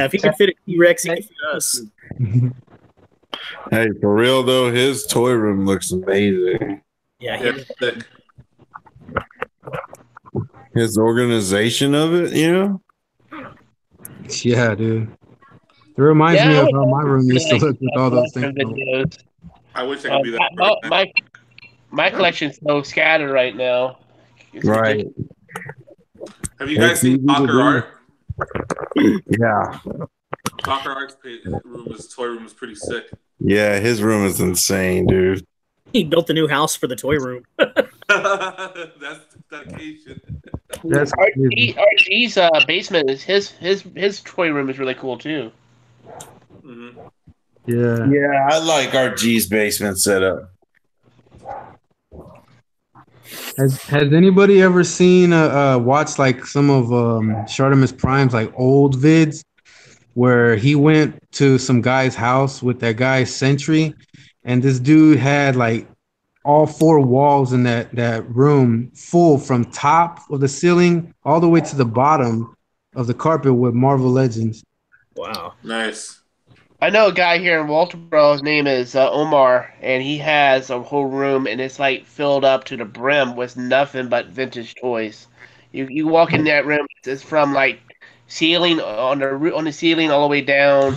if he could fit a T-Rex, he could fit us. Hey, for real though, his toy room looks amazing. Yeah, Yeah, thick. His organization of it, you know? Yeah, dude. It reminds me of how my room used to look with all those things. Videos. I wish I could be that. My collection's so scattered right now. It's Right. ridiculous. Have you guys seen Soccer Art? Yeah. Soccer Art's toy room is pretty sick. Yeah, his room is insane, dude. he built a new house for the toy room. That's dedication. That's crazy. RG's basement is his toy room is really cool too. Mm-hmm. Yeah. Yeah, I like RG's basement setup. Has anybody ever seen watched like some of Shartimus Prime's like old vids where he went to some guy's house with that guy Sentry, and this dude had like all four walls in that room full from top of the ceiling all the way to the bottom of the carpet with Marvel Legends. Wow. Nice. I know a guy here in Walterboro. His name is Omar, and he has a whole room, and it's like filled up to the brim with nothing but vintage toys. You walk in that room, it's from like ceiling on the ceiling all the way down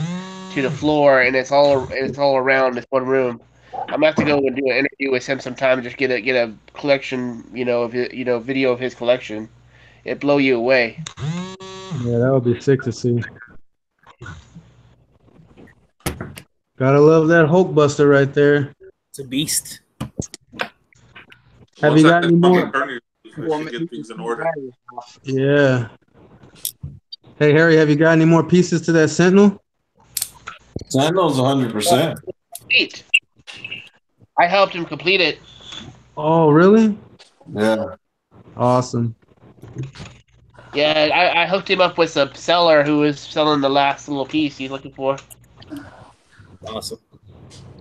to the floor, and it's all around this one room. I'm gonna have to go and do an interview with him sometime and just get a collection, of video of his collection. It blow you away. Yeah, that would be sick to see. Gotta love that Hulkbuster right there. It's a beast. Have you got any more? Get things in order. Yeah. Hey Harry, have you got any more pieces to that Sentinel? Sentinel's 100%. Sweet. I helped him complete it. Oh, really? Yeah. Awesome. Yeah, I hooked him up with a seller who was selling the last little piece he's looking for. Awesome.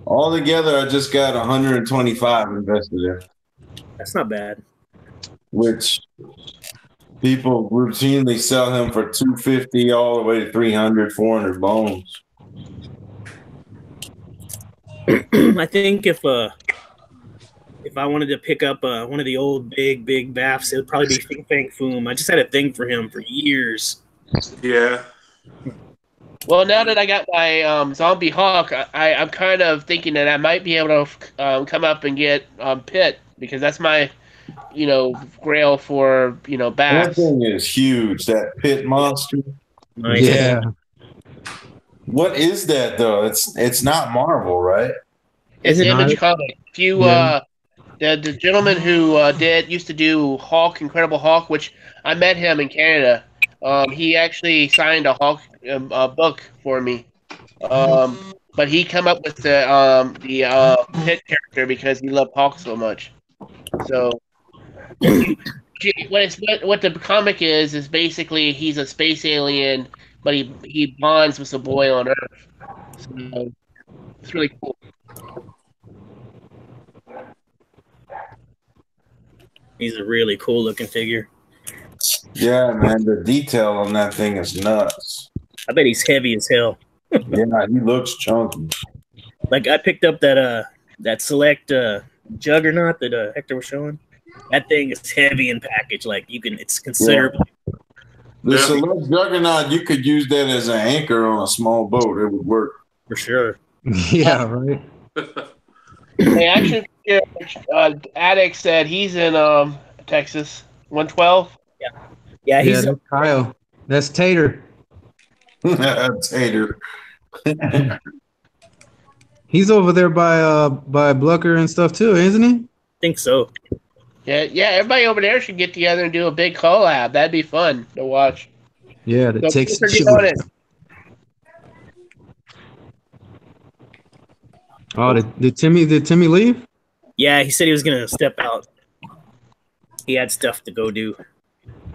All together, I just got 125 invested in, That's not bad. which people routinely sell him for 250 all the way to 300, 400 bones. I think if I wanted to pick up one of the old big baths, it would probably be Fing Fang Foom. I just had a thing for him for years. Yeah. Well, now that I got my Zombie Hawk, I'm kind of thinking that I might be able to come up and get Pit, because that's my, grail for, That bats. thing is huge, that pit monster. Nice. Yeah. What is that, though? It's not Marvel, right? It's Is it Image not? Comic. If you, Yeah. the gentleman who used to do Hulk, Incredible Hulk, which I met him in Canada. He actually signed a Hulk book for me. But he come up with the Pit character because he loved Hulk so much. So what the comic is basically he's a space alien, but he bonds with a boy on Earth. So it's really cool. He's a really cool looking figure. Yeah, man, the detail on that thing is nuts. I bet he's heavy as hell. Yeah, he looks chunky. Like I picked up that select Juggernaut that Hector was showing. That thing is heavy in package. Like it's considerable. Yeah. The select Juggernaut, you could use that as an anchor on a small boat. It would work. For sure. Yeah, right. Hey, actually, Addict said he's in Texas, 112. Yeah, he's that's Kyle. That's Tater. Tater. He's over there by Blucker and stuff too, isn't he? I think so. Yeah. Everybody over there should get together and do a big collab. That'd be fun to watch. Yeah, the So Texas forget Chiller. on it. Oh, did Timmy leave? Yeah, he said he was gonna step out. He had stuff to go do.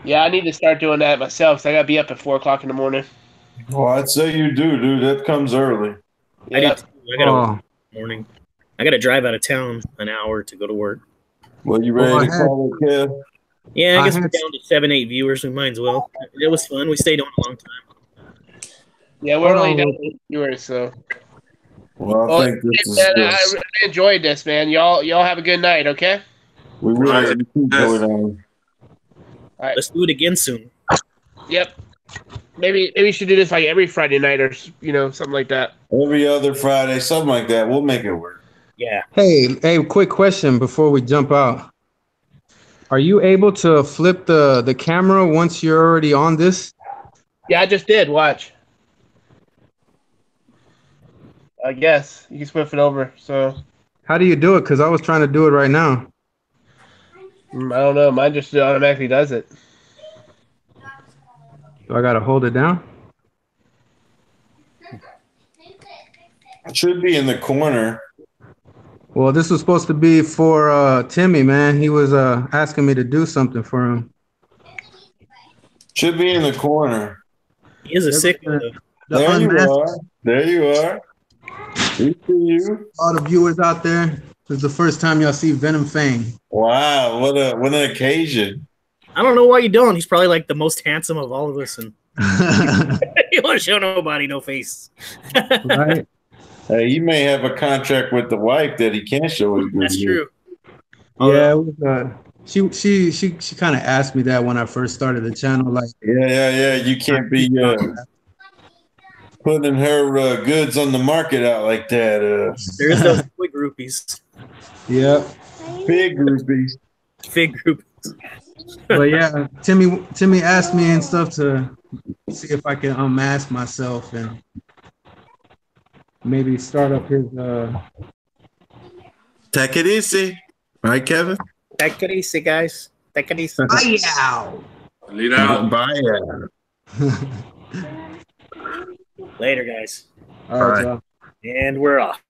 Yeah, I need to start doing that myself. So I gotta be up at 4 o'clock in the morning. Well, I'd say you do, dude. That comes early. I Yeah. got a morning. I got to drive out of town an hour to go to work. Well, you ready to call it, Kev? Yeah, I guess we're down to 7-8 viewers. We might as well. It was fun. We stayed on a long time. Yeah, we're only down to 8 viewers, so. Well, I think this is. I really enjoyed this, man. Y'all have a good night, okay? We will. All right. Let's do it again soon. Yep. Maybe we should do this like every Friday night or something like that. Every other Friday, something like that. We'll make it work. Yeah. Hey, quick question before we jump out. Are you able to flip the camera once you're already on this? Yeah, I just did. Watch. I guess you can flip it over. So. How do you do it? Because I was trying to do it right now. I don't know. Mine just automatically does it. Do I got to hold it down? It should be in the corner. Well, this was supposed to be for Timmy, man. He was asking me to do something for him. Should be in the corner. He is a sick one. There you are. There you are. We see you. All the viewers out there, this is the first time y'all see Venom Fang. Wow, what an occasion. I don't know why you don't. He's probably like the most handsome of all of us, and you want to show nobody no face. Right? Hey, he may have a contract with the wife that he can't show his good. That's true. Yeah, it was, she kind of asked me that when I first started the channel. Like, yeah. You can't be putting her goods on the market out like that. There's those big groupies. Yeah, big groupies. Big groupies. But yeah, Timmy asked me and stuff to see if I can unmask myself and maybe start up his Take it easy. Right, Kevin? Take it easy, guys. Take it easy. Lead out. Bye. Later, guys. All right, y'all. And we're off.